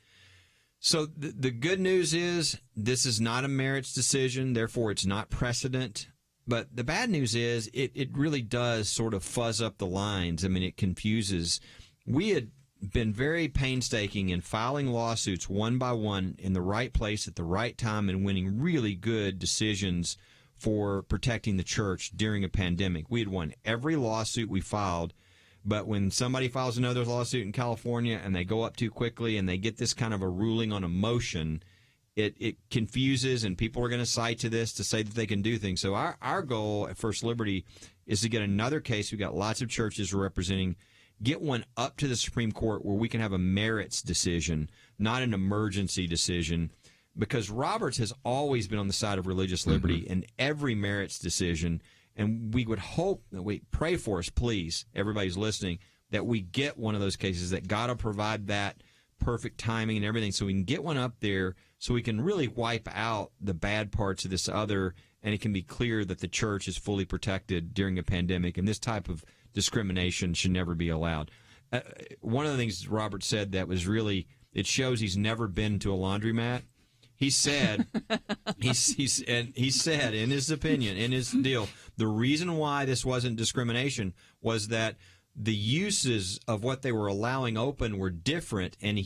so the good news is this is not a merits decision. Therefore, it's not precedent. But the bad news is it really does sort of fuzz up the lines. I mean, it confuses. We had been very painstaking in filing lawsuits one by one in the right place at the right time and winning really good decisions for protecting the church during a pandemic. We had won every lawsuit we filed, but when somebody files another lawsuit in California and they go up too quickly and they get this kind of a ruling on a motion, it confuses, and people are going to cite to this to say that they can do things. So our goal at First Liberty is to get another case. We've got lots of churches we're representing. Get one up to the Supreme Court where we can have a merits decision, not an emergency decision, because Roberts has always been on the side of religious liberty in every merits decision, And we would hope, pray for us, please, everybody's listening, that we get one of those cases, that God will provide that perfect timing and everything so we can get one up there so we can really wipe out the bad parts of this other, and it can be clear that the church is fully protected during a pandemic, and this type of discrimination should never be allowed. One of the things Robert said that was really, it shows he's never been to a laundromat. He said, he said in his opinion, in his deal, the reason why this wasn't discrimination was that the uses of what they were allowing open were different. And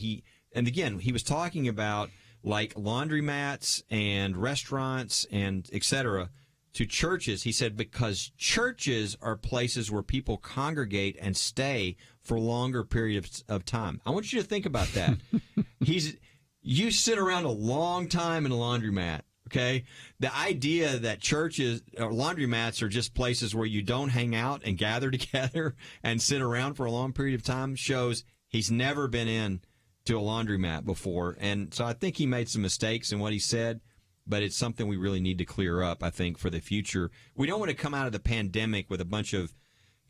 again, he was talking about like laundromats and restaurants and et cetera to churches. He said, because churches are places where people congregate and stay for longer periods of time. I want you to think about that. You sit around a long time in a laundromat, okay? The idea that churches or laundromats are just places where you don't hang out and gather together and sit around for a long period of time shows he's never been in to a laundromat before. And so I think he made some mistakes in what he said, but it's something we really need to clear up, I think, for the future. We don't want to come out of the pandemic with a bunch of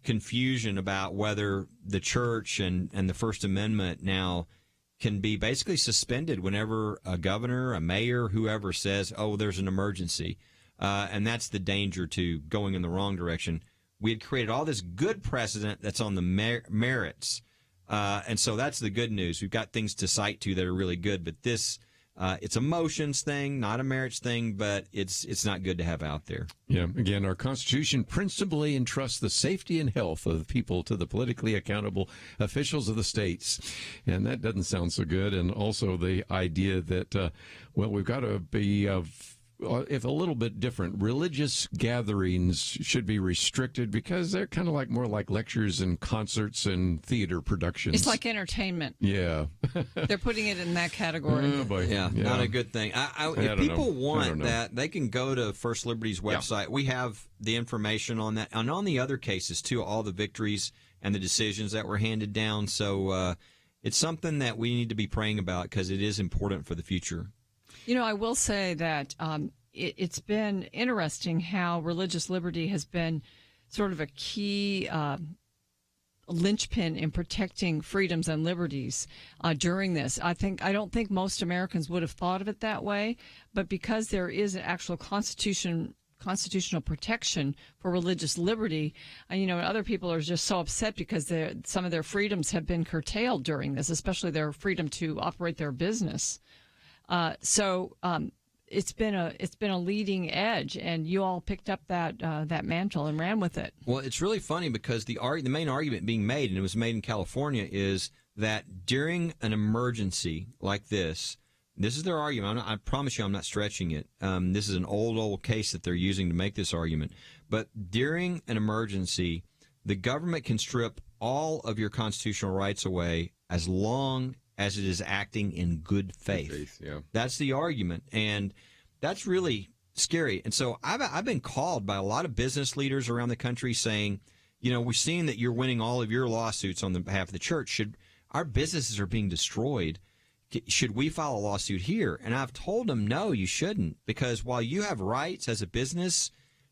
confusion about whether the church and the First Amendment now can be basically suspended whenever a governor, a mayor, whoever says, oh, there's an emergency. And that's the danger to going in the wrong direction. We had created all this good precedent that's on the merits. And so that's the good news. We've got things to cite to that are really good. But this, it's a motions thing, not a merits thing, but it's not good to have out there. Yeah. Again, our Constitution principally entrusts the safety and health of the people to the politically accountable officials of the states. And that doesn't sound so good. And also the idea that, we've got to be if a little bit different, religious gatherings should be restricted because they're kind of like more like lectures and concerts and theater productions. It's like entertainment. Yeah. They're putting it in that category. Oh, boy. Yeah, not a good thing. If people want that, they can go to First Liberty's website. Yeah. We have the information on that. And on the other cases, too, all the victories and the decisions that were handed down. So it's something that we need to be praying about because it is important for the future. You know, I will say that it's been interesting how religious liberty has been sort of a key linchpin in protecting freedoms and liberties during this. I don't think most Americans would have thought of it that way, but because there is an actual constitutional protection for religious liberty, other people are just so upset because some of their freedoms have been curtailed during this, especially their freedom to operate their business. So it's been a leading edge, and you all picked up that mantle and ran with it. Well, it's really funny because the main argument being made, and it was made in California, is that during an emergency like this is their argument. I promise you, I'm not stretching it. This is an old case that they're using to make this argument. But during an emergency, the government can strip all of your constitutional rights away as long as it is acting in good faith. Yeah. That's the argument, and that's really scary. And so I've been called by a lot of business leaders around the country saying, we're seeing that you're winning all of your lawsuits on the behalf of the church. Our businesses are being destroyed. Should we file a lawsuit here? And I've told them, no, you shouldn't, because while you have rights as a business,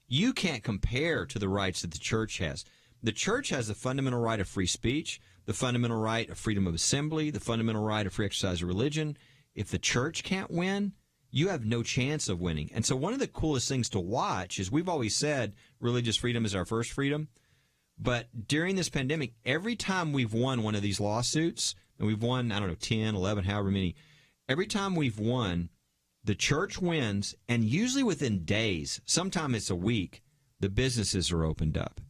you can't compare to the rights that the church has. The church has the fundamental right of free speech, the fundamental right of freedom of assembly, the fundamental right of free exercise of religion. If the church can't win, you have no chance of winning. And so one of the coolest things to watch is we've always said religious freedom is our first freedom. But during this pandemic, every time we've won one of these lawsuits, and we've won, 10, 11, however many, every time we've won, the church wins, and usually within days, sometimes it's a week, the businesses are opened up.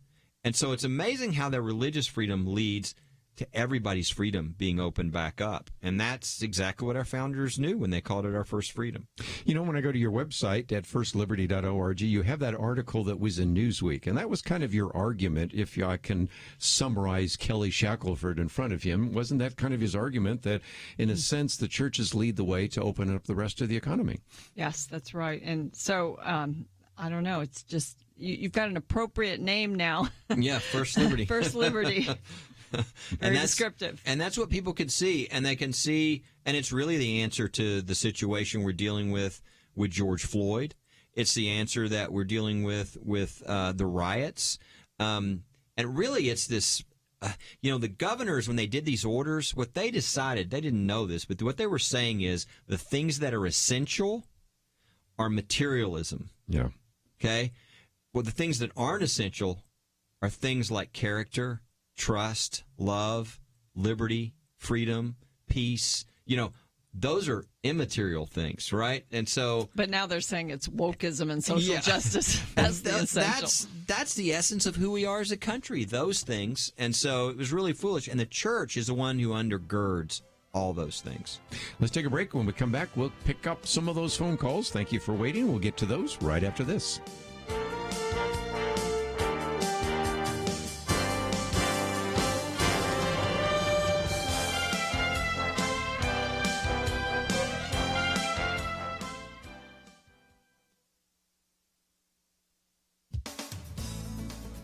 And so it's amazing how that religious freedom leads to everybody's freedom being opened back up. And that's exactly what our founders knew when they called it our first freedom. When I go to your website at firstliberty.org, you have that article that was in Newsweek. And that was kind of your argument, if I can summarize Kelly Shackelford in front of him. Wasn't that kind of his argument that, in a sense, the churches lead the way to open up the rest of the economy? Yes, that's right. And so, I don't know. It's just, you've got an appropriate name now. Yeah, First Liberty. First Liberty. Very descriptive. And that's what people can see. And they can see, and it's really the answer to the situation we're dealing with George Floyd, It's the answer that we're dealing with the riots. And really, it's this, the governors, when they did these orders, what they decided, they didn't know this, but what they were saying is the things that are essential are materialism. Yeah. Okay? Well, the things that aren't essential are things like character, trust, love, liberty, freedom, peace. Those are immaterial things, right? And so, but now they're saying it's wokeism and social justice. That's the essential. That's the essence of who we are as a country, those things. And so it was really foolish. And the church is the one who undergirds all those things. Let's take a break. When we come back, we'll pick up some of those phone calls. Thank you for waiting. We'll get to those right after this.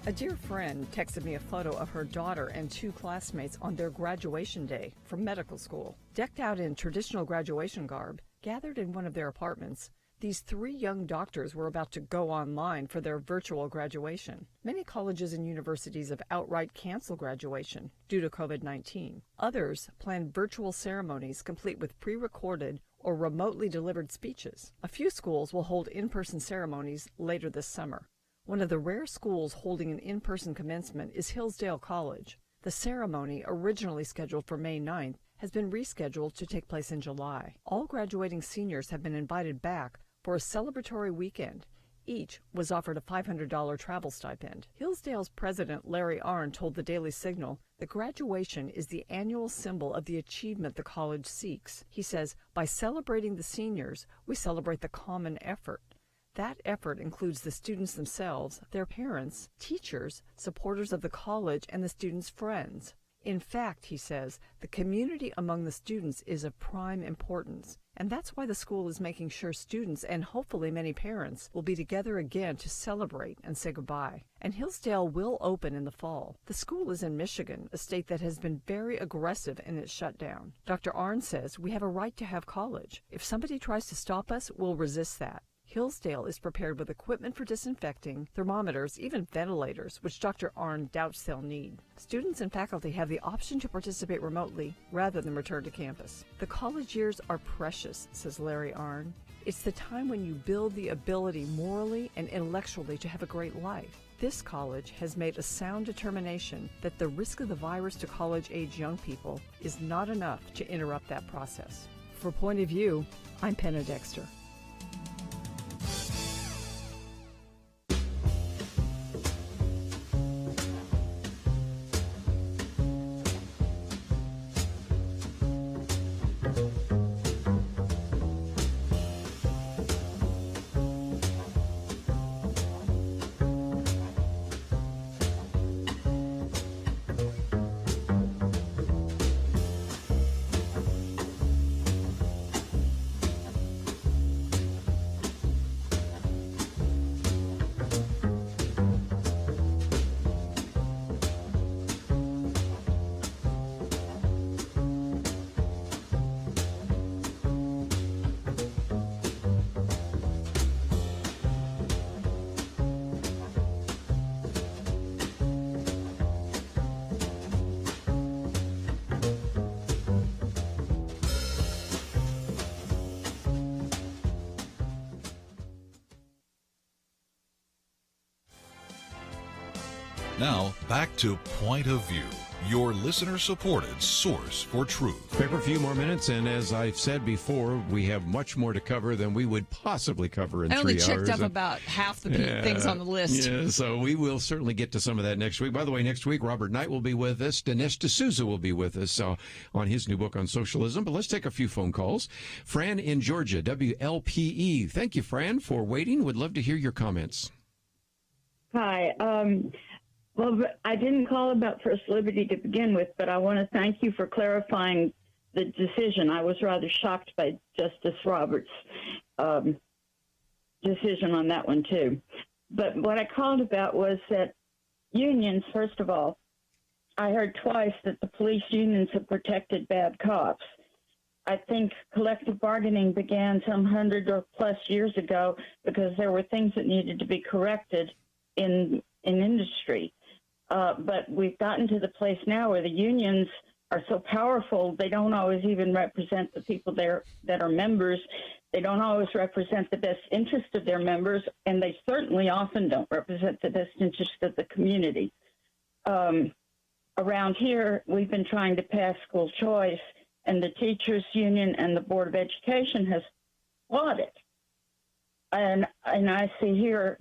A dear friend texted me a photo of her daughter and 2 classmates on their graduation day from medical school. Decked out in traditional graduation garb, gathered in one of their apartments, these 3 young doctors were about to go online for their virtual graduation. Many colleges and universities have outright canceled graduation due to COVID-19. Others plan virtual ceremonies complete with pre-recorded or remotely delivered speeches. A few schools will hold in-person ceremonies later this summer. One of the rare schools holding an in-person commencement is Hillsdale College. The ceremony, originally scheduled for May 9th, has been rescheduled to take place in July. All graduating seniors have been invited back for a celebratory weekend. Each was offered a $500 travel stipend. Hillsdale's president, Larry Arnn, told the Daily Signal that graduation is the annual symbol of the achievement the college seeks. He says, by celebrating the seniors, we celebrate the common effort. That effort includes the students themselves, their parents, teachers, supporters of the college, and the students' friends. In fact, he says, the community among the students is of prime importance, and that's why the school is making sure students and hopefully many parents will be together again to celebrate and say goodbye. And Hillsdale will open in the fall. The school is in Michigan, a state that has been very aggressive in its shutdown. Dr. Arnn says we have a right to have college. If somebody tries to stop us, we'll resist that. Hillsdale is prepared with equipment for disinfecting, thermometers, even ventilators, which Dr. Arnn doubts they'll need. Students and faculty have the option to participate remotely rather than return to campus. The college years are precious, says Larry Arnn. It's the time when you build the ability morally and intellectually to have a great life. This college has made a sound determination that the risk of the virus to college-age young people is not enough to interrupt that process. For Point of View, I'm Penna Dexter. Now, back to Point of View, your listener-supported source for truth. For a few more minutes, and as I've said before, we have much more to cover than we would possibly cover in 3 hours. I only checked up about half the things on the list. Yeah, so we will certainly get to some of that next week. By the way, next week, Robert Knight will be with us. Dinesh D'Souza will be with us on his new book on socialism. But let's take a few phone calls. Fran in Georgia, WLPE. Thank you, Fran, for waiting. Would love to hear your comments. Hi. Well, I didn't call about First Liberty to begin with, but I want to thank you for clarifying the decision. I was rather shocked by Justice Roberts' decision on that one, too. But what I called about was that unions, first of all, I heard twice that the police unions have protected bad cops. I think collective bargaining began some 100 or plus years ago because there were things that needed to be corrected in industry. But we've gotten to the place now where the unions are so powerful, they don't always even represent the people there that are members. They don't always represent the best interest of their members, and they certainly often don't represent the best interest of the community. Around here, we've been trying to pass school choice, and the teachers union and the Board of Education has fought it. And I see here,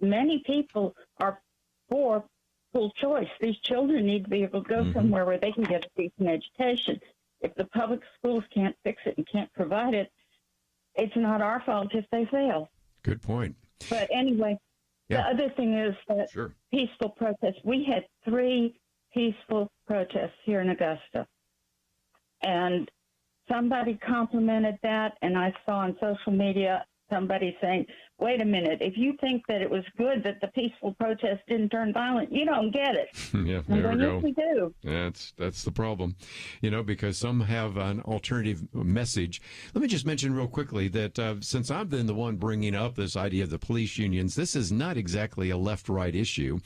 many people are for school choice. These children need to be able to go somewhere where they can get a decent education. If the public schools can't fix it and can't provide it, it's not our fault if they fail. Good point. But anyway, The other thing is that peaceful protests. We had 3 peaceful protests here in Augusta. And somebody complimented that, and I saw on social media somebody saying, wait a minute, if you think that it was good that the peaceful protest didn't turn violent, you don't get it. Yeah, there we go. Yes, we do. That's the problem, because some have an alternative message. Let me just mention real quickly that since I've been the one bringing up this idea of the police unions, this is not exactly a left-right issue.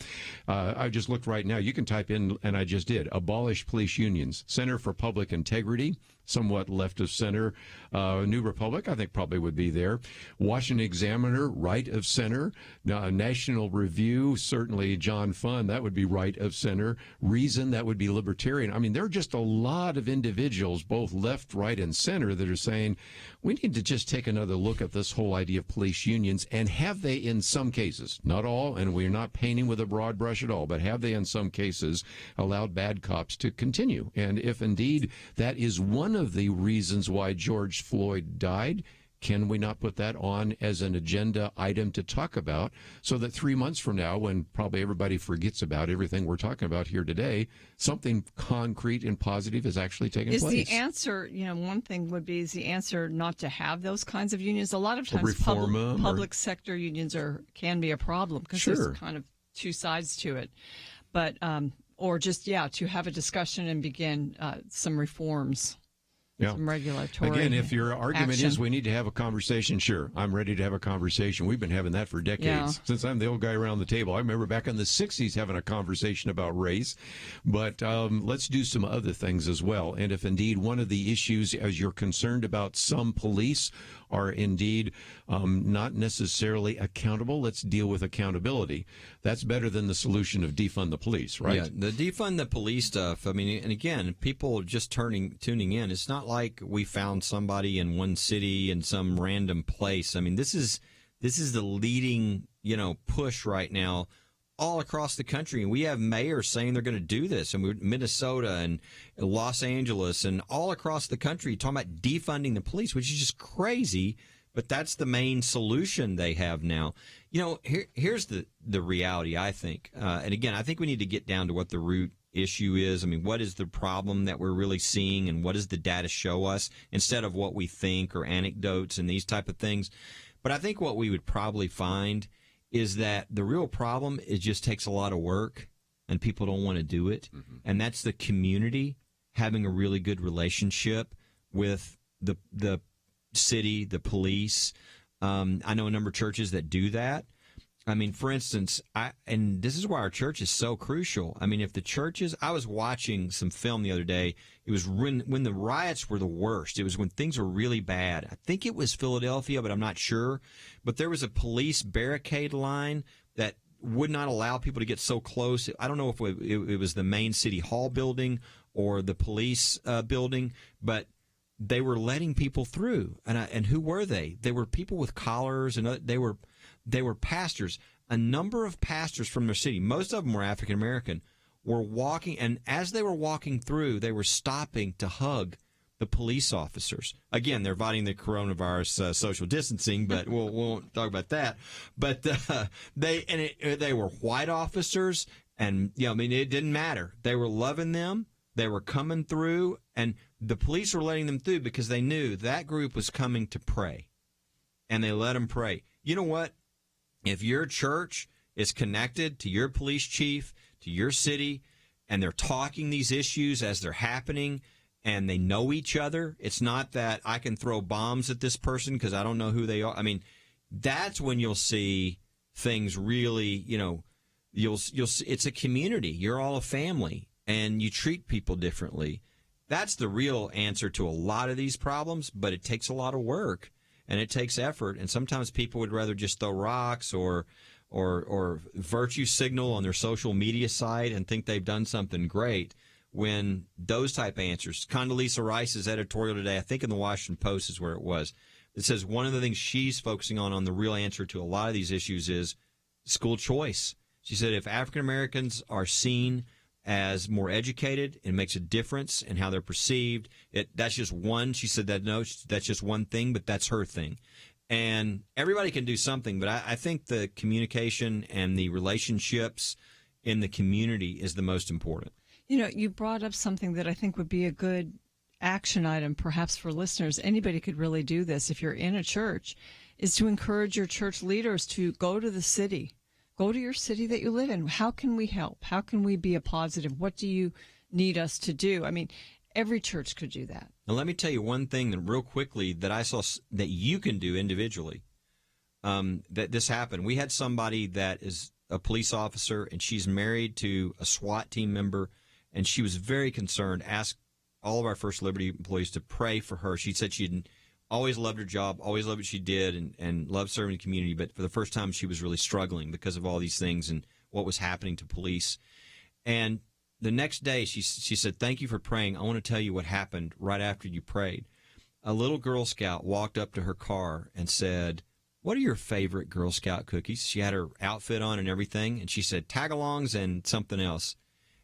I just looked right now. You can type in, and I just did, abolish police unions, Center for Public Integrity, somewhat left of center. New Republic, I think, probably would be there. Washington Examiner, right of center. National Review, certainly John Funn, that would be right of center. Reason, that would be libertarian. I mean, there are just a lot of individuals, both left, right, and center, that are saying we need to just take another look at this whole idea of police unions, and have they in some cases, not all, and we're not painting with a broad brush at all, but have they in some cases allowed bad cops to continue? And if indeed that is one of the reasons why George Floyd died, can we not put that on as an agenda item to talk about, so that 3 months from now, when probably everybody forgets about everything we're talking about here today, something concrete and positive is actually taking place? Is the answer, one thing would be, is the answer not to have those kinds of unions? A lot of times public sector unions can be a problem because there's kind of two sides to it. But, or just, to have a discussion and begin some reforms. Some regulatory Again, if your argument action is we need to have a conversation, sure, I'm ready to have a conversation. We've been having that for decades. Since I'm the old guy around the table. I remember back in the 60s having a conversation about race. But let's do some other things as well. And if indeed one of the issues, as you're concerned about some police are indeed not necessarily accountable, let's deal with accountability. That's better than the solution of defund the police, right? Yeah, the defund the police stuff, I mean, and again, people just tuning in, it's not like we found somebody in one city in some random place. I mean, this is the leading, push right now all across the country. And we have mayors saying they're going to do this. And Minnesota and Los Angeles and all across the country talking about defunding the police, which is just crazy. But that's the main solution they have now. Here's the reality, I think. And again, I think we need to get down to what the root issue is. I mean, what is the problem that we're really seeing, and what does the data show us, instead of what we think or anecdotes and these type of things. But I think what we would probably find is that the real problem, it just takes a lot of work and people don't want to do it. Mm-hmm. And that's the community having a really good relationship with the city, the police. I know a number of churches that do that. I mean, for instance, and this is why our church is so crucial. I mean, if the churches, I was watching some film the other day. It was when the riots were the worst. It was when things were really bad. I think it was Philadelphia, but I'm not sure. But there was a police barricade line that would not allow people to get so close. I don't know if it was the main city hall building or the police building, but they were letting people through. And who were they? They were people with collars, and they were pastors. A number of pastors from their city, most of them were African American, were walking, and as they were walking through, they were stopping to hug the police officers. Again, they're fighting the coronavirus social distancing, but we won't talk about that. But they were white officers, and it didn't matter. They were loving them. They were coming through, and the police were letting them through because they knew that group was coming to pray, and they let them pray. You know what? If your church is connected to your police chief, to your city, and they're talking these issues as they're happening, and they know each other. It's not that I can throw bombs at this person because I don't know who they are. I mean, that's when you'll see things really, you'll see it's a community. You're all a family, and you treat people differently. That's the real answer to a lot of these problems, but it takes a lot of work, and it takes effort, and sometimes people would rather just throw rocks or virtue signal on their social media site and think they've done something great when those type answers. Condoleezza Rice's editorial today, I think in the Washington Post is where it was, it says one of the things she's focusing on the real answer to a lot of these issues is school choice. She said if African Americans are seen as more educated, it makes a difference in how they're perceived. That's just one. She said that that's just one thing, but that's her thing. And everybody can do something, but I think the communication and the relationships in the community is the most important. You brought up something that I think would be a good action item, perhaps for listeners. Anybody could really do this if you're in a church, is to encourage your church leaders to go to the city. Go to your city that you live in. How can we help? How can we be a positive? What do you need us to do? I mean, every church could do that. Now, let me tell you one thing that real quickly that I saw that you can do individually, that this happened. We had somebody that is a police officer, and she's married to a SWAT team member, and she was very concerned, asked all of our First Liberty employees to pray for her. She said she'd always loved her job, always loved what she did, and loved serving the community. But for the first time, she was really struggling because of all these things and what was happening to police. And the next day, she said, "Thank you for praying. I want to tell you what happened right after you prayed." A little Girl Scout walked up to her car and said, "What are your favorite Girl Scout cookies?" She had her outfit on and everything, and she said, "Tagalongs and something else."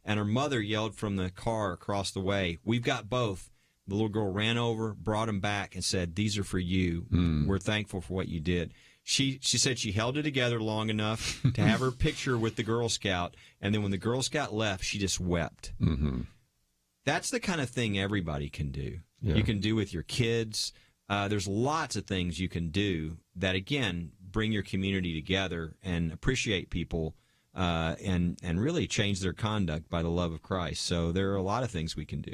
And her mother yelled from the car across the way, "We've got both." The little girl ran over, brought them back, and said, "These are for you. We're thankful for what you did." She said she held it together long enough to have her picture with the Girl Scout, and then when the Girl Scout left, she just wept. Mm-hmm. That's the kind of thing everybody can do. Yeah. You can do with your kids. There's lots of things you can do that, again, bring your community together and appreciate people and really change their conduct by the love of Christ. So there are a lot of things we can do.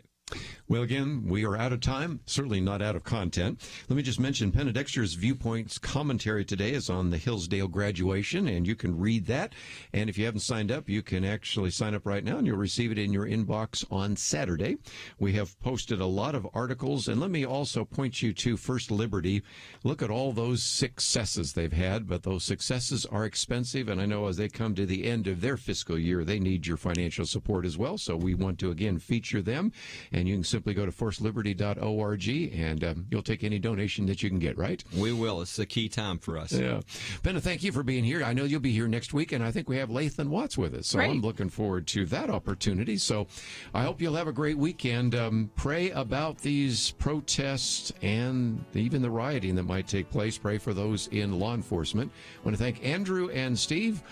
Well, again, we are out of time, certainly not out of content. Let me just mention Penna Dexter's Viewpoints commentary today is on the Hillsdale graduation, and you can read that. And if you haven't signed up, you can actually sign up right now, and you'll receive it in your inbox on Saturday. We have posted a lot of articles, and let me also point you to First Liberty. Look at all those successes they've had, but those successes are expensive, and I know as they come to the end of their fiscal year, they need your financial support as well. So we want to, again, feature them. And you can simply go to firstliberty.org, and you'll take any donation that you can get, right? We will. It's a key time for us. Yeah. Penna, thank you for being here. I know you'll be here next week, and I think we have Lathan Watts with us. So Great. I'm looking forward to that opportunity. So I hope you'll have a great weekend. Pray about these protests and even the rioting that might take place. Pray for those in law enforcement. I want to thank Andrew and Steve.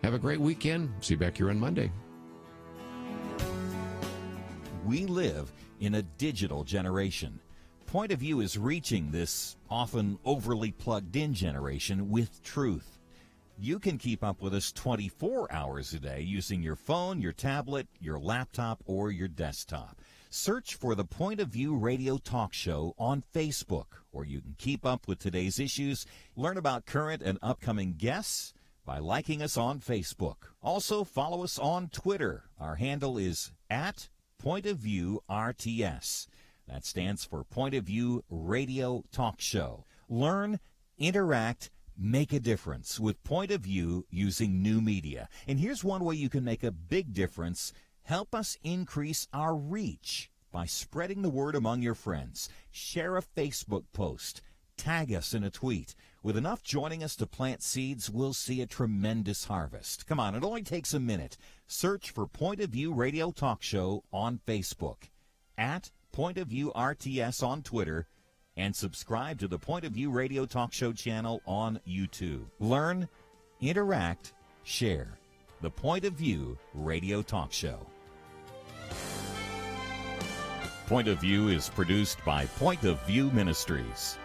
Have a great weekend. See you back here on Monday. We live in a digital generation. Point of View is reaching this often overly plugged-in generation with truth. You can keep up with us 24 hours a day using your phone, your tablet, your laptop, or your desktop. Search for the Point of View Radio Talk Show on Facebook, where you can keep up with today's issues, learn about current and upcoming guests by liking us on Facebook. Also, follow us on Twitter. Our handle is @Point of View RTS. That stands for Point of View Radio Talk Show. Learn, interact, make a difference with Point of View using new media. And here's one way you can make a big difference. Help us increase our reach by spreading the word among your friends. Share a Facebook post. Tag us in a tweet. With enough joining us to plant seeds, we'll see a tremendous harvest. Come on, it only takes a minute. Search for Point of View Radio Talk Show on Facebook, @Point of View RTS on Twitter, and subscribe to the Point of View Radio Talk Show channel on YouTube. Learn, interact, share. The Point of View Radio Talk Show. Point of View is produced by Point of View Ministries.